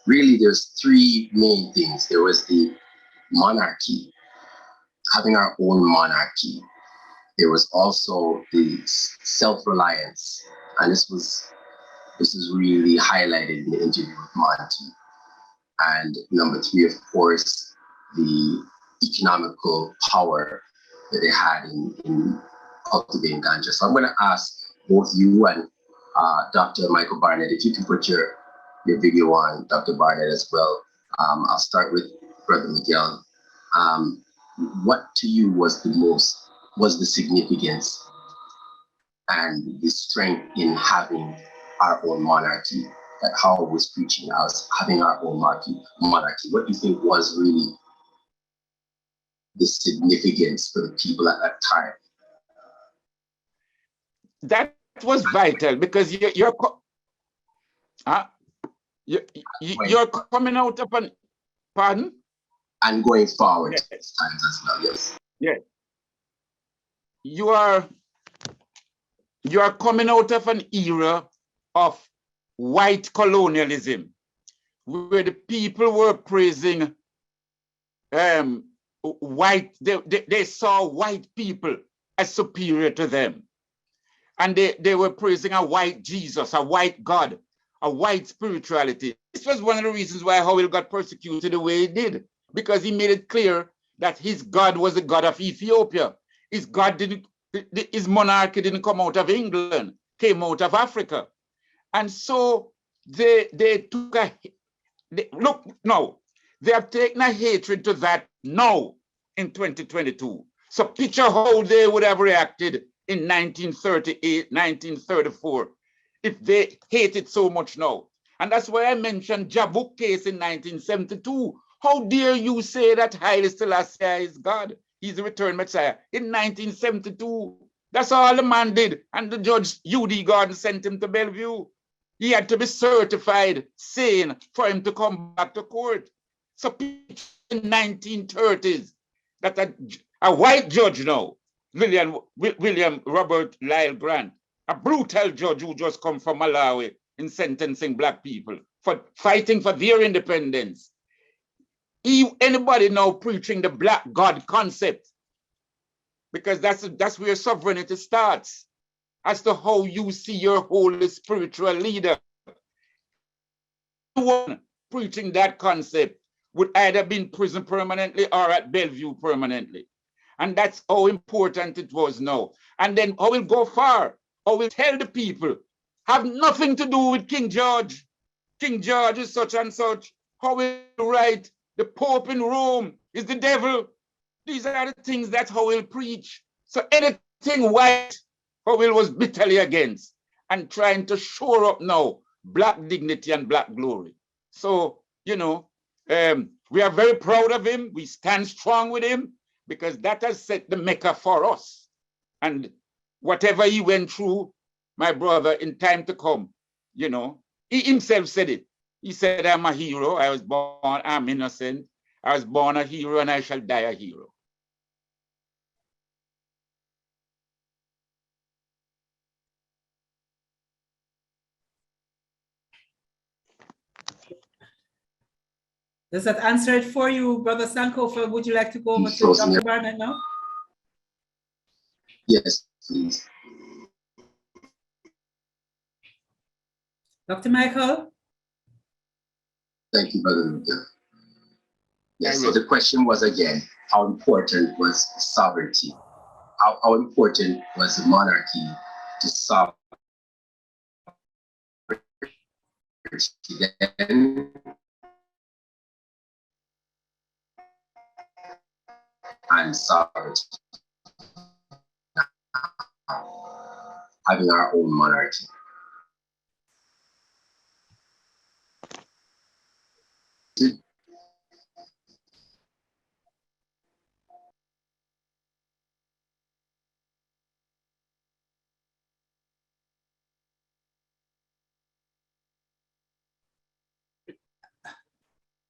Really, there's three main things. There was the monarchy, having our own monarchy. There was also the self-reliance, and this is really highlighted in the interview with Monty. And number three, of course, the economical power that they had in cultivating ganja. So I'm going to ask both you and Dr. Michael Barnett, if you can put your video on, Dr. Barnett, as well. I'll start with Brother Miguel. What to you was the significance and the strength in having our own monarchy, that Howell was preaching us, having our own monarchy? What do you think was really the significance for the people at that time? That was vital, because you're coming out of an, pardon? And going forward, yes. Times as well, yes. Yes. You are coming out of an era of white colonialism, where the people were praising white, they saw white people as superior to them. And they were praising a white Jesus, a white God, a white spirituality. This was one of the reasons why Howell got persecuted the way he did, because he made it clear that his God was the God of Ethiopia. His monarchy didn't come out of England, came out of Africa. And so they took look, no, they have taken a hatred to that now in 2022. So picture how they would have reacted in 1938, 1934, if they hated so much now. And that's why I mentioned Jabuk case in 1972. How dare you say that Haile Selassie is God? He's the returned Messiah. In 1972, that's all the man did. And the judge, U.D. Gordon, sent him to Bellevue. He had to be certified sane for him to come back to court. So in the 1930s, that a white judge now, William Robert Lyle Grant, a brutal judge who just come from Malawi in sentencing black people for fighting for their independence. Anybody now preaching the black God concept, because that's where sovereignty starts, as to how you see your holy spiritual leader. Anyone preaching that concept would either be in prison permanently or at Bellevue permanently. And that's how important it was now. And then I will go far. I will tell the people, have nothing to do with King George. King George is such and such. How will write? The Pope in Rome is the devil. These are the things that Howell preach. So anything white, Howell was bitterly against and trying to shore up now black dignity and black glory. So, you know, we are very proud of him. We stand strong with him, because that has set the Mecca for us. And whatever he went through, my brother, in time to come, you know, he himself said it. He said, I'm a hero. I was born, I'm innocent. I was born a hero and I shall die a hero. Does that answer it for you, Brother Sankofa? Would you like to go over to Dr. Barnett now? Yes, please. Dr. Michael? Thank you, Brother Miguel. Yes, so the question was again, how important was sovereignty? How important was the monarchy to sovereignty then? And sovereignty now, having our own monarchy.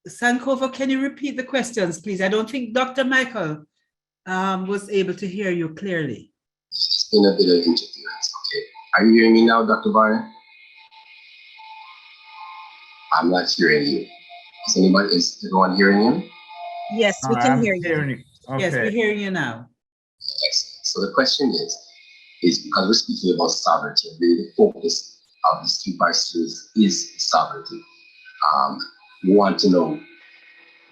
Sankofa, can you repeat the questions, please? I don't think Dr. Michael was able to hear you clearly. It's been a bit of interference. Okay. Are you hearing me now, Dr. Barnett? I'm not hearing you. Is everyone hearing him? Yes, we can I'm hear you. hearing you. Okay. Yes, we're hearing you now. Excellent. So the question is because we're speaking about sovereignty, really the focus of this three-part series is sovereignty. We want to know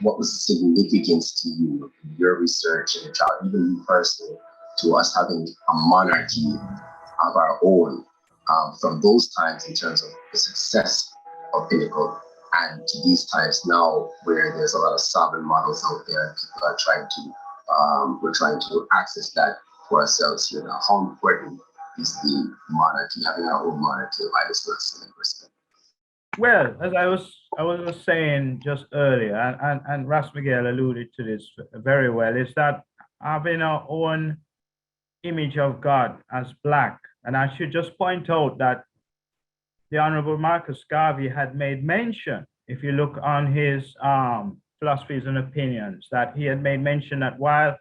what was the significance to you, your research and your child, even you personally, to us having a monarchy of our own from those times in terms of the success of Pinnacle and to these times now where there's a lot of sovereign models out there. People are trying to, we're trying to access that for ourselves here now. How important is the monarchy, having our own monarchy of Haile Selassie and respect? Well, as I was saying just earlier, and Ras Miguel alluded to this very well, is that having our own image of God as Black. And I should just point out that the Honorable Marcus Garvey had made mention, if you look on his philosophies and opinions, that he had made mention that while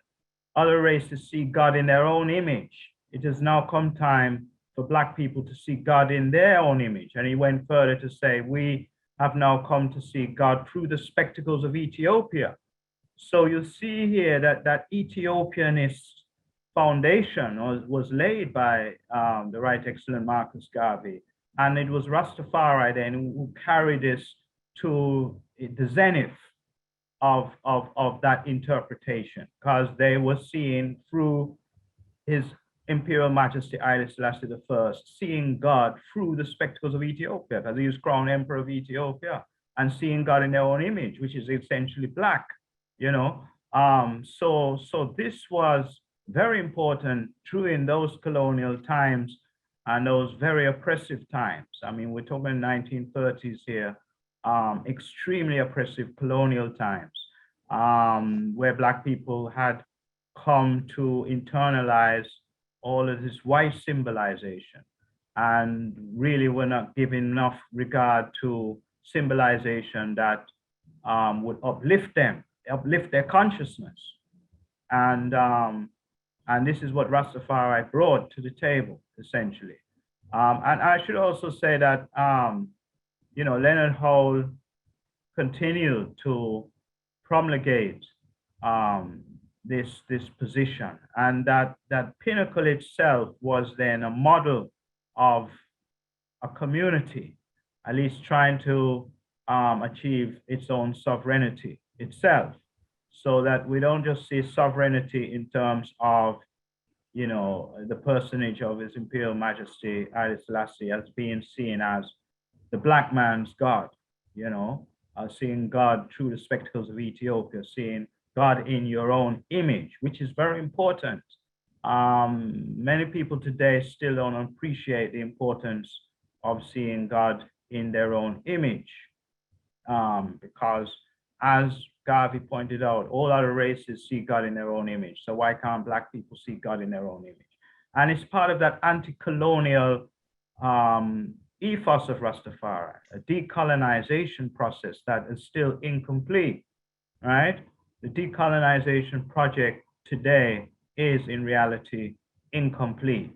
other races see God in their own image, it has now come time for Black people to see God in their own image. And he went further to say, we have now come to see God through the spectacles of Ethiopia. So you see here that Ethiopianist foundation was laid by the Right Excellent Marcus Garvey. And it was Rastafari then who carried this to the zenith of that interpretation, because they were seeing through His Imperial Majesty Haile Selassie I, seeing God through the spectacles of Ethiopia, because he was crowned Emperor of Ethiopia, and seeing God in their own image, which is essentially Black, you know. So this was very important true in those colonial times and those very oppressive times. I mean, we're talking 1930s here, extremely oppressive colonial times, where Black people had come to internalize all of this white symbolization and really were not giving enough regard to symbolization that would uplift them, uplift their consciousness. And this is what Rastafari brought to the table, essentially. And I should also say that, you know, Leonard Howell continued to promulgate this position, and that Pinnacle itself was then a model of a community, at least trying to achieve its own sovereignty itself, so that we don't just see sovereignty in terms of, you know, the personage of His Imperial Majesty Haile Selassie as being seen as the Black man's God, you know, seeing God through the spectacles of Ethiopia, seeing God in your own image, which is very important. Many people today still don't appreciate the importance of seeing God in their own image, because as Garvey pointed out, all other races see God in their own image. So why can't Black people see God in their own image? And it's part of that anti-colonial ethos of Rastafari, a decolonization process that is still incomplete, right? The decolonization project today is in reality incomplete.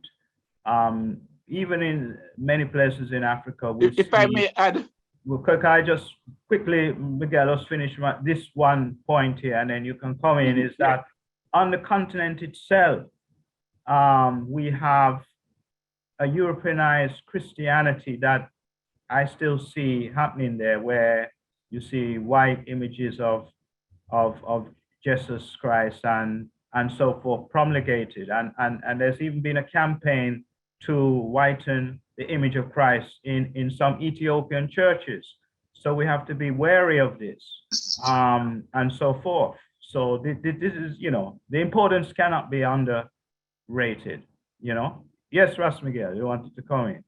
Even in many places in Africa, if I may add. Well, can I just quickly, Miguel, let's finish this one point here, and then you can come in, is that on the continent itself, we have a Europeanized Christianity that I still see happening there, where you see white images of Jesus Christ and so forth promulgated. And there's even been a campaign to whiten the image of Christ in some Ethiopian churches. So we have to be wary of this, and so forth. So this is, you know, the importance cannot be underrated, you know. Yes, Ras Miguel, you wanted to comment?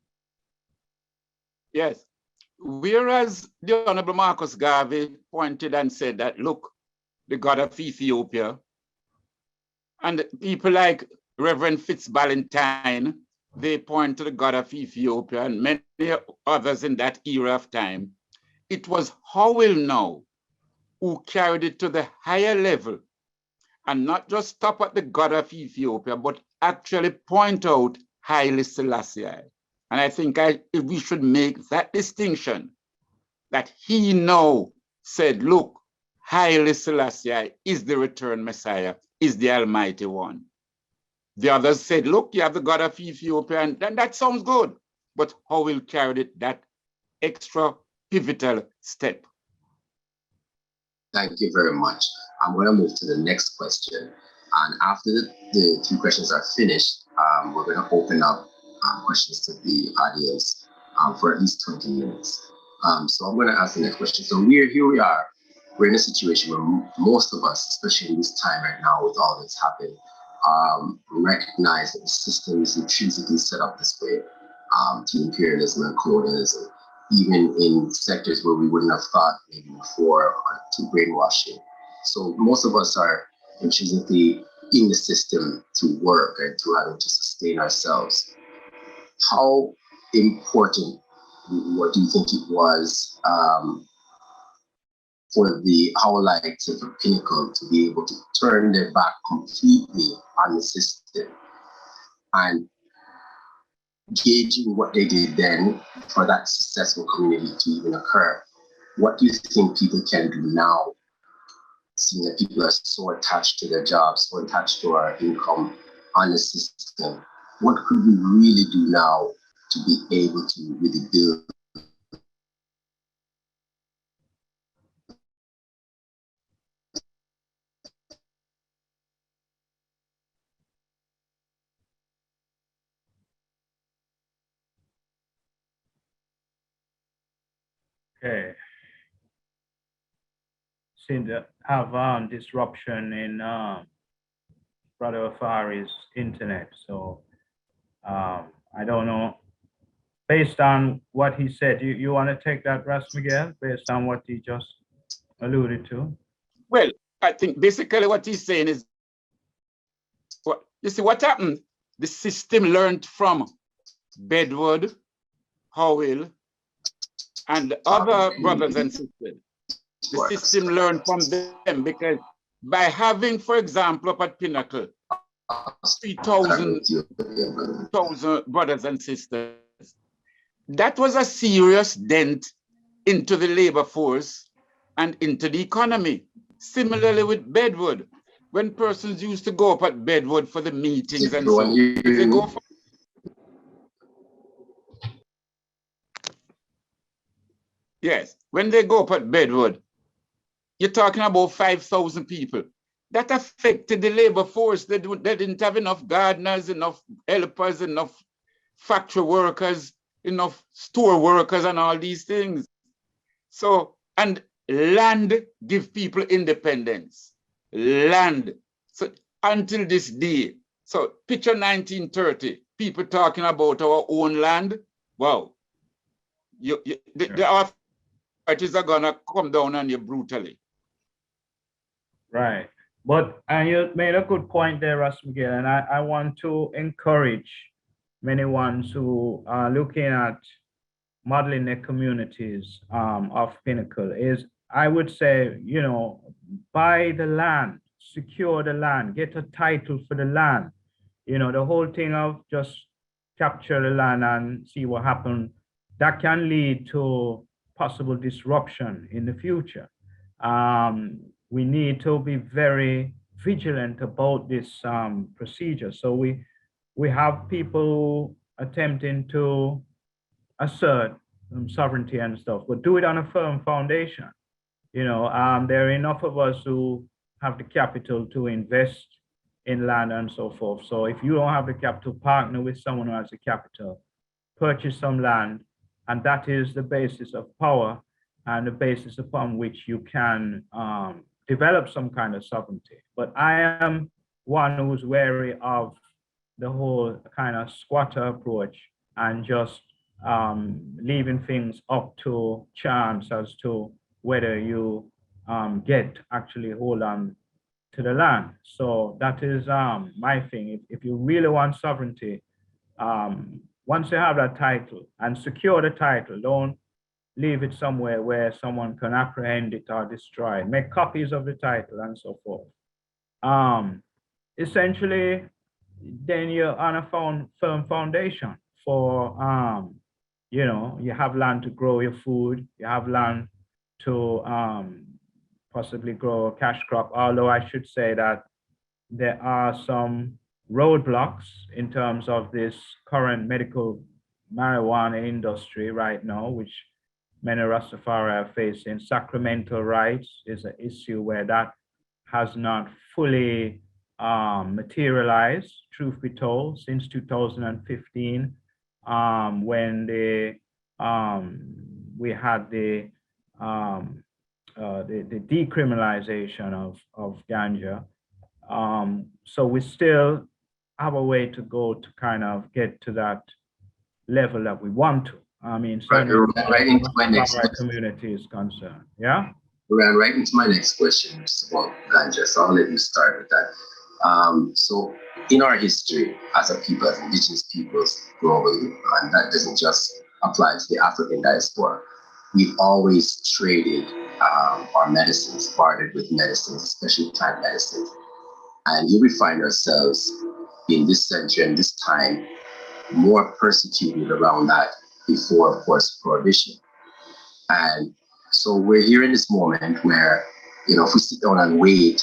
Yes. Whereas the Honorable Marcus Garvey pointed and said that, look, the God of Ethiopia, and people like Reverend Fitzballantyne, they point to the God of Ethiopia and many others in that era of time. It was Howell now who carried it to the higher level and not just stop at the God of Ethiopia, but actually point out Haile Selassie. And I think we should make that distinction, that he now said, look, Haile Selassie is the returned Messiah, is the Almighty One. The others said, look, you have the God of Ethiopia, and that sounds good. But Howell carried it that extra pivotal step. Thank you very much. I'm going to move to the next question. And after the two questions are finished, we're going to open up questions to the audience for at least 20 minutes. So I'm going to ask the next question. So here we are. We're in a situation where most of us, especially in this time right now with all that's happened, recognize that the system is intrinsically set up this way to imperialism and colonialism, even in sectors where we wouldn't have thought maybe before, to brainwashing. So most of us are intrinsically in the system to work and to having to sustain ourselves. How important, what do you think it was for the Howellites and for Pinnacle to be able to turn their back completely on the system and gauging what they did then for that successful community to even occur? What do you think people can do now, seeing that people are so attached to their jobs, so attached to our income on the system? What could we really do now to be able to really build? Okay. Seem to have disruption in Brother Afari's internet. So I don't know. Based on what he said, you want to take that, Miguel, based on what he just alluded to? Well, I think basically what he's saying is, you see what happened? The system learned from Bedward, Howell, and other brothers and sisters. The system learned from them because by having, for example, up at Pinnacle, 3,000 brothers and sisters, that was a serious dent into the labor force and into the economy. Similarly with Bedward, when persons used to go up at Bedward for the meetings and so on, they go for yes, when they go up at Bedward, you're talking about 5,000 people. That affected the labor force. They didn't have enough gardeners, enough helpers, enough factory workers, enough store workers and all these things. So, and land give people independence. Land. So until this day. So picture 1930, people talking about our own land. Wow. The authorities are gonna come down on you brutally. Right. But you made a good point there, Miguel, and I want to encourage many ones who are looking at modeling their communities of Pinnacle is, I would say, you know, buy the land, secure the land, get a title for the land. You know, the whole thing of just capture the land and see what happens, that can lead to possible disruption in the future. We need to be very vigilant about this procedure. So we have people attempting to assert sovereignty and stuff, but do it on a firm foundation. You know, there are enough of us who have the capital to invest in land and so forth. So if you don't have the capital, partner with someone who has the capital, purchase some land, and that is the basis of power and the basis upon which you can develop some kind of sovereignty. But I am one who's wary of the whole kind of squatter approach and just leaving things up to chance as to whether you get actually hold on to the land. So that is my thing. If you really want sovereignty, once you have that title and secure the title, don't leave it somewhere where someone can apprehend it or destroy it, make copies of the title and so forth. Essentially, then you're on a firm foundation for, you know, you have land to grow your food, you have land to possibly grow a cash crop, although I should say that there are some roadblocks in terms of this current medical marijuana industry right now, which many Rastafari are facing. Sacramental rights is an issue where that has not fully materialized, truth be told, since 2015, when we had the decriminalization of ganja. So we still have a way to go to kind of get to that level that we want to. I mean, right into my next community is concerned. Yeah. Ran right into my next question, which is about ganja. So I'll let you start with that. So in our history as a people, as indigenous peoples globally, and that doesn't just apply to the African diaspora, we've always traded our medicines, bartered with medicines, especially plant medicines. And here we find ourselves in this century and this time more persecuted around that before, of course, prohibition. And so we're here in this moment where, you know, if we sit down and wait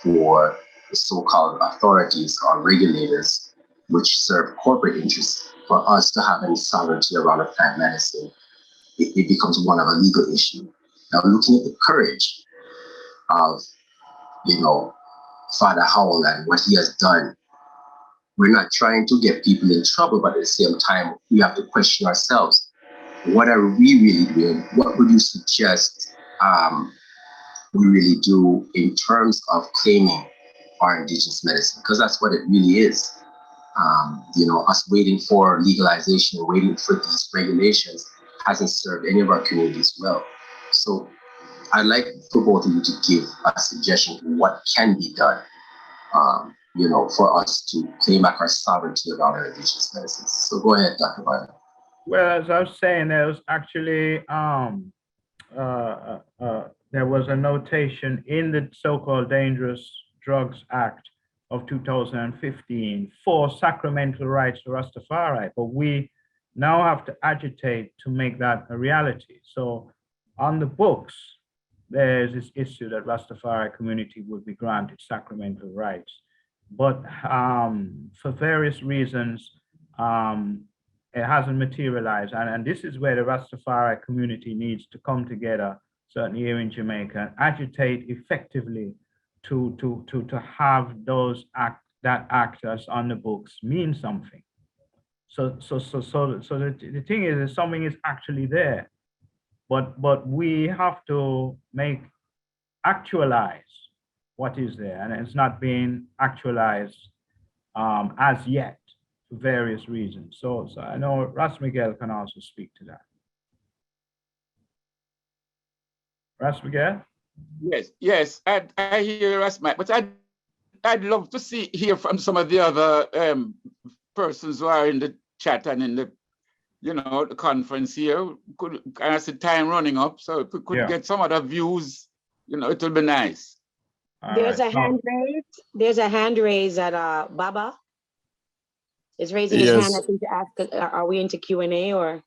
for the so-called authorities or regulators, which serve corporate interests, for us to have any sovereignty around a plant medicine, it becomes one of a legal issue. Now, looking at the courage of, you know, Father Howell and what he has done, we're not trying to get people in trouble, but at the same time, we have to question ourselves. What are we really doing? What would you suggest we really do in terms of claiming our indigenous medicine? Because that's what it really is. You know, us waiting for legalization, waiting for these regulations hasn't served any of our communities well. So I'd like for both of you to give a suggestion for what can be done, you know, for us to claim back our sovereignty around our indigenous medicines. So go ahead, Dr. Barnett. Well, as I was saying, there was actually there was a notation in the so-called Dangerous Drugs Act of 2015 for sacramental rights to Rastafari, but we now have to agitate to make that a reality. So on the books, there's this issue that Rastafari community would be granted sacramental rights, but for various reasons, it hasn't materialized. And this is where the Rastafari community needs to come together, certainly here in Jamaica, and agitate effectively to have those that actors on the books mean something. So the thing is something is actually there, but we have to actualize what is there, and it's not being actualized as yet for various reasons. So I know Ras Miguel can also speak to that. Ras Miguel? Yes, I hear Ras Miguel, but I'd love to hear from some of the other persons who are in the chat and in the, you know, the conference here. I see time running up, so if we could get some other views, you know, it would be nice. There's a hand raised. There's a hand raised at Baba. Is raising his hand, I think, to ask, are we into Q&A or?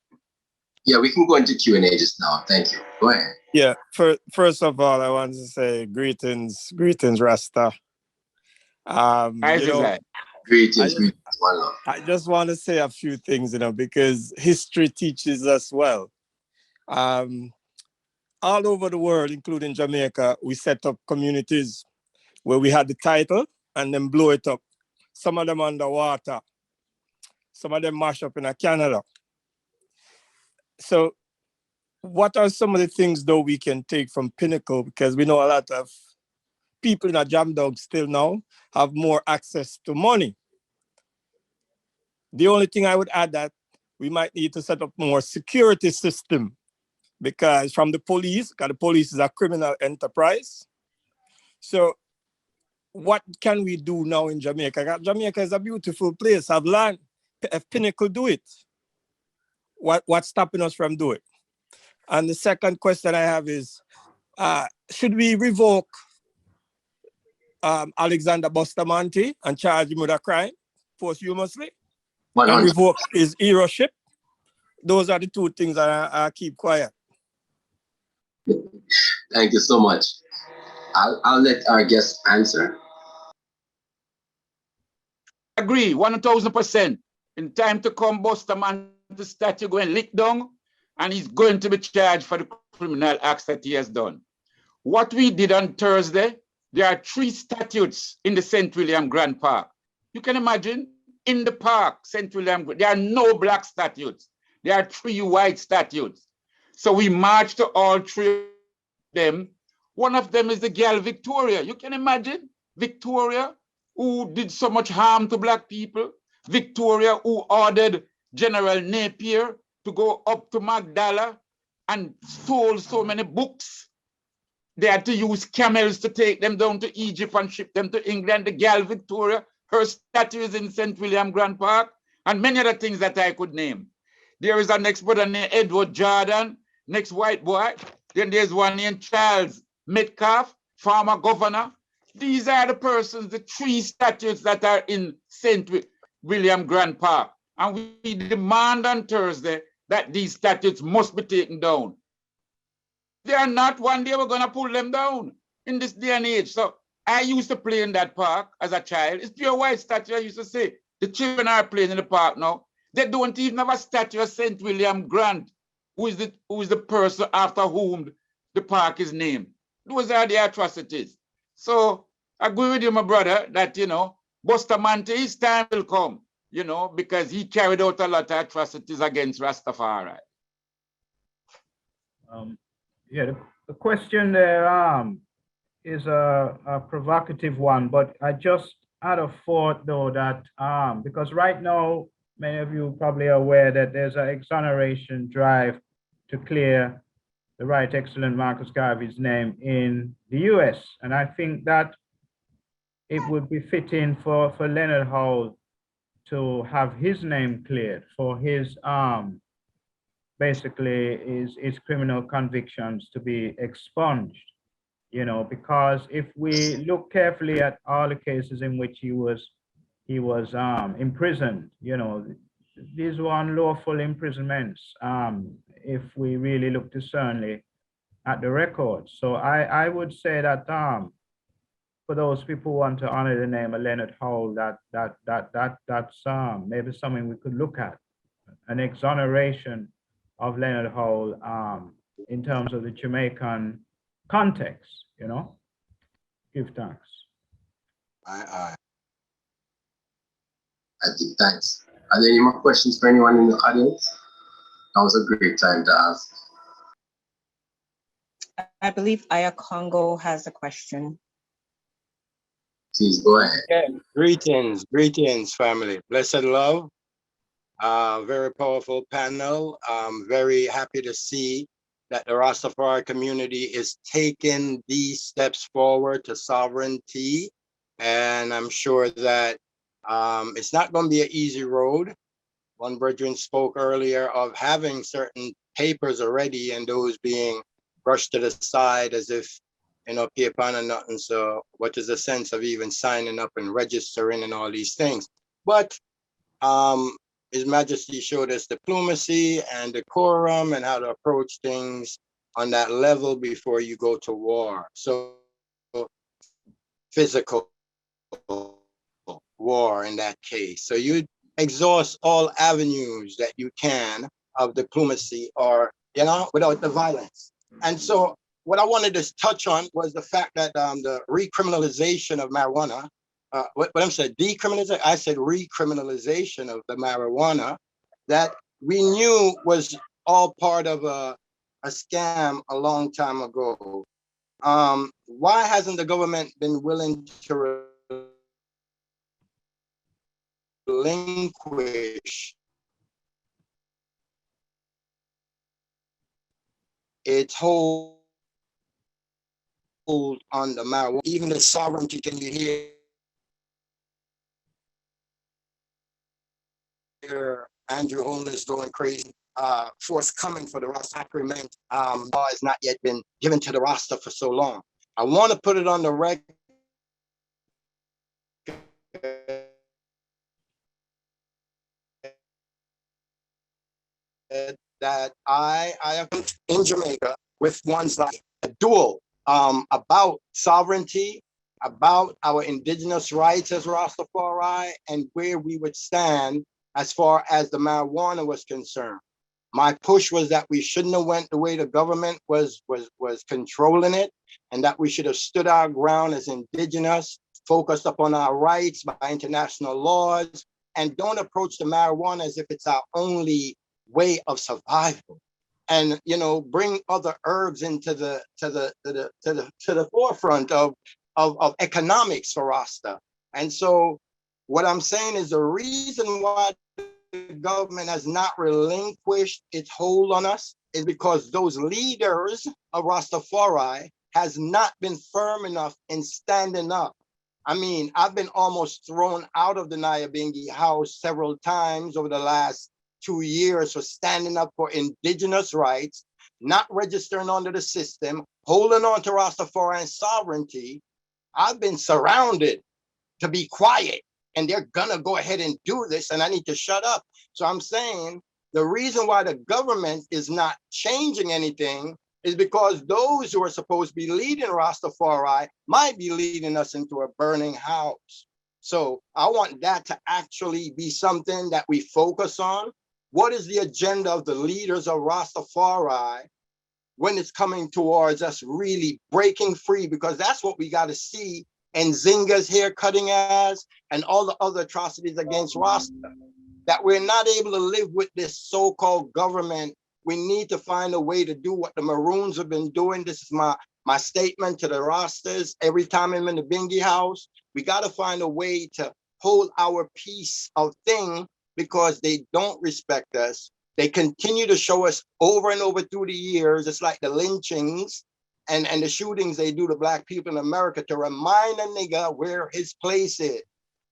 Yeah, we can go into Q&A just now. Thank you. Go ahead. Yeah, first of all, I want to say greetings, Rasta. You know, greetings. I just want to say a few things, you know, because history teaches us well. All over the world, including Jamaica, we set up communities where we had the title and then blow it up. Some of them underwater. Some of them mash up in Canada. So what are some of the things, though, we can take from Pinnacle? Because we know a lot of people in a jam dog still now have more access to money. The only thing I would add that we might need to set up more security system, because from the police, because the police is a criminal enterprise. So what can we do now in Jamaica? Jamaica is a beautiful place. Have land. If Pinnacle do it, what's stopping us from doing it? And the second question I have is, should we revoke Alexander Bustamante and charge him with a crime posthumously and revoke his heroship? Those are the two things that I keep quiet. Thank you so much. I'll let our guest answer. Agree, 1,000%. In time to come, Bustamante statue going lick down, and he's going to be charged for the criminal acts that he has done. What we did on Thursday, there are 3 statutes in the St. William Grand Park. You can imagine, in the park, St. William, there are no black statues. There are 3 white statues. So we marched to all 3 of them. One of them is the girl Victoria. You can imagine Victoria, who did so much harm to black people. Victoria, who ordered General Napier to go up to Magdala and stole so many books. They had to use camels to take them down to Egypt and ship them to England. The girl Victoria, her statue is in St. William Grand Park, and many other things that I could name. There is a next brother named Edward Jordan, next white boy. Then there's one named Charles Metcalf, former governor. These are the persons, the 3 statues that are in St. William Grand Park. And we demand on Thursday that these statues must be taken down. They are not, one day we're going to pull them down in this day and age. So I used to play in that park as a child. It's pure white statue, I used to say. The children are playing in the park now. They don't even have a statue of St. William Grant, who is the person after whom the park is named. Those are the atrocities. So I agree with you, my brother, that, Bustamante, his time will come, because he carried out a lot of atrocities against Rastafari. Yeah, the question there is a provocative one, but I just had a thought though that because right now, many of you probably are aware that there's an exoneration drive to clear the Right Excellent Marcus Garvey's name in the US. And I think that it would be fitting for Leonard Howell to have his name cleared for his basically his criminal convictions to be expunged, because if we look carefully at all the cases in which he was imprisoned, these were unlawful imprisonments, if we really look discerningly at the records. So I would say that for those people who want to honor the name of Leonard Howell, that's maybe something we could look at, an exoneration of Leonard Howell in terms of the Jamaican context, Give thanks. I think thanks. Are there any more questions for anyone in the audience? That was a great time to ask. I believe Aya Congo has a question. Please go ahead. Yeah. Greetings, family. Blessed love. Very powerful panel. Very happy to see that the RastafarI community is taking these steps forward to sovereignty. And I'm sure that it's not going to be an easy road. One brethren spoke earlier of having certain papers already and those being brushed to the side as if, paper and nothing. So what is the sense of even signing up and registering and all these things? But His Majesty showed us diplomacy and decorum and how to approach things on that level before you go to war. So physical war in that case. So you exhaust all avenues that you can of diplomacy or, without the violence. And so what I wanted to touch on was the fact that the recriminalization of marijuana, what I'm saying, decriminalization, I said recriminalization of the marijuana that we knew was all part of a scam a long time ago. Why hasn't the government been willing to relinquish its hold on the marijuana? Even the sovereignty, can you hear Andrew Holness going crazy? forthcoming for the Rasta agreement law has not yet been given to the Rasta for so long. I want to put it on the record that I am in Jamaica with ones like a duel about sovereignty, about our indigenous rights as Rastafari, and where we would stand as far as the marijuana was concerned. My push was that we shouldn't have went the way the government was controlling it, and that we should have stood our ground as indigenous, focused upon our rights by international laws, and don't approach the marijuana as if it's our only way of survival. And bring other herbs into the forefront of economics for Rasta. And so what I'm saying is the reason why the government has not relinquished its hold on us is because those leaders of Rastafari has not been firm enough in standing up. I mean, I've been almost thrown out of the Nyabingi house several times over the last 2 years for standing up for indigenous rights, not registering under the system, holding on to Rastafarian sovereignty. I've been surrounded to be quiet, and they're gonna go ahead and do this, and I need to shut up. So I'm saying the reason why the government is not changing anything is because those who are supposed to be leading Rastafari might be leading us into a burning house. So I want that to actually be something that we focus on. What is the agenda of the leaders of Rastafari when it's coming towards us really breaking free? Because that's what we got to see. And Zinga's hair cutting ass and all the other atrocities against Rasta, that we're not able to live with this so-called government. We need to find a way to do what the Maroons have been doing. This is my statement to the Rastas. Every time I'm in the Bingi house, we got to find a way to hold our piece of thing, because they don't respect us. They continue to show us over and over through the years. It's like the lynchings and the shootings they do to Black people in America to remind a nigga where his place is.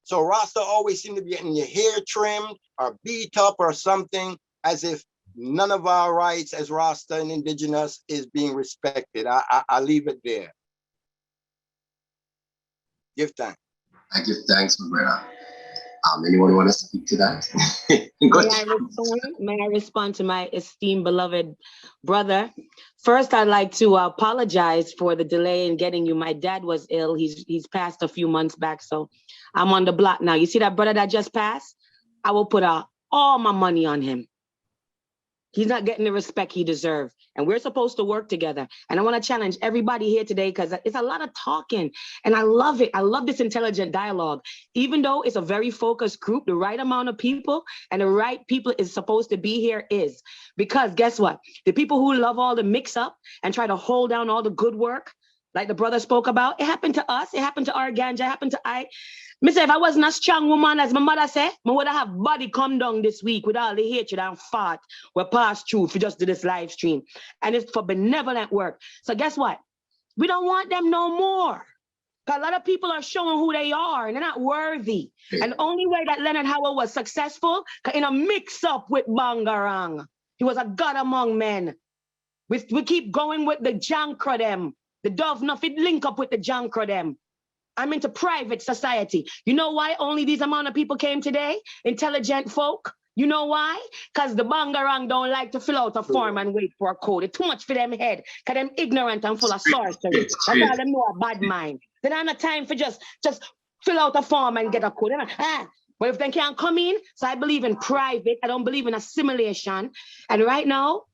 So Rasta always seem to be getting your hair trimmed or beat up or something, as if none of our rights as Rasta and indigenous is being respected. I leave it there. Give thanks. I give thanks, my brother. Anyone want to speak to that? May I respond to my esteemed beloved brother? First, I'd like to apologize for the delay in getting you. My dad was ill. He's passed a few months back, so I'm on the block now. You see that brother that just passed? I will put all my money on him. He's not getting the respect he deserves. And we're supposed to work together. And I want to challenge everybody here today, because it's a lot of talking. And I love it. I love this intelligent dialogue. Even though it's a very focused group, the right amount of people and the right people is supposed to be here is. Because guess what? The people who love all the mix up and try to hold down all the good work, like the brother spoke about, it happened to us. It happened to our ganja. It happened to I. Me say, if I wasn't a strong woman, as my mother said, I would have body come down this week with all the hatred and fought we passed through for just do this live stream. And it's for benevolent work. So guess what? We don't want them no more. Because a lot of people are showing who they are and they're not worthy. And the only way that Leonard Howell was successful, in a mix-up with Bangarang. He was a god among men. We keep going with the jankra them. The dove nothing link up with the jankra them. I'm into private society. You know why only these amount of people came today? Intelligent folk. You know why? Because the Bangarang don't like to fill out a form and wait for a code. It's too much for them head. Because them ignorant and full of sorcery. That's all them know a bad mind. They don't have time for just fill out a form and get a code. But if they can't come in, so I believe in private. I don't believe in assimilation. And right now,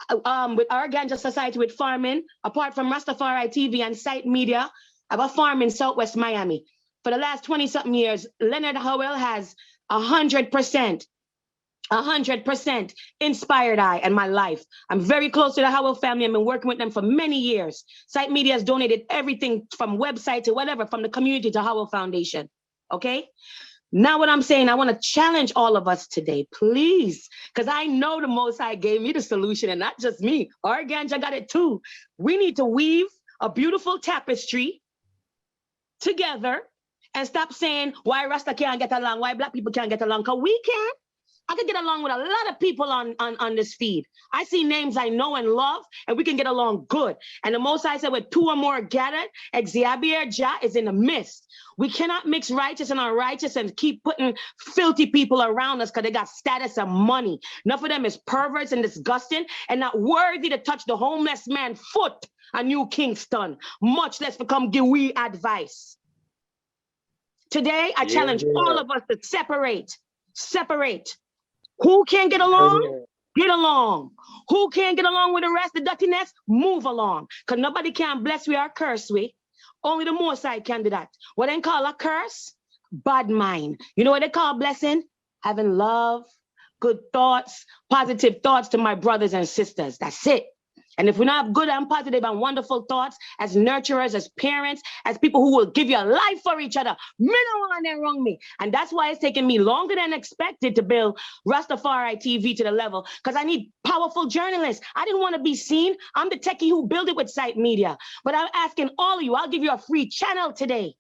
with our ganja society, with farming, apart from Rastafari TV and site media, I have a farm in Southwest Miami. For the last 20-something years, Leonard Howell has 100% inspired I and my life. I'm very close to the Howell family. I've been working with them for many years. Site Media has donated everything from website to whatever, from the community to Howell Foundation, okay? Now what I'm saying, I want to challenge all of us today, please, because I know the Most High gave me the solution, and not just me. Our ganja got it too. We need to weave a beautiful tapestry together and stop saying why Rasta can't get along, why Black people can't get along, because we can. I could get along with a lot of people on this feed. I see names I know and love, and we can get along good. And the Most High said, with two or more gathered, Exabier Jah is in the midst. We cannot mix righteous and unrighteous and keep putting filthy people around us because they got status and money. Enough of them is perverts and disgusting and not worthy to touch the homeless man's foot on New Kingston, much less become give we advice. Today, I challenge all of us to separate. Who can't get along? Get along. Who can't get along with the rest of the dirtiness? Move along. Because nobody can bless we or curse we. Only the Most High can do that. What they call a curse? Bad mind. You know what they call blessing? Having love, good thoughts, positive thoughts to my brothers and sisters. That's it. And if we don't have good and positive and wonderful thoughts as nurturers, as parents, as people who will give your life for each other, me don't want them wrong me. And that's why it's taken me longer than expected to build Rastafari TV to the level, because I need powerful journalists. I didn't want to be seen. I'm the techie who built it with Site Media. But I'm asking all of you, I'll give you a free channel today.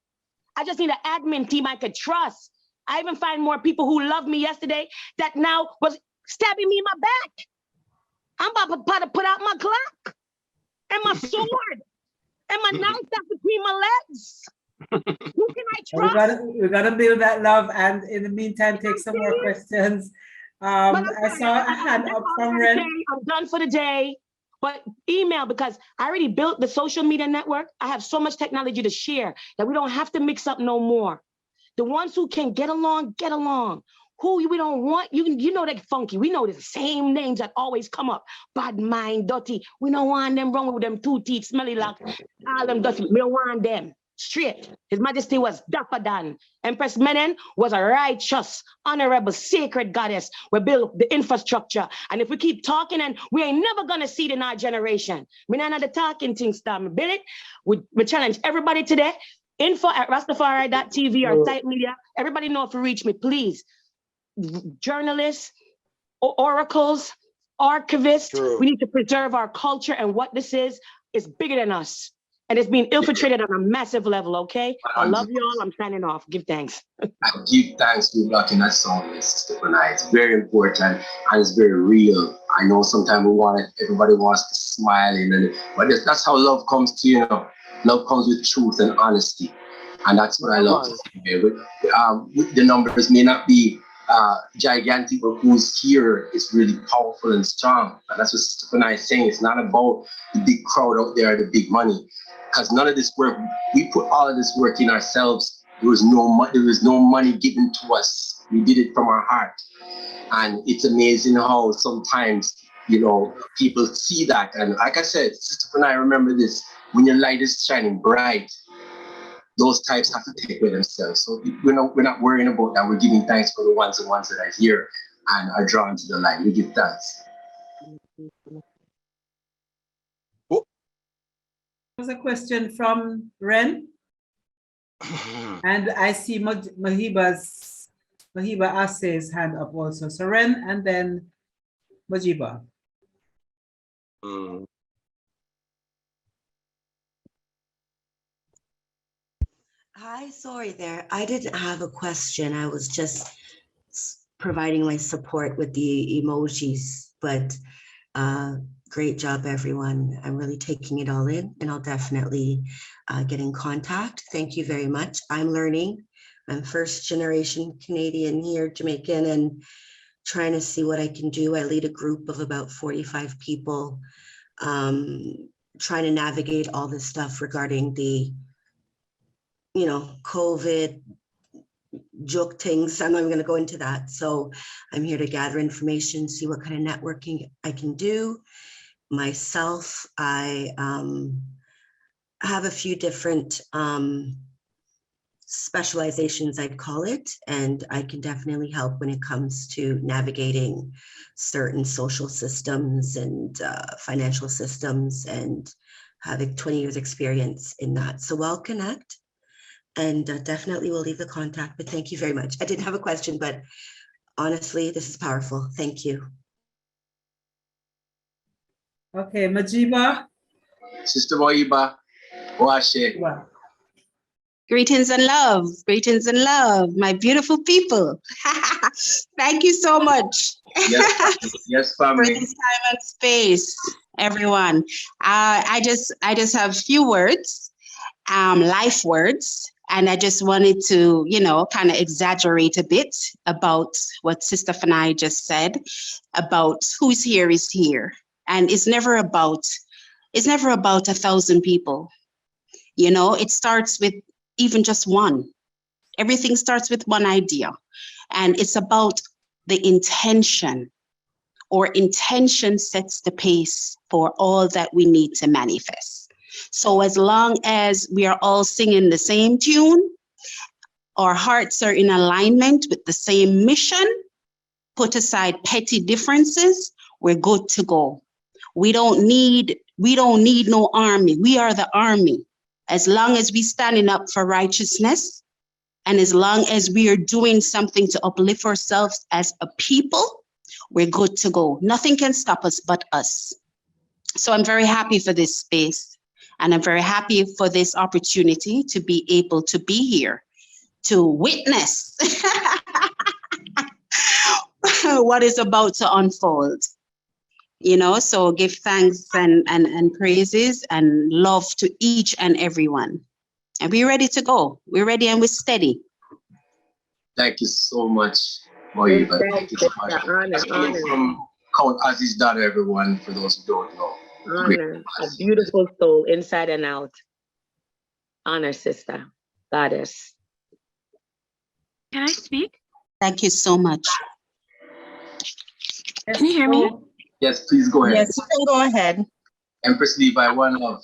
I just need an admin team I could trust. I even find more people who loved me yesterday that now was stabbing me in my back. I'm about to put out my clock and my sword and my nunchuck between my legs. Who can I trust? We gotta build that love, and in the meantime, take some more questions. I saw a hand up from Ren. I'm done for the day. But email, because I already built the social media network. I have so much technology to share that we don't have to mix up no more. The ones who can get along, get along. Who we don't want, you know that funky. We know the same names that always come up. Bad mind, dirty. We don't want them wrong with them 2 teeth, smelly like all them dirty. We don't want them. Straight. His Majesty was dapper than. Empress Menen was a righteous, honorable, sacred goddess. We built the infrastructure. And if we keep talking, and we ain't never gonna see it in our generation. We not the talking things, Tom. Build it. We challenge everybody today. info@rastafari.tv or Site Media. Everybody know if you reach me, please. Journalists, oracles, archivists. We need to preserve our culture, and what this is bigger than us. And it's being infiltrated on a massive level, okay? I love you all. I'm signing off. Give thanks. I give thanks to blocking that song, Sister Panay. It's very important and it's very real. I know sometimes everybody wants to smile, but that's how love comes to, love comes with truth and honesty. And that's what I love to see. The numbers may not be gigantic, but who's here is really powerful and strong. And that's what Sister Panay is saying. It's not about the big crowd out there, the big money. Because none of this work, we put all of this work in ourselves. There was no money given to us. We did it from our heart. And it's amazing how sometimes, people see that. And like I said, Sister Panay, remember this, when your light is shining bright, those types have to take with themselves. So we're not worrying about that. We're giving thanks for the ones that are here and are drawn to the light. We give thanks. There's a question from Ren. And I see Mahiba Ase's hand up also. So Ren and then Majiba. Hi, sorry there. I didn't have a question. I was just providing my support with the emojis, but great job, everyone. I'm really taking it all in, and I'll definitely get in contact. Thank you very much. I'm learning. I'm first generation Canadian here, Jamaican, and trying to see what I can do. I lead a group of about 45 people, trying to navigate all this stuff regarding the COVID joke things. I'm not even going to go into that. So I'm here to gather information, see what kind of networking I can do. Myself, I have a few different specializations, I'd call it, and I can definitely help when it comes to navigating certain social systems and financial systems, and having 20 years experience in that. So I'll connect. And definitely we'll leave the contact, but thank you very much. I didn't have a question, but honestly, this is powerful. Thank you. Okay, Majiba. Sister Moiba, Washe. Greetings and love, my beautiful people. Thank you so much. Yes, For family. this time and space, everyone. I just have a few words, life words, and I just wanted to, kind of exaggerate a bit about what Sister Fanai just said about who's here is here, and it's never about 1,000 people. It starts with even just one. Everything starts with one idea, and it's about the intention. Or intention sets the pace for all that we need to manifest. So as long as we are all singing the same tune, our hearts are in alignment with the same mission, put aside petty differences, we're good to go. We don't need no army. We are the army. As long as we standing up for righteousness, and as long as we are doing something to uplift ourselves as a people, we're good to go. Nothing can stop us but us. So I'm very happy for this space, and I'm very happy for this opportunity to be able to be here to witness what is about to unfold. So give thanks and praises and love to each and everyone. And we're ready to go. We're ready and we're steady. Thank you so much, Moiva. Thank you so much. From Count Azi's daughter, everyone, for those who don't know. Honor, a beautiful soul inside and out. Honor, sister, goddess. Can I speak? Thank you so much. Can you hear me? Yes, please go ahead. Yes, you can go ahead. Empress Levi, one love.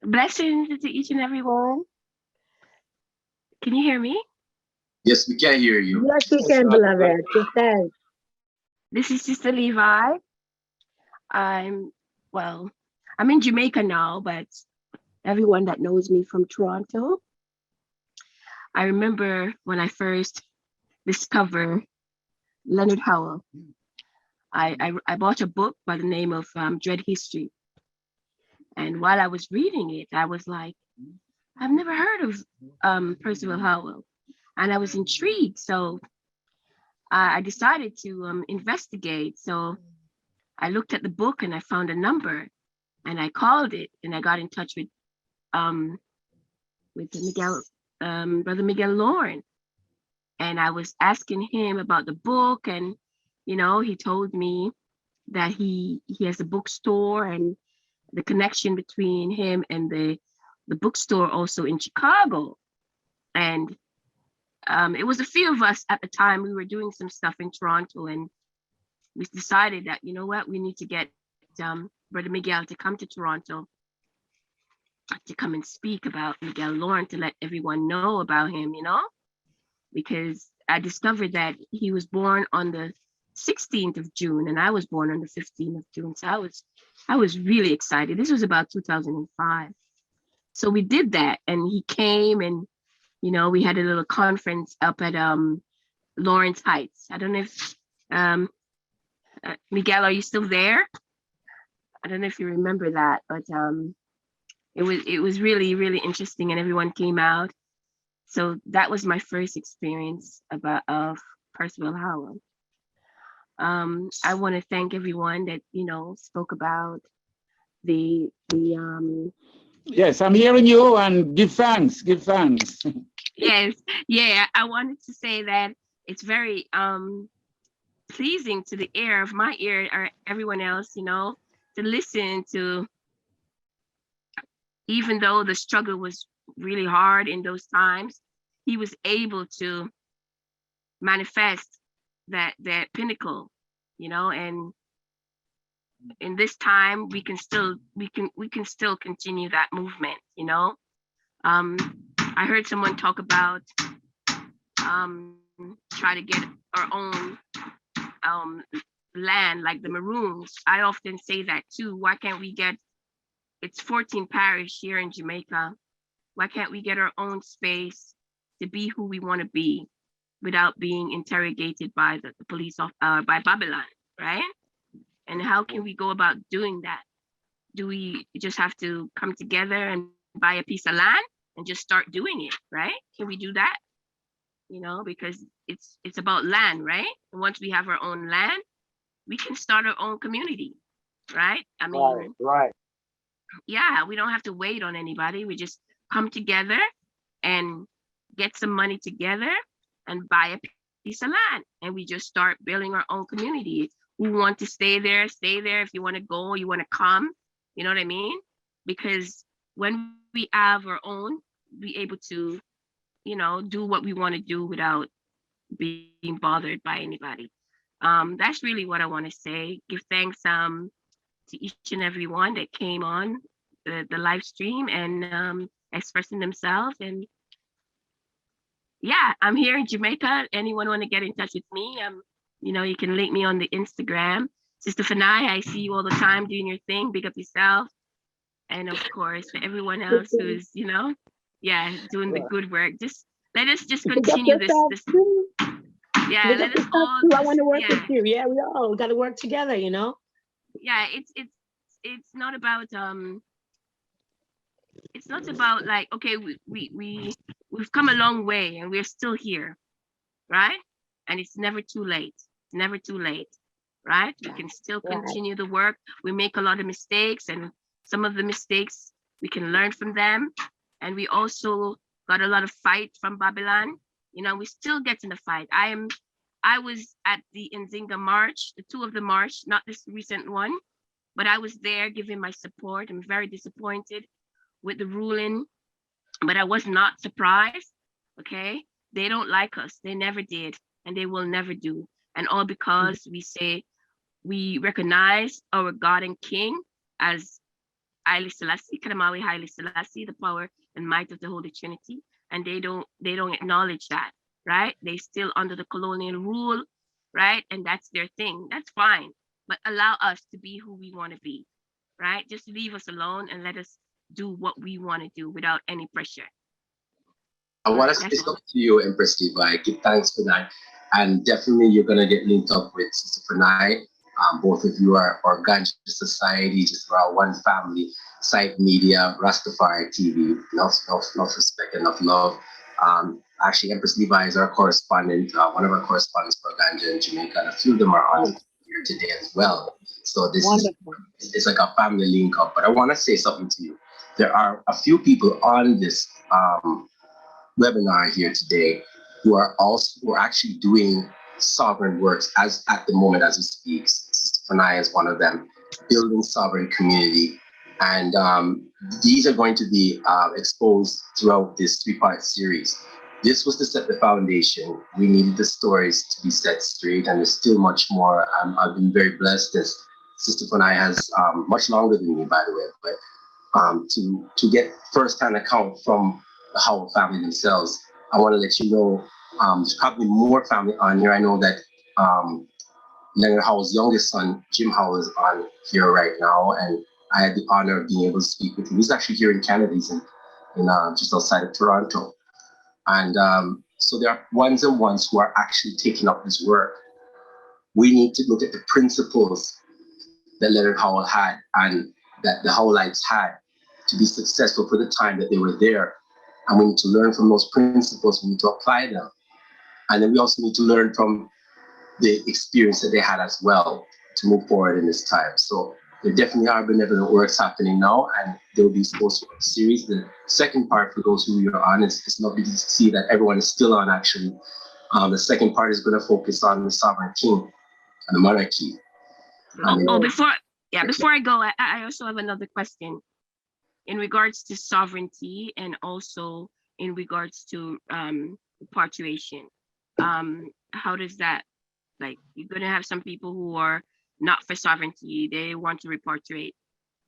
Blessings to each and every one. Can you hear me? Yes, we can hear you. Yes, we can, beloved. Thanks. This is Sister Levi. I'm in Jamaica now, but everyone that knows me from Toronto. I remember when I first discovered Leonard Howell. I bought a book by the name of Dread History. And while I was reading it, I was like, I've never heard of Percival Howell. And I was intrigued. So I decided to investigate. So I looked at the book and I found a number and I called it and I got in touch with Miguel, Brother Miguel Lorne. And I was asking him about the book, and he told me that he has a bookstore and the connection between him and the bookstore also in Chicago. And it was a few of us at the time. We were doing some stuff in Toronto, and we decided that, we need to get Brother Miguel to come to Toronto to come and speak about Miguel Lorne, to let everyone know about him, because I discovered that he was born on the 16th of June and I was born on the 15th of June. So I was really excited. This was about 2005. So we did that, and he came, and we had a little conference up at Lawrence Heights. I don't know if Miguel, are you still there? I don't know if you remember that, but it was really, really interesting, and everyone came out. So that was my first experience of Percival Howell. I want to thank everyone that spoke about the Yes, I'm hearing you, and give thanks. Yes, yeah. I wanted to say that it's very pleasing to the ear of my ear or everyone else, to listen to, even though the struggle was really hard in those times, he was able to manifest that pinnacle, and in this time we can still continue that movement. I heard someone talk about try to get our own land like the Maroons. I often say that too. Why can't we it's 14 parish here in Jamaica. Why can't we get our own space to be who we want to be without being interrogated by the police by Babylon, right? And how can we go about doing that? Do we just have to come together and buy a piece of land? and just start doing it, right? Can we do that? You know, because it's about land, right? And once we have our own land, we can start our own community, right? I mean, Right. yeah, we don't have to wait on anybody. We just come together and get some money together and buy a piece of land, and we just start building our own community. Who want to stay there, stay there. If you want to go, you want to come, you know what I mean? Because when we have our own, be able to, you know, do what we want to do without being bothered by anybody. That's really what I want to say. Give thanks to each and every one that came on the live stream and expressing themselves. And yeah, I'm here in Jamaica. Anyone want to get in touch with me? You know, you can link me on the Instagram. Sister Fanai, I see you all the time doing your thing. Big up yourself. And of course, for everyone else who's, you know, yeah, doing the good work. Just let us just continue this. Yeah, let us all. I want to work with you. Yeah, we all got to work together, you know. Yeah, it's not about like, okay, we've come a long way and we're still here, right? And it's never too late. It's never too late, right? We can still continue the work. We make a lot of mistakes, and some of the mistakes we can learn from them. And we also got a lot of fight from Babylon. You know, we still get in the fight. I was at the Nzinga March, the two of the march, not this recent one, but I was there giving my support. I'm very disappointed with the ruling, but I was not surprised, okay? They don't like us. They never did, and they will never do. And all because we say we recognize our God and King as Haile Selassie, Kadamawi Haile Selassie, the power and might of the Holy Trinity, and they don't acknowledge that, right? They still under the colonial rule, right? And that's their thing. That's fine, but allow us to be who we want to be, right? Just leave us alone and let us do what we want to do without any pressure. I want to say something to you, Empress Levi. Give thanks for that. And definitely you're going to get linked up with Sister Fanai. Both of you are Ganja Society, just for our one family, Site Media, Rastafari TV. Enough respect, enough love. Actually, Empress Levi is our correspondent, one of our correspondents for Ganja in Jamaica, and a few of them are on here today as well. So this is like a family link up. But I want to say something to you. There are a few people on this webinar here today who are actually doing sovereign works as at the moment as we speak. Sister Fanai is one of them, building sovereign community. And these are going to be exposed throughout this three-part series. This was to set the foundation. We needed the stories to be set straight, and there's still much more. I've been very blessed as Sister Fanai has much longer than me, by the way, but to get first-hand account from the Howell family themselves. I want to let you know there's probably more family on here. I know that Leonard Howell's youngest son, Jim Howell, is on here right now, and I had the honor of being able to speak with him. He's actually here in Canada. He's in just outside of Toronto. And so there are ones and ones who are actually taking up this work. We need to look at the principles that Leonard Howell had and that the Howellites had to be successful for the time that they were there. And we need to learn from those principles. We need to apply them. And then we also need to learn from the experience that they had as well to move forward in this time. So there definitely are benevolent works happening now, and there will be post-work series. The second part, for those who are on, it's lovely to see that everyone is still on, actually. The second part is going to focus on the sovereign king and the monarchy. Before I go, I also have another question in regards to sovereignty and also in regards to repatriation. How does that, like, you're going to have some people who are not for sovereignty, they want to repatriate,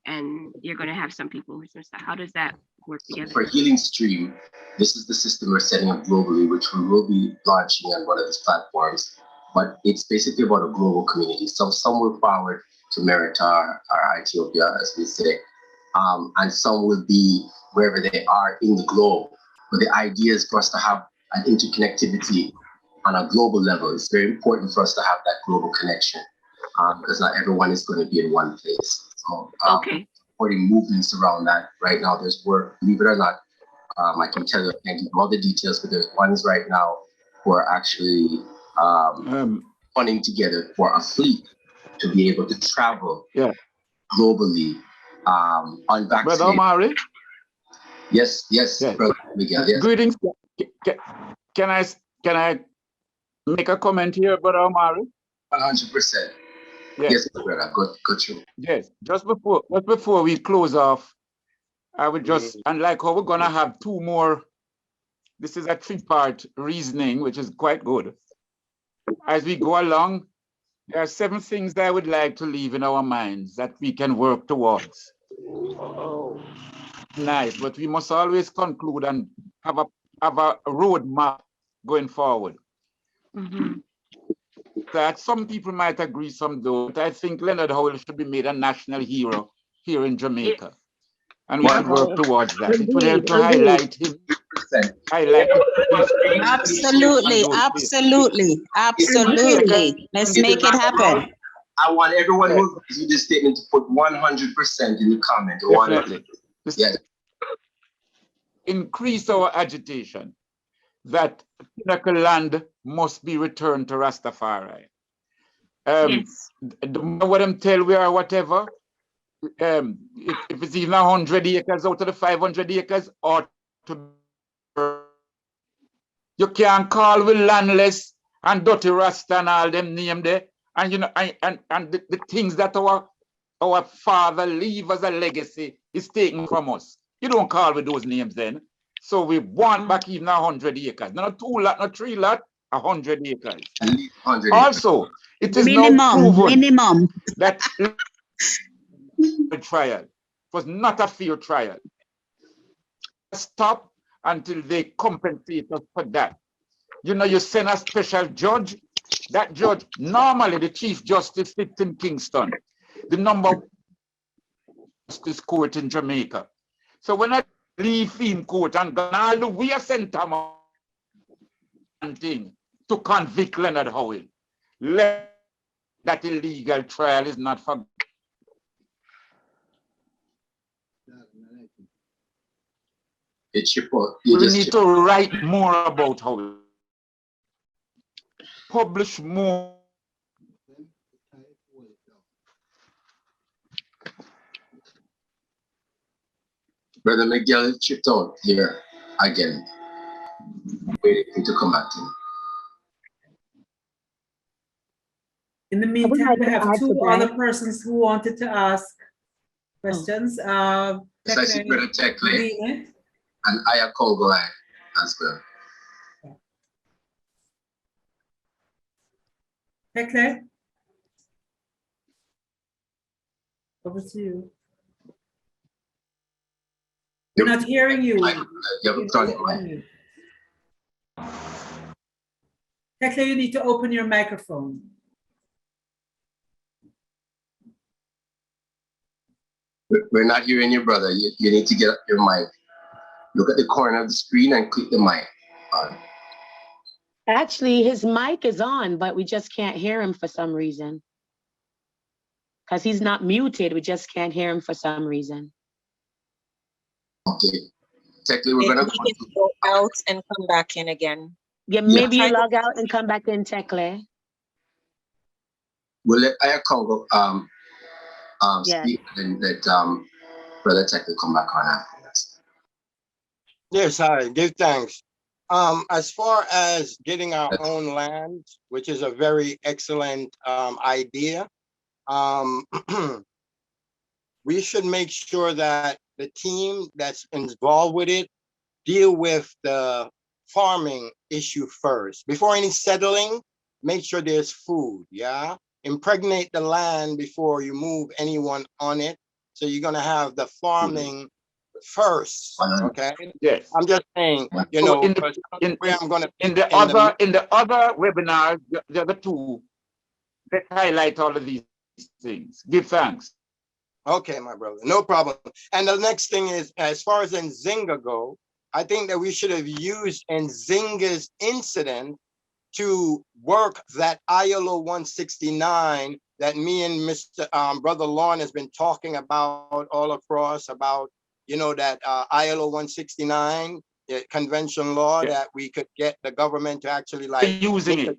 and you're going to have some people who just, how does that work together? For Healing Stream, this is the system we're setting up globally, which we will be launching on one of these platforms. But it's basically about a global community. So some will forward to Merita or Ethiopia, as we say, and some will be wherever they are in the globe. But the idea is for us to have an interconnectivity on a global level. It's very important for us to have that global connection because not everyone is going to be in one place. So supporting movements around that. Right now there's work, believe it or not, I can tell you all the details, but there's ones right now who are actually putting together for a fleet to be able to travel globally unvaccinated. Brother Omari? Yes, Brother Miguel. Yes. Greetings. Can I make a comment here, Brother Omari? 100%. Yes, brother. Go through. Yes. Just before we close off, I would just, and like how we're gonna have two more. This is a three-part reasoning, which is quite good. As we go along, there are 7 things that I would like to leave in our minds that we can work towards. Nice, but we must always conclude and have a roadmap going forward. That some people might agree, some don't. I think Leonard Howell should be made a national hero here in Jamaica. And we should work towards that. It would help to highlight him. Absolutely. Let's make it happen. I want everyone who agrees with this statement to put 100% in the comment. Definitely. Yes. Increase our agitation that Pinnacle land must be returned to Rastafari. No matter what them tell we are whatever, if it's even 100 acres out of the 500 acres, or you can't call with landless and dirty Rasta and all them name there, and you know, and the things that our father leave as a legacy is taken from us. You don't call with those names then. So we want back even 100 acres. Not 2 lot, not 3 lot, 100 acres. Also, it is now proven that the trial was not a fair trial. Stop until they compensate us for that. You know, you send a special judge. That judge, normally the Chief Justice sits in Kingston, the number justice court in Jamaica. So when I leave Theme Court and gone all the way to St. Thomas thing to convict Leonard Howell, that illegal trial is not for. We need to write more about Howell, publish more. Brother Miguel chipped out here again, waiting to come back to him. In the meantime, we have 2 other persons who wanted to ask questions. Yes, I see Brother Tekle and Aya Kogolai as well. Tekle, over to you. We're not hearing you. Tekle, you need to open your microphone. We're not hearing you, brother. You need to get up your mic. Look at the corner of the screen and click the mic on. Actually, his mic is on, but we just can't hear him for some reason. Because he's not muted, we just can't hear him for some reason. Okay. Technically, we're going to go out and come back in again. Yeah, maybe you log out and come back in, Tekle. We'll let Aya Congo speak and let Brother Tekle come back on after this. Yes, hi, give thanks. As far as getting our own land, which is a very excellent idea, we should make sure that the team that's involved with it deal with the farming issue first. Before any settling, make sure there's food, yeah? Impregnate the land before you move anyone on it. So you're gonna have the farming first, okay? Yes. I'm just saying, you know, in the other webinars, the other 2, that highlight all of these things. Give thanks. Okay, my brother, no problem. And the next thing is, as far as Nzinga go, I think that we should have used Nzinga's incident to work that ILO 169 that me and Mr. Brother Lorne has been talking about all across, about you know, that ILO 169 convention law, that we could get the government to actually like using it.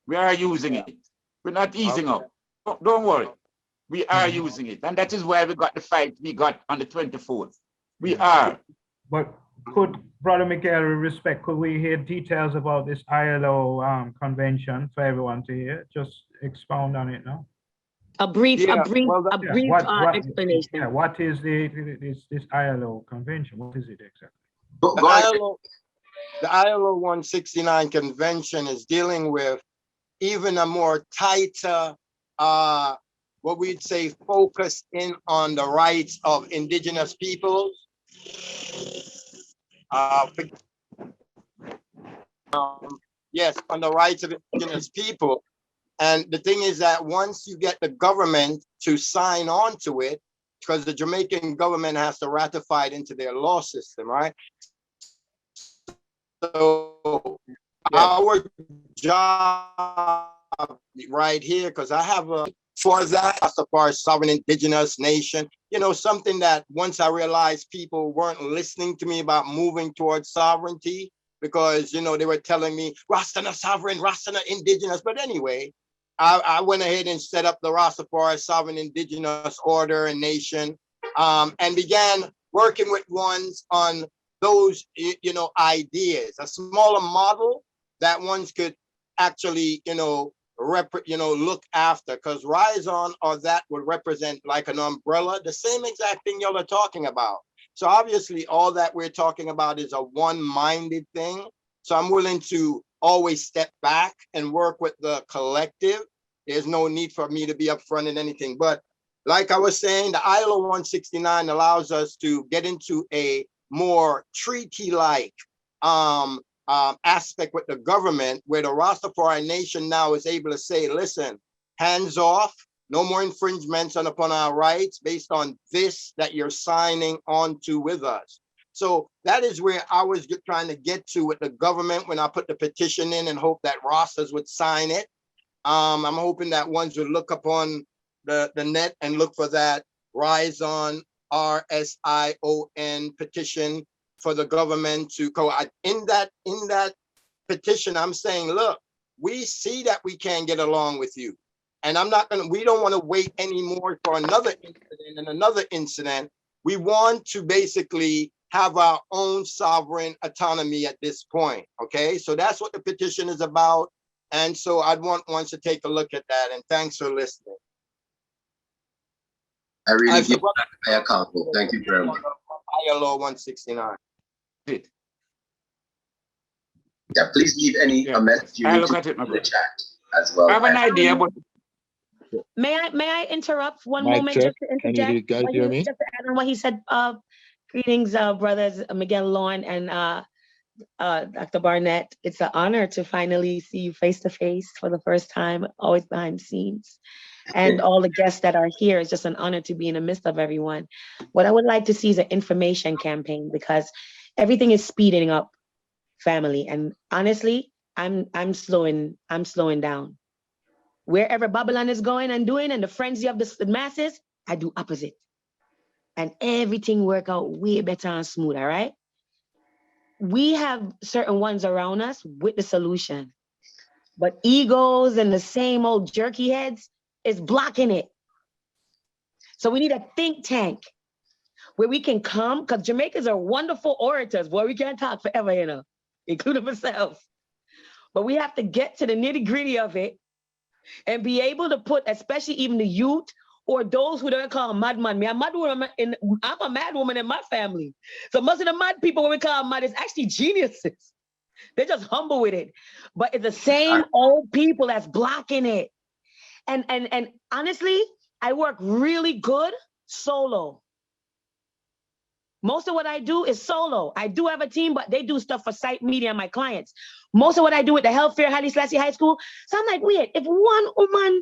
We are using it. We're not easing up. Don't worry. We are using it. And that is why we got the fight we got on the 24th. We are. But could, Brother Miguel, with respect, could we hear details about this ILO convention for everyone to hear? Just expound on it now. A brief explanation. Yeah, what is this ILO convention? What is it exactly? The ILO 169 convention is dealing with even a more tighter, what we'd say, focus in on the rights of indigenous peoples. Yes, on the rights of indigenous people. And the thing is that once you get the government to sign on to it, because the Jamaican government has to ratify it into their law system, right? So our job right here, because I have a, for that, Rastafari sovereign indigenous nation, you know, something that once I realized people weren't listening to me about moving towards sovereignty, because, you know, they were telling me, Rastana sovereign, Rastana indigenous. But anyway, I went ahead and set up the Rastafari Sovereign Indigenous Order and Nation, and began working with ones on those, you know, ideas, a smaller model that ones could actually, you know, look after, because Rise On or that would represent like an umbrella, the same exact thing y'all are talking about. So obviously all that we're talking about is a one-minded thing. So I'm willing to always step back and work with the collective. There's no need for me to be upfront in anything. But like I was saying, the ILO 169 allows us to get into a more treaty-like aspect with the government, where the Rastafari Nation now is able to say, listen, hands off, no more infringements upon our rights based on this that you're signing on to with us. So that is where I was trying to get to with the government when I put the petition in and hope that Rastas would sign it. I'm hoping that ones would look upon the net and look for that Rise On, RSION petition for the government to go. In that petition, I'm saying, look, we see that we can't get along with you. And we don't want to wait anymore for another incident and another incident. We want to basically have our own sovereign autonomy at this point, okay? So that's what the petition is about. And so I'd want ones to take a look at that, and thanks for listening. I really give that accountable. Thank you very much. ILO 169. Yeah, please leave any comments you need to in the chat as well. I have an idea, but may I interrupt one Mic moment check. just to interject? Can you guys hear me? Just to add on what he said. Greetings, brothers Miguel, Lorne, and Dr. Barnett. It's an honor to finally see you face to face for the first time, always behind the scenes. And all the guests that are here, it's just an honor to be in the midst of everyone. What I would like to see is an information campaign, because everything is speeding up, family. And honestly, I'm slowing down. Wherever Babylon is going and doing, and the frenzy of the masses, I do opposite. And everything work out way better and smooth, all right? We have certain ones around us with the solution, but egos and the same old jerky heads is blocking it. So we need a think tank where we can come, because Jamaicans are wonderful orators. Boy, we can't talk forever, you know, including myself. But we have to get to the nitty gritty of it and be able to put, especially even the youth, or those who don't call madman. I'm a mad woman in my family. So most of the mad people, when we call mad, is actually geniuses. They're just humble with it. But it's the same old people that's blocking it. And honestly, I work really good solo. Most of what I do is solo. I do have a team, but they do stuff for Sight Media and my clients. Most of what I do with the health fair, Haile Selassie High School. So I'm like, wait, if one woman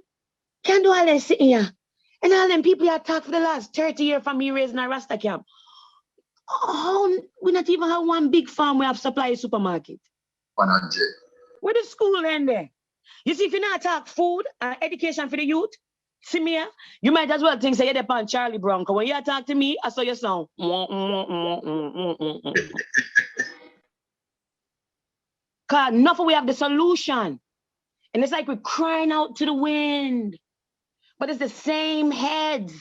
can do all this sitting here, and all them people I talk for the last 30 years from me raising a Rasta camp, oh, we not even have one big farm we have supply supermarket. 100. Where the school end there? You see, if you not talk food and education for the youth, See me here? You might as well think say you're on Charlie Brown, because when you talk to me, I saw your sound. Because enough we have the solution. And it's like we're crying out to the wind. But it's the same heads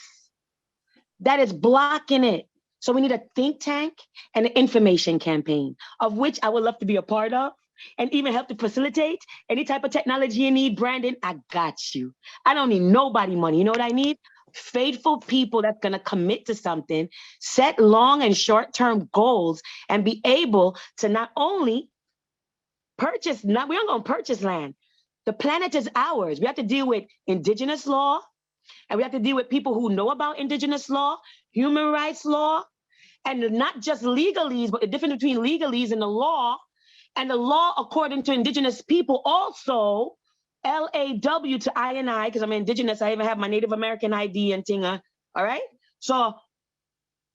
that is blocking it. So we need a think tank and an information campaign, of which I would love to be a part of and even help to facilitate. Any type of technology you need, Brandon, I got you. I don't need nobody money. You know what I need? Faithful people that's going to commit to something, set long and short-term goals, and be able to not only purchase, we aren't going to purchase land. The planet is ours. We have to deal with indigenous law, and we have to deal with people who know about indigenous law, human rights law, and not just legalese, but the difference between legalese and the law according to indigenous people also, LAW to I and I, because I'm indigenous, I even have my Native American ID and thing, all right? So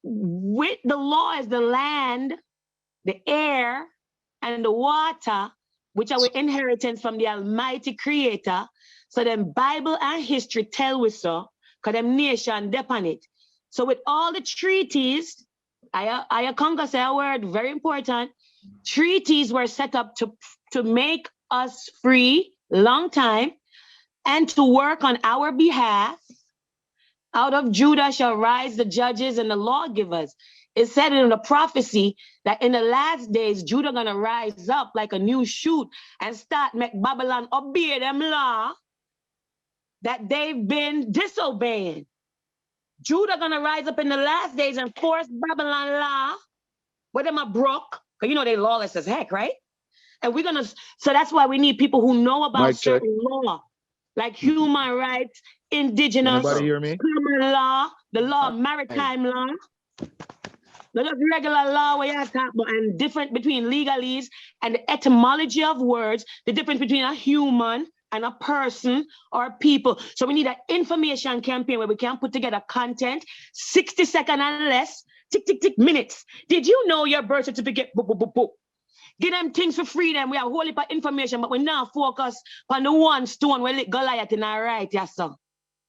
with the law is the land, the air, and the water, which are our inheritance from the Almighty Creator. So then Bible and history tell us so, because them nation depend on it. So with all the treaties, I Congress say a word, very important, treaties were set up to make us free, long time, and to work on our behalf. Out of Judah shall rise the judges and the lawgivers. It said in the prophecy that in the last days, Judah gonna rise up like a new shoot and start make Babylon obey them law that they've been disobeying. Judah gonna rise up in the last days and force Babylon law, where them are broke, because you know they lawless as heck, right? And we're gonna, so that's why we need people who know about certain law, like human rights, indigenous, criminal law, the law, maritime law, not just regular law where you talk about, and different between legalese and the etymology of words, the difference between a human and a person or people. So we need an information campaign where we can put together content, 60 seconds and less, tick, tick, tick, minutes. Did you know your birth certificate? Boop, boop, boop, boop. Give them things for freedom. We have a whole heap of information, but we now focus on the one stone where Goliath in our right, yes, sir.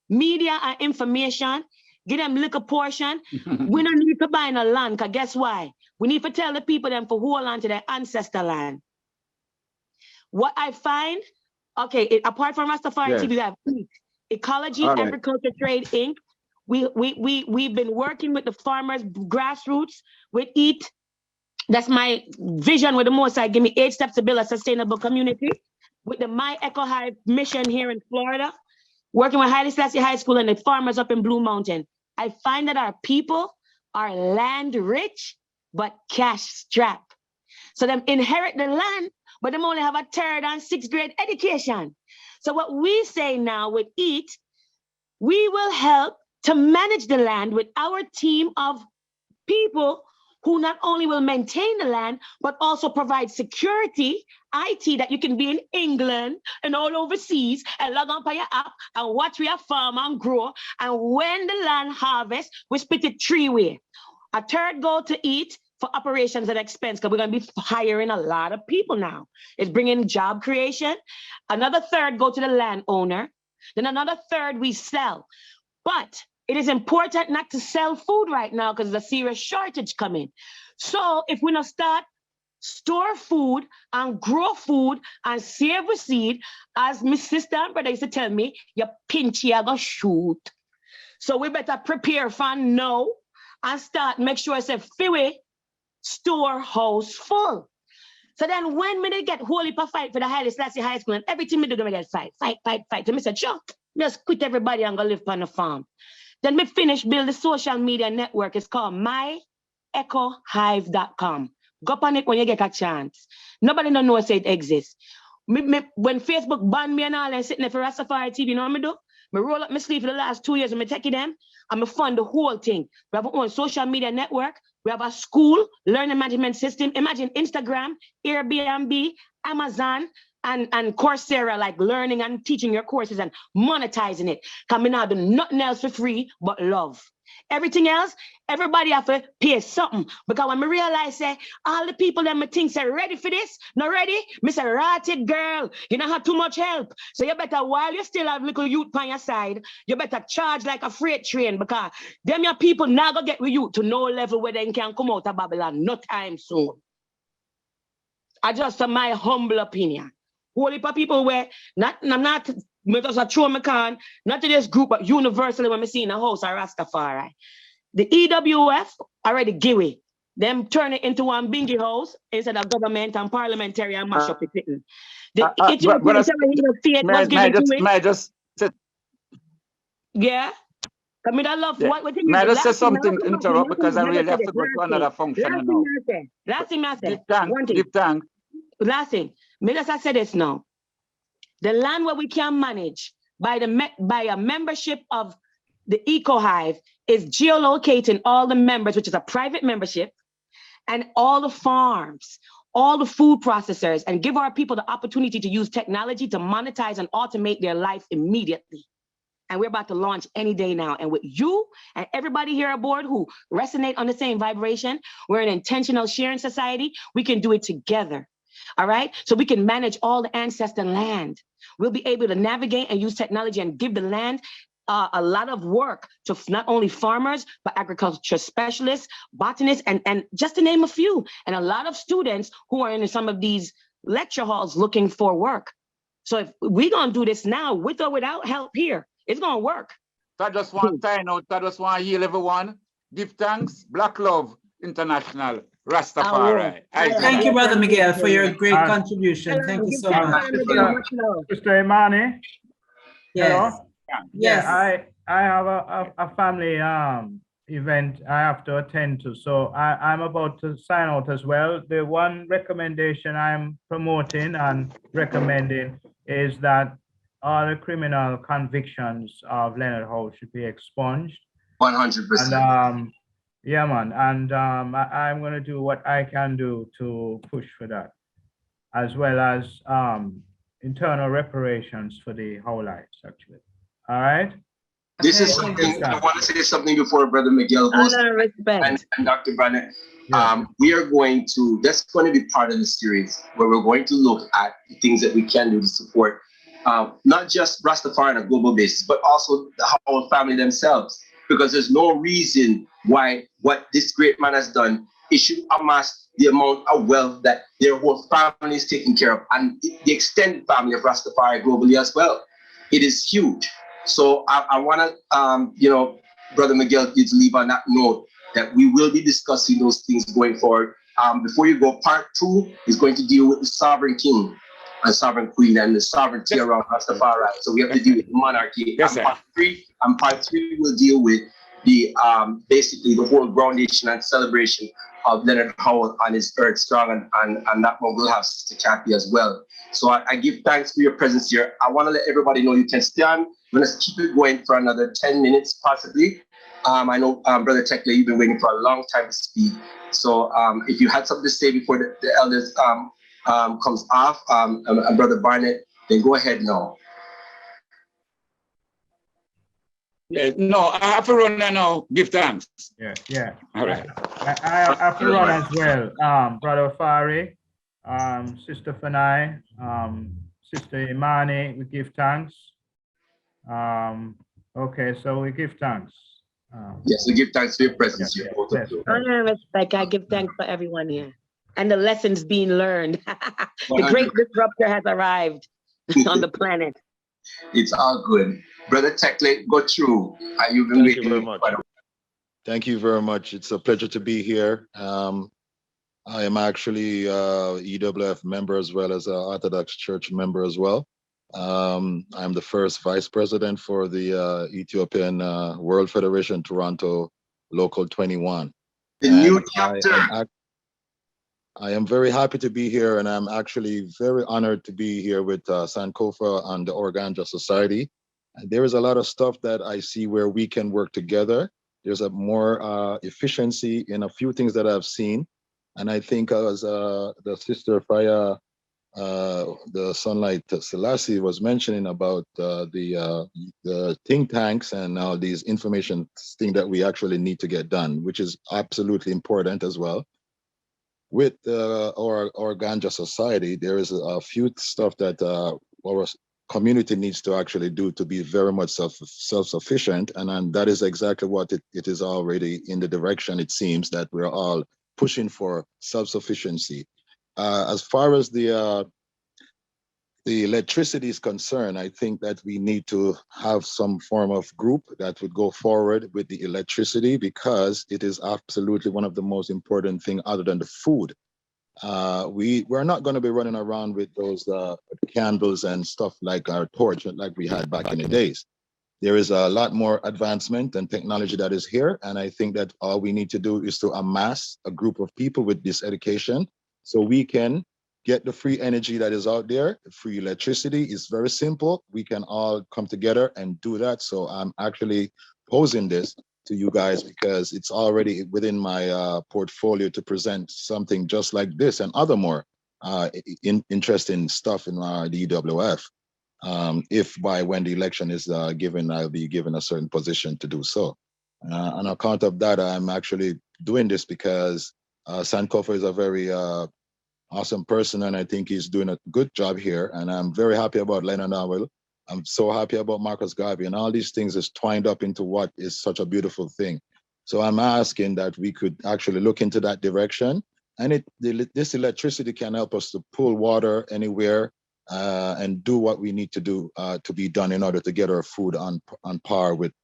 Media and information, give them little portion. We don't need to buy no land, because guess why? We need to tell the people them for hold on to their ancestor land. What I find, okay, apart from RastafarI TV, we have Ecology, Agriculture, Trade, Inc. We've been working with the farmers, grassroots, with EAT. That's my vision with the most. I give me 8 steps to build a sustainable community. With the My Echo Hive mission here in Florida, working with Haile Selassie High School and the farmers up in Blue Mountain. I find that our people are land rich, but cash strapped. So them inherit the land, but them only have a 3rd and 6th grade education. So what we say now with EAT, we will help to manage the land with our team of people who not only will maintain the land, but also provide security, IT, that you can be in England and all overseas and log on to your app and watch where you farm and grow. And when the land harvest, we split it 3-way. A 3rd go to EAT for operations and expense, because we're going to be hiring a lot of people now. It's bringing job creation. Another 3rd go to the landowner. Then another 3rd we sell. But it is important not to sell food right now because there's a serious shortage coming. So if we not start store food and grow food and save with seed, as my sister and brother used to tell me, your pinchy are gonna shoot. So we better prepare for now and start make sure it's a fiwe storehouse full. So then when me they get whole heap of fight for the Haile Selassie High School and everything me do gonna get fight. So me said, sure, just quit everybody and go live on the farm. Then me finish build the social media network. It's called myechohive.com. Go on it when you get a chance. Nobody don't know say it exists. When Facebook banned me and all and sitting there for RastafarI TV, you know what I do? I roll up my sleeve for the last 2 years and I take them. I'm fund the whole thing. We have our own social media network. We have a school, learning management system. Imagine Instagram, Airbnb, Amazon, and Coursera, like learning and teaching your courses and monetizing it. Coming out do nothing else for free but love. Everything else, everybody have to pay something. Because when I realize say all the people that me think say ready for this, not ready, me say rotted girl, you don't have too much help. So you better, while you still have little youth on your side, you better charge like a freight train, because them your people now go get with you to no level where they can come out of Babylon no time soon. I just my humble opinion. Whole heap of people where I'm not me just a throw my can, not to this group, but universally when we see in a house of Rastafari. The EWF already give it. Them turn it into one bingy house instead of government and parliamentary and mash up the thing. The Ethiopian state was given to it. Yeah. I mean, I love what you may I just say something, interrupt, because I really have to go to another function now. Last thing I said. Give thanks. Last thing. May I say this now. The land where we can manage by a membership of the Eco Hive is geolocating all the members, which is a private membership, and all the farms, all the food processors, and give our people the opportunity to use technology to monetize and automate their life immediately. And we're about to launch any day now. And with you and everybody here aboard who resonate on the same vibration, we're an intentional sharing society. We can do it together. All right. So we can manage all the ancestor land. We'll be able to navigate and use technology and give the land a lot of work to not only farmers, but agriculture specialists, botanists, and just to name a few, and a lot of students who are in some of these lecture halls looking for work. So if we're going to do this now, with or without help here, it's going to work. So I just want to know, I just want to heal everyone. Give thanks. Black Love International. Rastafari. Thank you, Brother Miguel, for your great contribution. Thank you so much. Sister Imani. Yes. Hello? Yes. Yeah, I have a family event I have to attend to, so I'm about to sign out as well. The one recommendation I'm promoting and recommending is that all the criminal convictions of Leonard Howell should be expunged. 100%. And yeah, man, and I'm going to do what I can do to push for that, as well as internal reparations for the Howellites, actually. All right? This is something, I want to say something before Brother Miguel goes and Dr. Barnett. We are going to, that's going to be part of the series where we're going to look at the things that we can do to support not just Rastafari on a global basis, but also the Howell family themselves. Because there's no reason why what this great man has done, it should amass the amount of wealth that their whole family is taking care of, and the extended family of Rastafari globally as well. It is huge. So I want to, Brother Miguel, you to leave on that note that we will be discussing those things going forward. Before you go, part 2 is going to deal with the sovereign king and sovereign queen and the sovereignty around Rastafari. So we have to deal with monarchy. Yes, and part 3 will deal with the basically the whole groundation and celebration of Leonard Howell on his earth strong, and that one will have Sister Kathy as well. So I give thanks for your presence here. I want to let everybody know you can stand. I'm going to keep it going for another 10 minutes possibly. I know Brother Tekle, you've been waiting for a long time to speak. So if you had something to say before the eldest comes off, Brother Barnett, then go ahead now. Yeah, no, I have to run now. Give thanks. Yeah. All right. I have to run as well. Brother Fari, Sister Fanai, Sister Imani, we give thanks. Okay, so we give thanks. Yes, we give thanks for your presence here. Honor and respect, I give thanks for everyone here. And the lessons being learned. The great disruptor has arrived on the planet. It's all good. Brother Tekle, go through. You've been waiting. Very much. Thank you very much. It's a pleasure to be here. I am actually EWF member as well as an Orthodox Church member as well. I'm the first vice president for the Ethiopian World Federation Toronto Local 21. The new chapter. I am very happy to be here, and I'm actually very honored to be here with Sankofa and the Organja Society. And there is a lot of stuff that I see where we can work together. There's a more efficiency in a few things that I've seen. And I think as the Sister Faya the Sunlight Selassie was mentioning about the think tanks and all these information things that we actually need to get done, which is absolutely important as well. With our ganja society, there is a few stuff that our community needs to actually do to be very much self-sufficient, and that is exactly what it is already in the direction, it seems, that we're all pushing for self-sufficiency. As far as the electricity is concerned, I think that we need to have some form of group that would go forward with the electricity, because it is absolutely one of the most important things other than the food. We're not going to be running around with those candles and stuff like our torch like we had back in the days. There is a lot more advancement and technology that is here, and I think that all we need to do is to amass a group of people with this education so we can get the free energy that is out there. Free electricity is very simple. We can all come together and do that. So I'm actually posing this to you guys because it's already within my portfolio to present something just like this and other more interesting stuff in the EWF. If by when the election is given, I'll be given a certain position to do so. On account of that, I'm actually doing this because Sankofa is a very awesome person, and I think he's doing a good job here. And I'm very happy about Leonard Howell. I'm so happy about Marcus Garvey, and all these things is twined up into what is such a beautiful thing. So I'm asking that we could actually look into that direction, and this electricity can help us to pull water anywhere and do what we need to do to be done in order to get our food on par with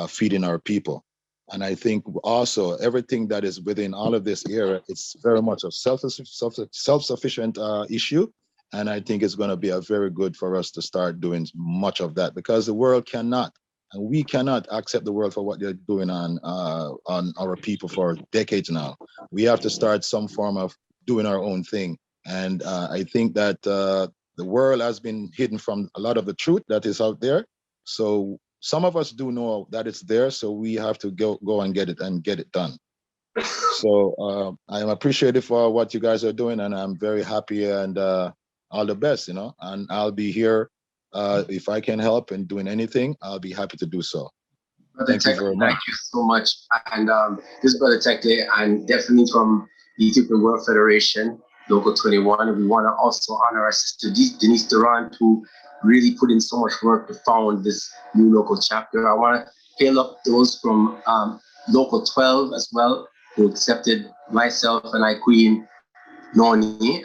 feeding our people. And I think also everything that is within all of this era, it's very much a self-sufficient issue. And I think it's going to be a very good for us to start doing much of that, because the world cannot, and we cannot accept the world for what they're doing on our people for decades now. We have to start some form of doing our own thing. And I think that the world has been hidden from a lot of the truth that is out there. So some of us do know that it's there, so we have to go and get it done. So I am appreciative for what you guys are doing, and I'm very happy, and all the best, and I'll be here if I can help in doing anything. I'll be happy to do so. Thank you very much. Thank you so much. And this is Brother Tekle, and definitely from the Ethiopian World Federation, Local 21. We want to also honor our sister Denise Durant, who really put in so much work to found this new local chapter. I want to hail up those from Local 12 as well, who accepted myself and I, Queen Noni,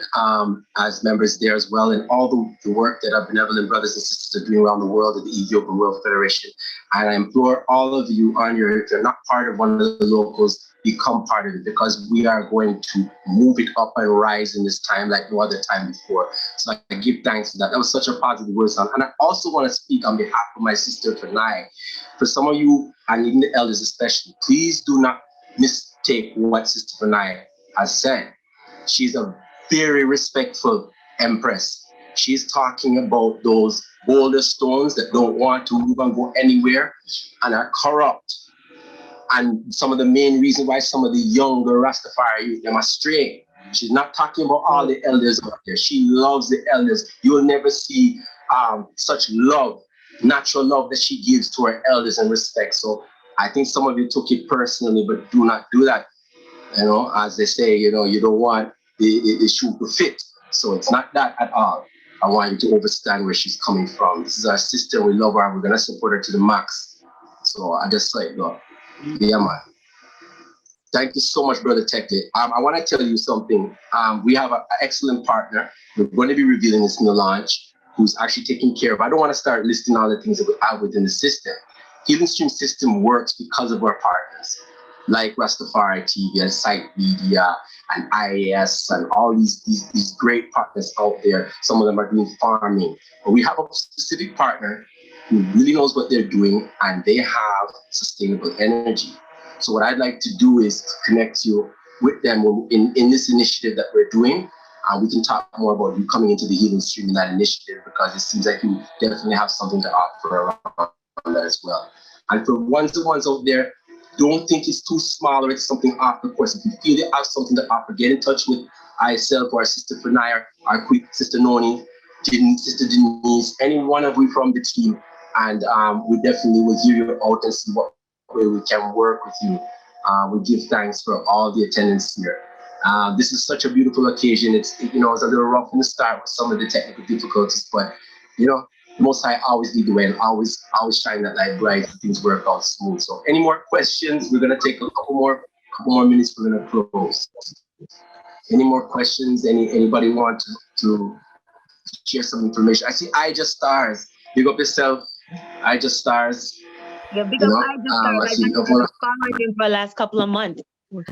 as members there as well, and all the work that our benevolent brothers and sisters are doing around the world at the Ethiopian World Federation. And I implore all of you on here, if you're not part of one of the locals, become part of it, because we are going to move it up and rise in this time like no other time before. So I give thanks for that. That was such a positive word, son. And I also want to speak on behalf of my sister Fanai. For some of you, and even the elders especially, please do not mistake what Sister Fanai has said. She's a very respectful empress. She's talking about those boulder stones that don't want to move and go anywhere and are corrupt. And some of the main reasons why some of the younger Rastafari youth them astray. She's not talking about all the elders out there. She loves the elders. You will never see such love, natural love that she gives to her elders and respect. So I think some of you took it personally, but do not do that. As they say, you don't want the shoe to fit. So it's not that at all. I want you to understand where she's coming from. This is our sister. We love her. We're going to support her to the max. So I just like, look, yeah, man. Thank you so much, Brother Tekle. I want to tell you something. We have an excellent partner. We're going to be revealing this in the launch, who's actually taking care of. I don't want to start listing all the things that we have within the system. Healing Stream system works because of our partners, like Rastafari TV and Site Media and IAS and all these great partners out there. Some of them are doing farming. But we have a specific partner who really knows what they're doing, and they have sustainable energy. So what I'd like to do is connect you with them in this initiative that we're doing. We can talk more about you coming into the Healing Stream in that initiative, because it seems like you definitely have something to offer around that as well. And for ones out there, don't think it's too small or it's something off the course. If you feel you have something to offer, get in touch with myself, our sister Fanaya, our quick sister Noni, sister Denise, any one of you from the team, and we definitely will hear you out and see what way we can work with you. We give thanks for all the attendance here. This is such a beautiful occasion. It's a little rough in the start with some of the technical difficulties, but Most High always lead the way and always shine that light bright. Things work out smooth. So, any more questions? We're gonna take a couple more minutes. We're gonna close. Any more questions? Anybody want to share some information? I see I Just Stars. Big up yourself. I Just Stars. Yeah, because I Just Stars. I've been following him for the last couple of months.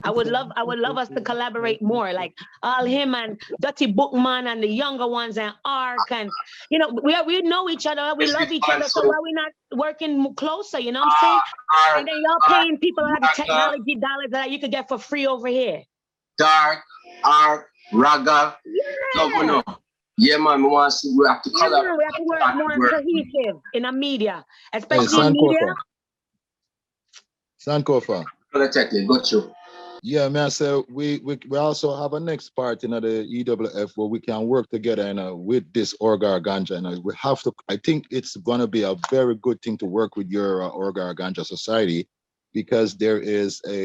I would love us to collaborate more, like all him and Dirty Bookman and the younger ones and Ark, and we know each other, we love each other, so why we not working closer? You know what I'm saying? And then y'all paying people out of technology dollars that you could get for free over here. Dark, Ark, Raga, yeah, man. We have to collaborate. We have to work more cohesive in a media, especially in media. Sankofa. Got you. Yeah, man. So we also have a next part in the EWF where we can work together with this Orgar Ganja. And we have to. I think it's gonna be a very good thing to work with your Orgar Ganja Society, because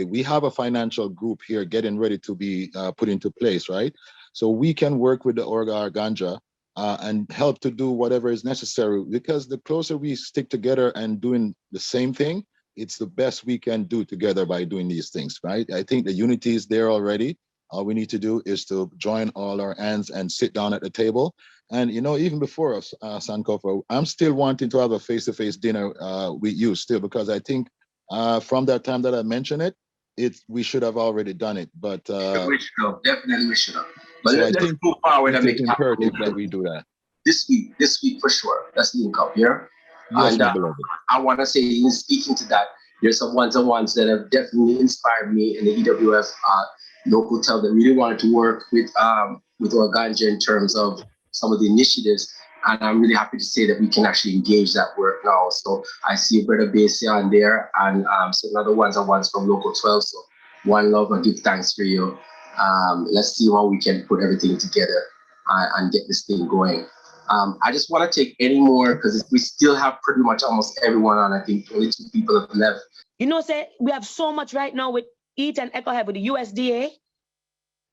we have a financial group here getting ready to be put into place, right? So we can work with the Orgar Ganja and help to do whatever is necessary. Because the closer we stick together and doing the same thing, it's the best we can do together by doing these things, right? I think the unity is there already. All we need to do is to join all our hands and sit down at the table. And, even before us, Sankofa, I'm still wanting to have a face-to-face dinner with you still, because I think from that time that I mentioned we should have already done it. But we should have. Definitely we should have. But so let's move forward and make it imperative that we do that. This week for sure. Let's link up here. Yes, and my beloved. I want to say, in speaking to that, there's some one-on-ones that have definitely inspired me in the EWF local tel that really wanted to work with Organja in terms of some of the initiatives. And I'm really happy to say that we can actually engage that work now. So I see Brother Basie on there, and some other one-on-ones from Local 12. So one love and give thanks for you. Let's see how we can put everything together and get this thing going. I just want to take any more, because we still have pretty much almost everyone on. I think only 2 people have left. We have so much right now with EAT and Echo with the USDA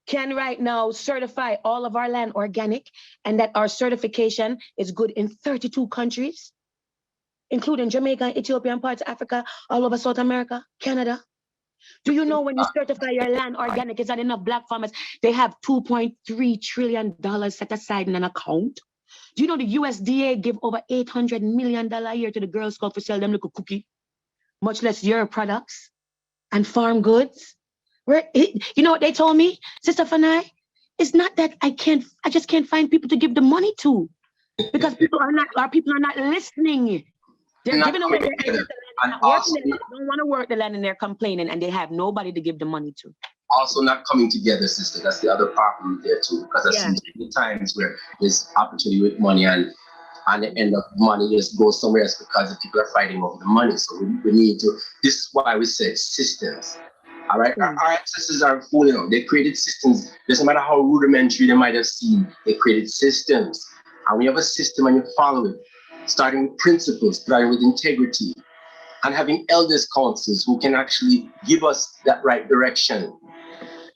can right now certify all of our land organic, and that our certification is good in 32 countries, including Jamaica, Ethiopia, and parts of Africa, all over South America, Canada. Do you know when you certify your land organic, is that enough black farmers? They have $2.3 trillion set aside in an account. Do you know the USDA give over $800 million a year to the Girl Scout for sell them little cookie, much less your products and farm goods? You know what they told me, Sister Fanai? It's not that I just can't find people to give the money to, because our people are not listening. They're giving away their land, don't want to work the land, and they're complaining, and they have nobody to give the money to. Also not coming together, sister. That's the other problem there too, because I've seen many times where there's opportunity with money, and the end of money just goes somewhere else because the people are fighting over the money. So we need to. This is why we said systems. All right, our ancestors are fooling them. They created systems. Doesn't matter how rudimentary they might have seemed. They created systems, and when you have a system and you follow it, starting with principles, starting with integrity, and having eldest councils who can actually give us that right direction.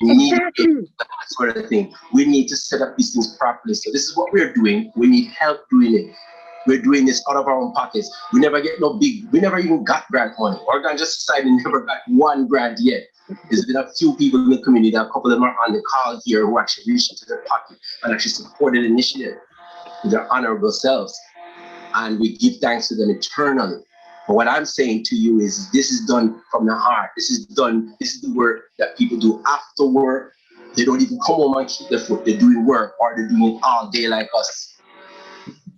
We need that sort of thing. We need to set up these things properly. So this is what we're doing. We need help doing it. We're doing this out of our own pockets. We never get we never even got grant money. Organja Society never got 1 grant yet. There's been a few people in the community, a couple of them are on the call here, who actually reached into their pocket and actually supported the initiative with their honorable selves. And we give thanks to them eternally. But what I'm saying to you is this is done from the heart. This is the work that people do after work. They don't even come home and keep their foot. They're doing work, or they're doing it all day like us.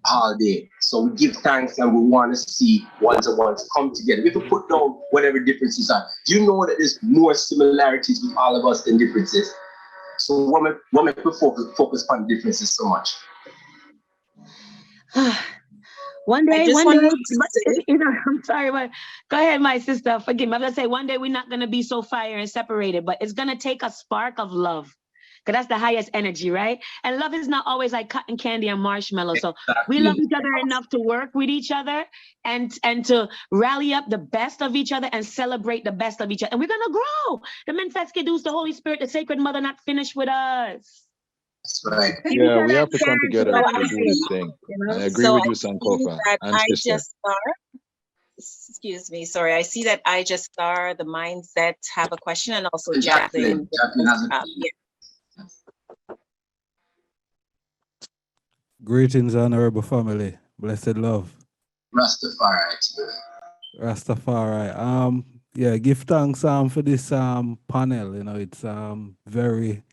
All day. So we give thanks, and we want to see ones come together. We have to put down whatever differences are. Do you know that there's more similarities with all of us than differences? So what make we focus on differences so much? One day, I'm sorry, but go ahead, my sister. Forgive me. I'm gonna say one day we're not gonna be so fire and separated, but it's gonna take a spark of love because that's the highest energy, right? And love is not always like cotton candy and marshmallow. So we love each other enough to work with each other and to rally up the best of each other and celebrate the best of each other. And we're gonna grow. The Menfetzkedu's, the Holy Spirit, the Sacred Mother, not finished with us. That's right. Yeah, we have to come together to do this thing. I agree with you, Sankofa and sister. Excuse me, sorry. I see that I Just Star, the Mindset, have a question, and also Jacqueline. Greetings, honorable family. Blessed love. Rastafari. Yeah, give thanks for this panel. You know, it's very,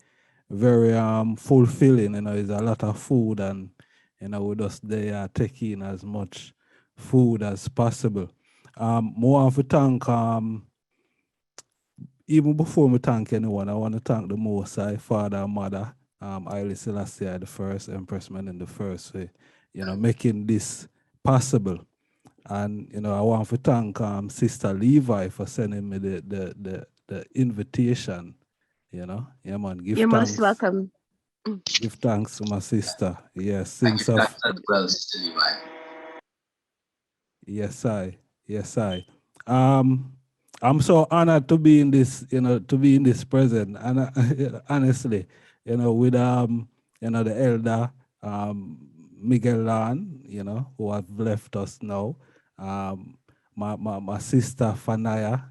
very fulfilling. You know, it's a lot of food, and you know, we just they are taking as much food as possible. More to thank even before we thank anyone, I want to thank the Most High, Father and Mother, eldest Selassie I the first, Empress Men in the first way, you know, making this possible. And you know, I want to thank Sister Levi for sending me the invitation. You know, yeah, man. Give You're thanks. most welcome. Give thanks to my sister. Yes, Thank since you, well, Sister Levi. Yes, I. I'm so honored to be in this, you know, to be in this present. And honestly, you know, with you know, the elder Miguel, Lorne, you know, who have left us now. My sister Fanaya,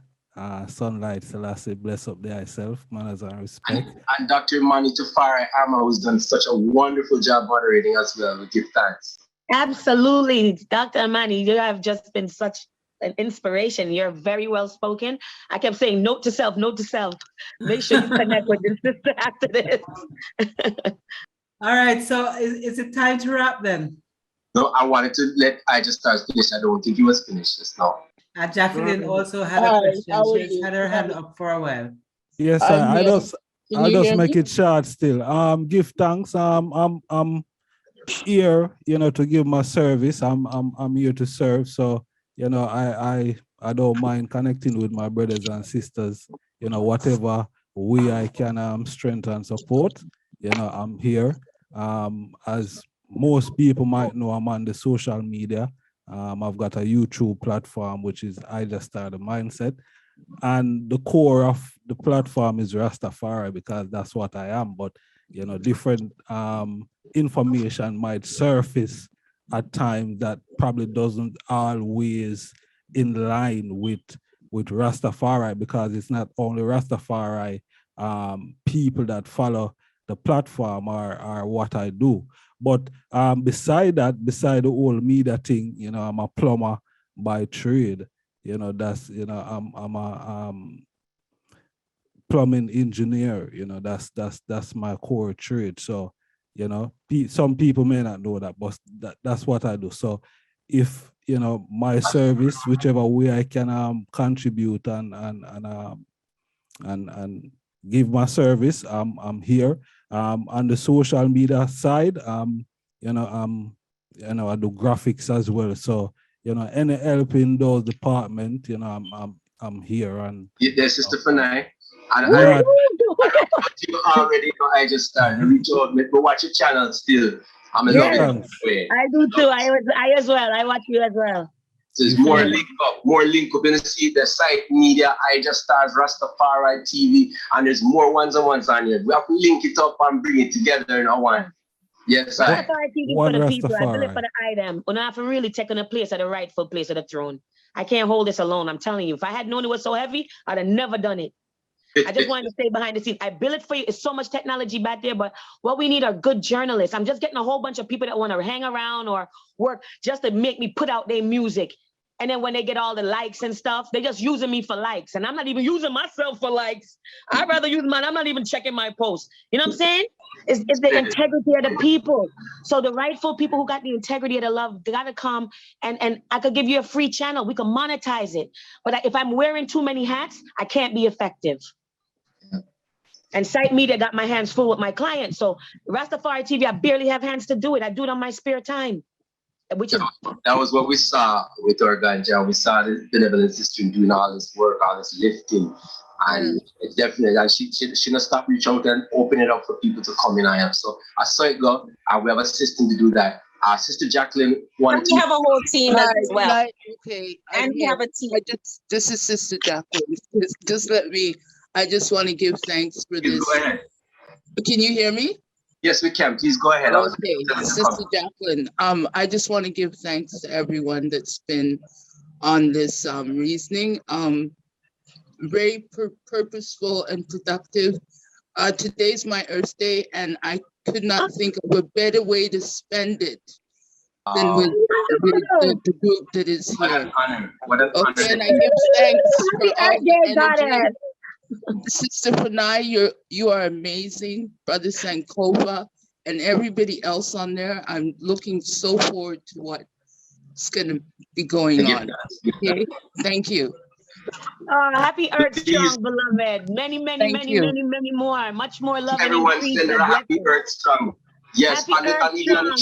Sunlight Selassie, bless up there herself, manners and respect. And Dr. Imani TafarI Ama, who's done such a wonderful job moderating as well. We give thanks. Absolutely. Dr. Imani, you have just been such an inspiration. You're very well spoken. I kept saying, note to self, note to self. Make sure you connect with your sister after this. All right, so is it time to wrap then? No, I wanted to let I Just Start finish. I don't think he was finished just now. Jacqueline also had a question. She's had her hand up for a while. Yes, I just make it short still. Give thanks. I'm here, you know, to give my service. I'm here to serve. So, you know, I don't mind connecting with my brothers and sisters, you know, whatever way I can strengthen and support. You know, I'm here. As most people might know, I'm on the social media. I've got a YouTube platform, which is I Just Start the Mindset. And the core of the platform is Rastafari, because that's what I am. But, you know, different information might surface at times that probably doesn't always in line with Rastafari, because it's not only Rastafari people that follow the platform or what I do. But beside that, beside the whole media thing, you know, I'm a plumber by trade. You know, that's, you know, I'm a plumbing engineer. You know, that's my core trade. So, you know, some people may not know that, but that's what I do. So if, you know, my service, whichever way I can contribute and give my service, I'm here. On the social media side, you know, I do graphics as well. So, you know, any help in those departments, you know, I'm here. And there's Sister Fanai. And you already know I Just Started. Reach out, we watch your channel still. I'm in love way. I do too. I as well. I watch you as well. There's more link up. You see the site media, I Just Start, Rastafari TV, and there's more ones on here. We have to link it up and bring it together in one. Yes, I. Rastafari TV for the people. I do it for the item. And I have to really take on a place at the rightful place of the throne. I can't hold this alone. I'm telling you. If I had known it was so heavy, I'd have never done it. I just wanted to stay behind the scenes. I build it for you. It's so much technology back there, but what we need are good journalists. I'm just getting a whole bunch of people that want to hang around or work just to make me put out their music. And then when they get all the likes and stuff, they're just using me for likes. And I'm not even using myself for likes. I'd rather use mine. I'm not even checking my posts. You know what I'm saying? It's the integrity of the people. So the rightful people who got the integrity of the love, they got to come and I could give you a free channel. We can monetize it. But if I'm wearing too many hats, I can't be effective. And site media got my hands full with my clients. So Rastafari TV, I barely have hands to do it. I do it on my spare time. Which is that was what we saw with our ganja. We saw the benevolent system doing all this work, all this lifting. And definitely, and she not stop reaching out and open it up for people to come in. I am. So I saw it go, and we have a system to do that. Sister Jacqueline wanted we have a whole team as well. Right, okay. And we have a team. This is Sister Jacqueline. Just let me, I just want to give thanks for this. Go ahead. Can you hear me? Yes, we can. Please go ahead. Okay, Sister Jacqueline. I just want to give thanks to everyone that's been on this reasoning. Very purposeful and productive. Today's my Earth Day, and I could not think of a better way to spend it than with the group that is here. What an honor. What an honor. And I give thanks for all the energy. Sister Panay, you are amazing. Brother Sankofa and everybody else on there. I'm looking so forward to what's going to be going on. Okay, thank you. Happy Earth Strong, beloved. Many more. Much more love and increase. Everyone send happy Earth Strong. Yes, happy Earth Strong.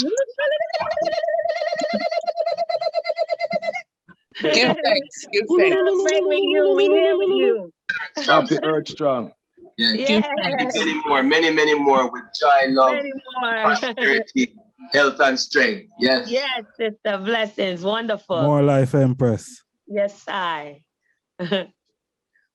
Give thanks. Give thanks. We live with you. Happy Earth Strong. Yeah, Yes. many more with joy, love, Many more. prosperity, health, and strength. Yes. Yes, sister. Blessings. Wonderful. More life, Empress. Yes, I.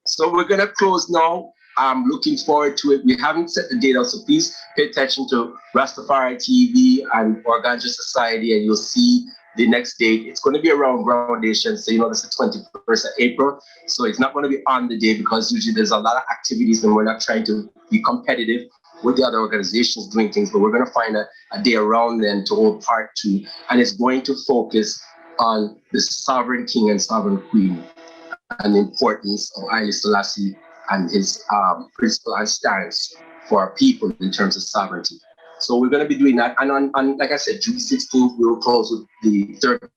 So we're gonna close now. I'm looking forward to it. We haven't set the date out, so please pay attention to Rastafari TV and Organja Society, and you'll see the next date. It's going to be around Groundation, so you know this is the 21st of April. So it's not going to be on the day because usually there's a lot of activities and we're not trying to be competitive with the other organizations doing things, but we're going to find a day around then to hold part to, and it's going to focus on the sovereign king and sovereign queen and the importance of Haile Selassie and his principle and stance for our people in terms of sovereignty. So we're going to be doing that. And on like I said, June 16th, we'll close with the third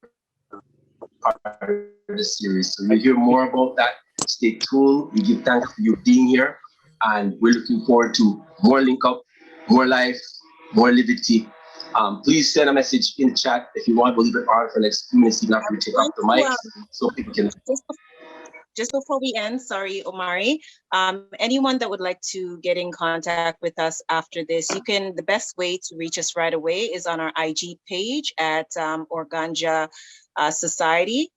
part of the series. So you'll hear more about that. Stay tuned. We give thanks for you being here. And we're looking forward to more link up, more life, more liberty. Please send a message in the chat if you want. We'll leave it on for the next few minutes even after we take off the mics so people can. Just before we end, sorry, Omari, anyone that would like to get in contact with us after this, the best way to reach us right away is on our IG page at Organja Society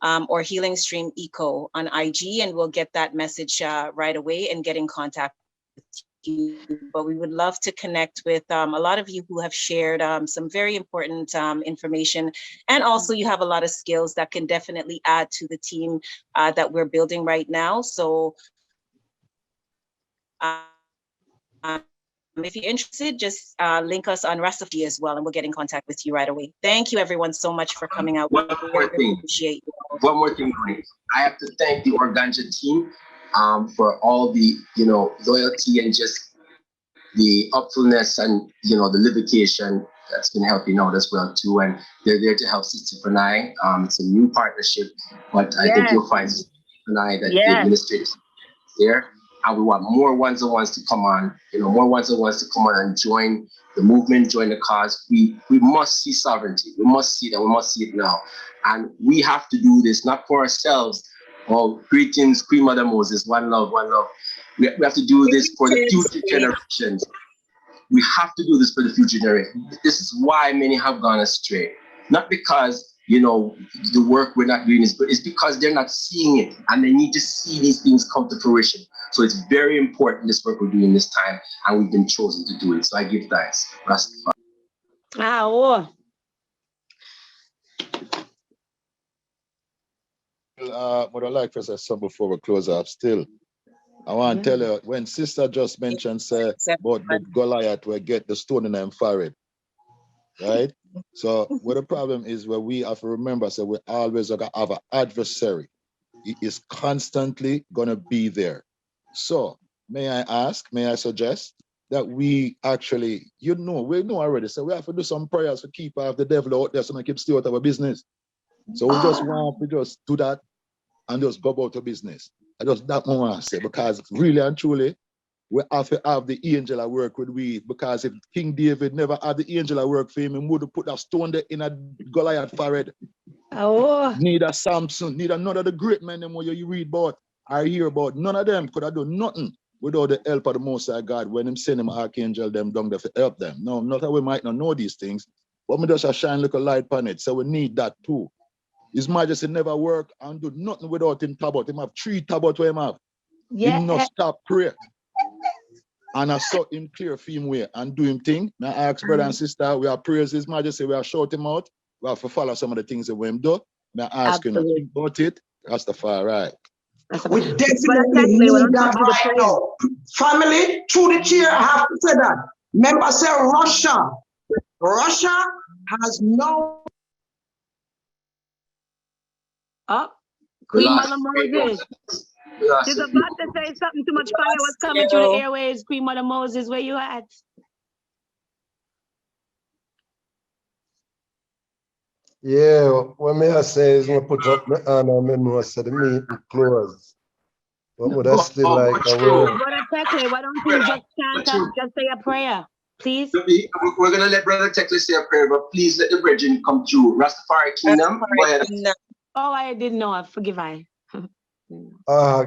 or Healing Stream Eco on IG, and we'll get that message right away and get in contact with you. But we would love to connect with a lot of you who have shared some very important information, and also you have a lot of skills that can definitely add to the team that we're building right now. So if you're interested, just link us on RastafarI as well, and we'll get in contact with you right away. Thank you everyone so much for coming out. One more thing, I have to thank the Organja team for all the loyalty and just the upfulness and the livication that's been helping out as well too. And they're there to help Sister Panay. It's a new partnership, but I think you'll find Sister Panay that the administrator is there. And we want more ones-on-ones to come on, more ones-on-ones to come on and join the movement, join the cause. We must see sovereignty. We must see that. We must see it now. And we have to do this, not for ourselves. Oh, greetings, Queen Mother Moses, one love, one love. We have to do this for the future generations. We have to do this for the future generations. This is why many have gone astray. Not because, the work we're not doing is good. It's because they're not seeing it and they need to see these things come to fruition. So it's very important, this work we're doing this time, and we've been chosen to do it. So I give thanks. Rastafari. What I'd like to say something before we close up still. I want to tell you, when Sister just mentioned about the Goliath will get the stone in them forehead, right? So what the problem is, where we have to remember, we always have an adversary. He is constantly going to be there. So may I suggest that we actually, we know already, so we have to do some prayers to keep the devil out there so we keep stay out of our business. So we just want to just do that and just go about our business. I just that one want to say, because really and truly, we have to have the angel at work with we, because if King David never had the angel at work for him, he would have put that stone there in a Goliath forehead. Neither Samson, neither none of the great men them where you read about. I hear about none of them could have done nothing without the help of the Most High God when him send him archangel them down there to help them. No, not that we might not know these things, but me just a shine little light on it. So we need that too. His Majesty never work and do nothing without him tabot. Him have 3 tabot where him have. Yeah. Him not stop pray. And I saw him clear for him way and do him thing. Now I ask brother and sister, we have praise His Majesty, we have shout him out. We have to follow some of the things that we him do. Now I ask him think about it. Rastafari. We definitely need that right now. Family, through the chair, I have to say that. Remember, say Russia has no. Oh, Queen Mother Moses. She's about to say something. Too much fire was coming through the airways. Queen Mother Moses, where you at? Yeah, what may I say is I put up my hand and I know I said the meeting closed. But would I still like a word? Brother Tekle, why don't you just chant up, just say a prayer, please? We're going to let Brother Tekle say a prayer, but please let the brethren come through. Rastafari Kingdom, go ahead. Oh, I didn't know. Forgive I.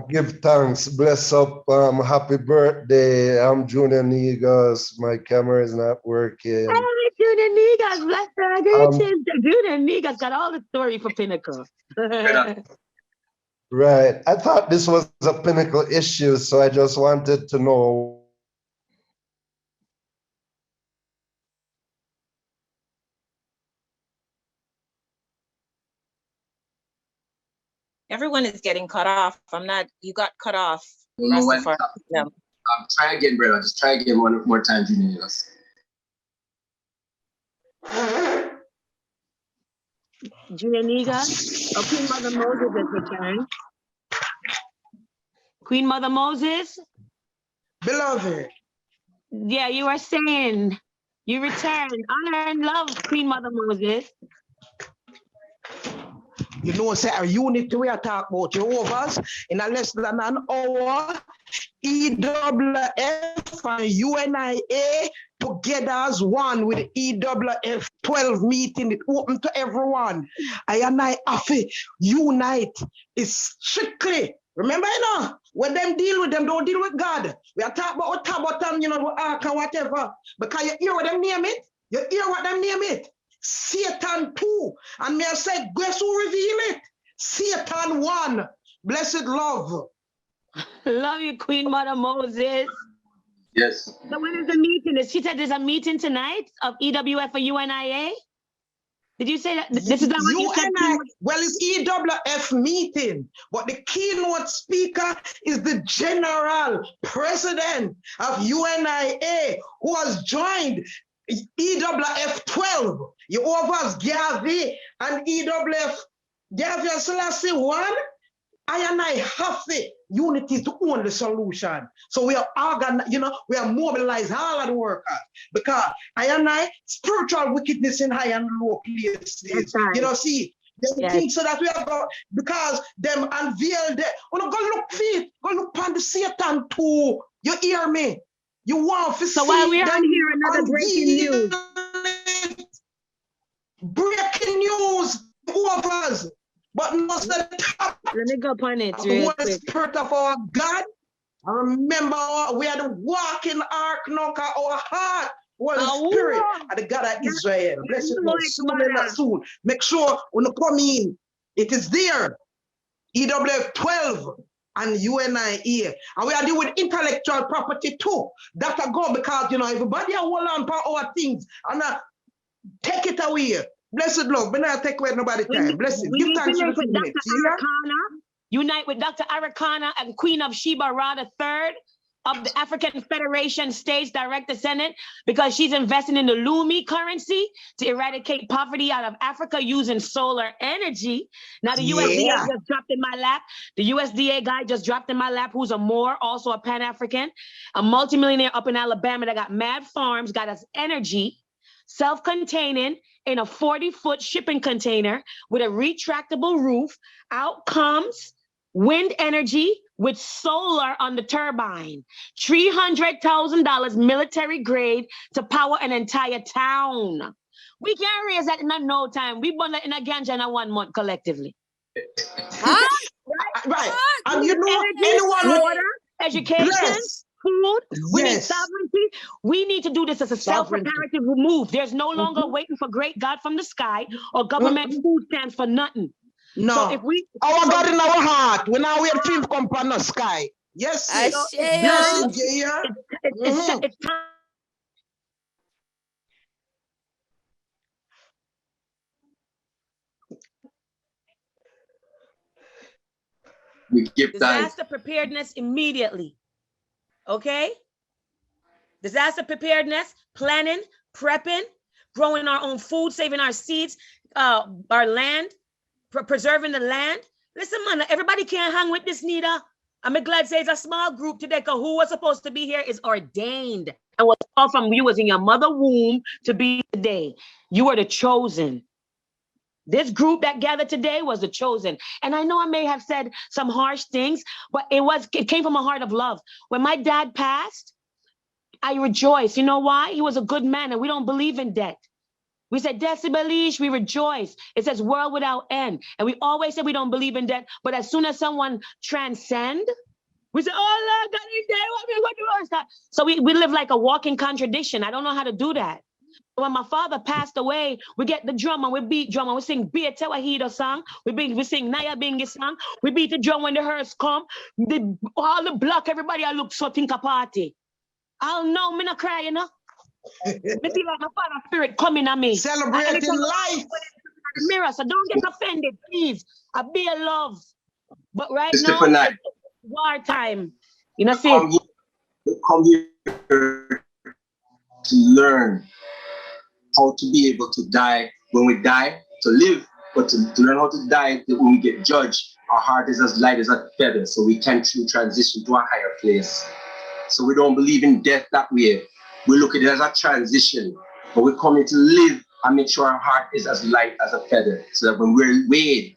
Give thanks. Bless up. Happy birthday. I'm Junior Negas. My camera is not working. Hey, Junior Negas. Bless her. Junior Negas got all the story for Pinnacle. Right. I thought this was a Pinnacle issue, so I just wanted to know. Everyone is getting cut off. You got cut off. Try again, brother. Just try again one more time, Junior. Junior Niga. Oh, Queen Mother Moses has returned. Queen Mother Moses. Beloved. Yeah, you were saying you returned. Honor and love, Queen Mother Moses. You know, say a unity we are talking about Jehovah's in a less than an hour. EWF and UNIA together as one with EWF 12 meeting. It open to everyone. I and I have to unite. It's strictly. Remember, you know, when them deal with them, don't deal with God. We are talking about Tabotan, you know, Ark and whatever. Because you hear what them name it? You hear what them name it? Satan 2. And may I say, guess who reveal it? Satan 1. Blessed love. Love you, Queen Mother Moses. Yes. So when is the meeting? She said there's a meeting tonight of EWF or UNIA? Did you say that? This is not what you said? Well, it's EWF meeting, but the keynote speaker is the general president of UNIA who has joined EWF 12. Jehovah's Gavi and EWF Gavi and Selassie 1. I and I have the unity to own the solution. So we are we are mobilized all of the workers because I and I spiritual wickedness in high and low places. You know, see, they think so that we have got because them unveiled it. Go look feet, go look on the Satan too. You hear me? You want to see. So while we are here, another breaking news. Breaking news, who of us? But most of the top. Let me go upon it real quick. The spirit of our God. I remember we had to walk in ark, knock our heart. What the spirit of the God of Israel. Bless you soon. Make sure when you come in, it is there. EWF 12 and UNIA. And we are dealing with intellectual property too. That I go because everybody hold on for our things and take it away. Blessed love, but not take away nobody's time. Blessed. Give thanks to the minutes. Unite with Dr. Arakana and Queen of Sheba Ra III of the African Federation States Direct Descendant, because she's investing in the Lumi currency to eradicate poverty out of Africa using solar energy. Now the USDA just dropped in my lap. The USDA guy just dropped in my lap, who's a Moor, also a Pan-African, a multimillionaire up in Alabama that got mad farms, got us energy, self-containing, in a 40-foot shipping container with a retractable roof. Out comes wind energy with solar on the turbine. $300,000 military grade to power an entire town. We can't raise that in no time. We bundle in a ganja in 1 month collectively. Huh? right. And you know, energy, anyone water, education, bless. food. We need Yes. sovereignty. We need to do this as a self-reparative move. There's no longer waiting for great God from the sky or government food stamps for nothing. No. So if we our God in our heart, when our wait for him to come from the sky. Yes, sis. Blessings, yeah. It's time. We give disaster preparedness immediately. Okay? Disaster preparedness, planning, prepping, growing our own food, saving our seeds, our land, preserving the land. Listen, man, everybody can't hang with this, Nita. I'm glad to say it's a small group today because who was supposed to be here is ordained and was called from you was in your mother womb to be today. You are the chosen. This group that gathered today was the chosen. And I know I may have said some harsh things, but it came from a heart of love. When my dad passed, I rejoiced. You know why? He was a good man and we don't believe in death. We said, Decibelish, we rejoice. It says world without end. And we always say we don't believe in death, but as soon as someone transcend, we say, oh, Lord, God is dead. So we live like a walking contradiction. I don't know how to do that. When my father passed away, we get the drum and we beat drum and we sing Be a Tawahida song. We sing Naya Bingi song. We beat the drum when the hearse come. All the block, everybody I look so think a party. I'll know, me not cry, you know. Me feel like my father's spirit coming at me. Celebrating life. Mirror, so don't get offended, please. I be a love. But right Mr. now, Panay, it's wartime. You know, see? We come here to learn how to be able to die when we die, to live, but to learn how to die when we get judged. Our heart is as light as a feather, so we can transition to a higher place. So we don't believe in death that way. We look at it as a transition, but we come here to live and make sure our heart is as light as a feather, so that when we're weighed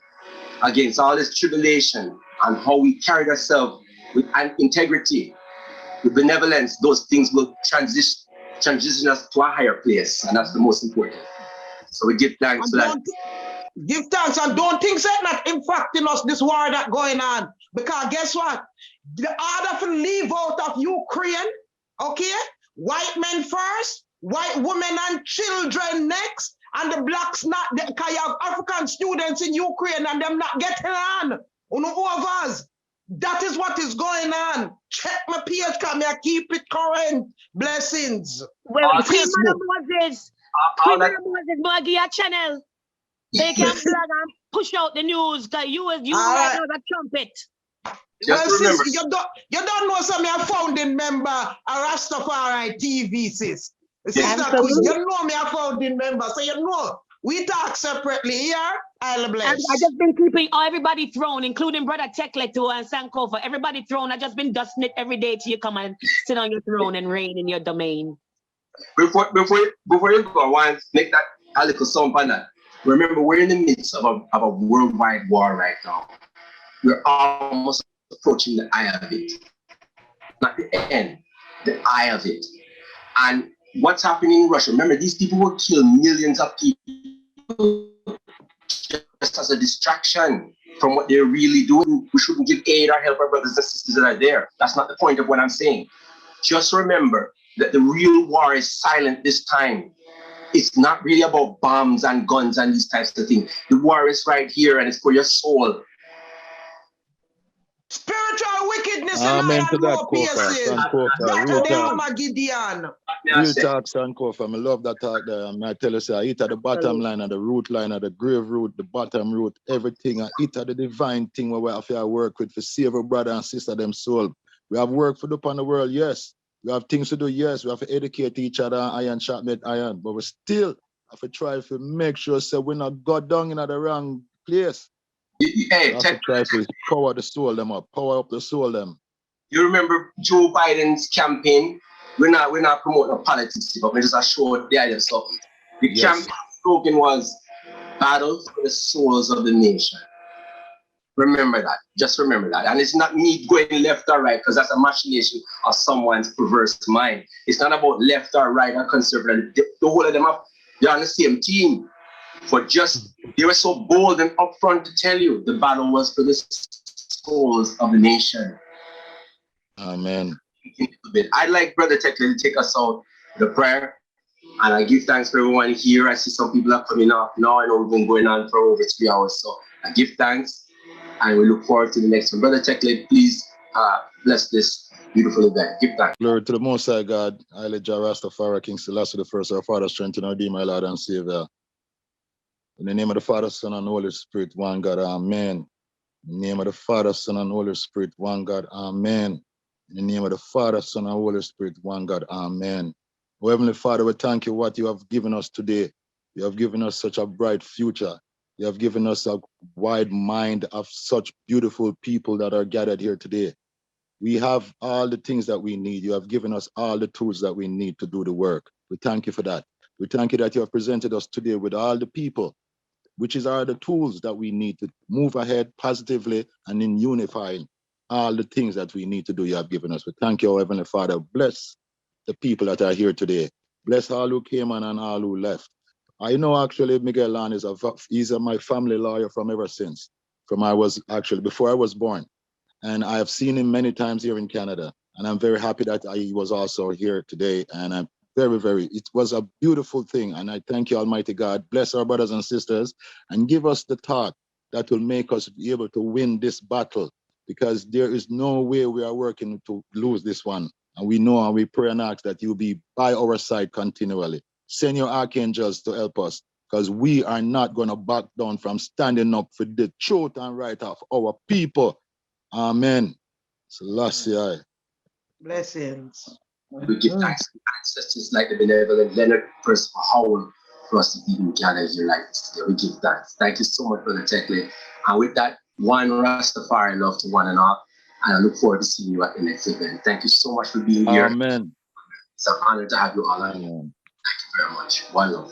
against all this tribulation and how we carried ourselves with integrity, with benevolence, those things will transition us to a higher place, and that's the most important. So we give thanks for that. Give thanks and don't think that not impacting us this war that going on. Because guess what? The order to leave out of Ukraine, okay? White men first, white women and children next, and the blacks not, because you have African students in Ukraine and them not getting on. Overs. That is what is going on. Check my page, come here, keep it current. Blessings. Well, On Queen Facebook. Moses, Queen Moses, Maggie, a channel. They can plug and push out the news because you right now the trumpet. Well, sis, you don't know some a founding member of RastafarI TV, sis. Sister Queen, you know me a founding member, so you know. We talk separately here. I'll bless. I just been keeping everybody thrown, including Brother Tekleto and Sankofa. Everybody thrown. I just been dusting it every day till you come and sit on your throne and reign in your domain. Before you go, I want to make that a little sound on that. Remember, we're in the midst of a worldwide war right now. We're almost approaching the eye of it. Not the end, the eye of it. And what's happening in Russia? Remember, these people will kill millions of people just as a distraction from what they're really doing. We shouldn't give aid or help our brothers and sisters that are there. That's not the point of what I'm saying. Just remember that the real war is silent this time. It's not really about bombs and guns and these types of things. The war is right here and it's for your soul. Spiritual wickedness Amen to that, Real talk, Sankofa. I love that talk there. I tell you, I eat at the bottom line, at the root line, at the grave root, the bottom root, everything. I eat at the divine thing where we have to work with to save our brother and sister, them soul. We have work for the upon the world, yes. We have things to do, yes. We have to educate each other, iron sharpened iron. But we still have to try to make sure so we're not got down in the wrong place. Hey, try to power the soul them up, power up the soul them. You remember Joe Biden's campaign? We're not promoting politics, but we just are showing the idea of something. The campaign slogan was "Battle for the souls of the nation." Remember that. Just remember that. And it's not me going left or right, because that's a machination of someone's perverse mind. It's not about left or right or conservative. The whole of them they're on the same team. But just they were so bold and upfront to tell you the battle was for the souls of the nation. Amen. I'd like Brother Tekle to take us out with a prayer. And I give thanks for everyone here. I see some people are coming up now. I know we've been going on for over 3 hours. So I give thanks and we look forward to the next one. Brother Tekle, please bless this beautiful event. Give thanks. Glory to the Most High God. I let Rastafari King Selassie I, our Father, strengthen our Redeemer, my Lord and Savior. In the name of the Father, Son, and Holy Spirit, one God, amen. In the name of the Father, Son, and Holy Spirit, one God, amen. In the name of the Father, Son, and Holy Spirit, one God, amen. Oh, Heavenly Father, we thank you what you have given us today. You have given us such a bright future. You have given us a wide mind of such beautiful people that are gathered here today. We have all the things that we need. You have given us all the tools that we need to do the work. We thank you for that. We thank you that you have presented us today with all the people, which are the tools that we need to move ahead positively and in unifying all the things that we need to do. You have given us. We thank you, Heavenly Father. Bless the people that are here today. Bless all who came on and all who left. I know actually Miguel Lorne he's my family lawyer from ever since, before I was born. And I have seen him many times here in Canada. And I'm very happy that he was also here today. And I'm it was a beautiful thing. And I thank you, Almighty God. Bless our brothers and sisters and give us the thought that will make us be able to win this battle, because there is no way we are working to lose this one. And we know and we pray and ask that you be by our side continually. Send your archangels to help us, because we are not going to back down from standing up for the truth and right of our people. Amen. Selassie. Blessings. We give thanks to ancestors like the benevolent Leonard P Howell for us to even gather here like this today. We give thanks. Thank you so much, Brother Tekle. And with that, one Rastafari love to one and all. And I look forward to seeing you at the next event. Thank you so much for being here. Amen. It's an honor to have you all on. Thank you very much. One love.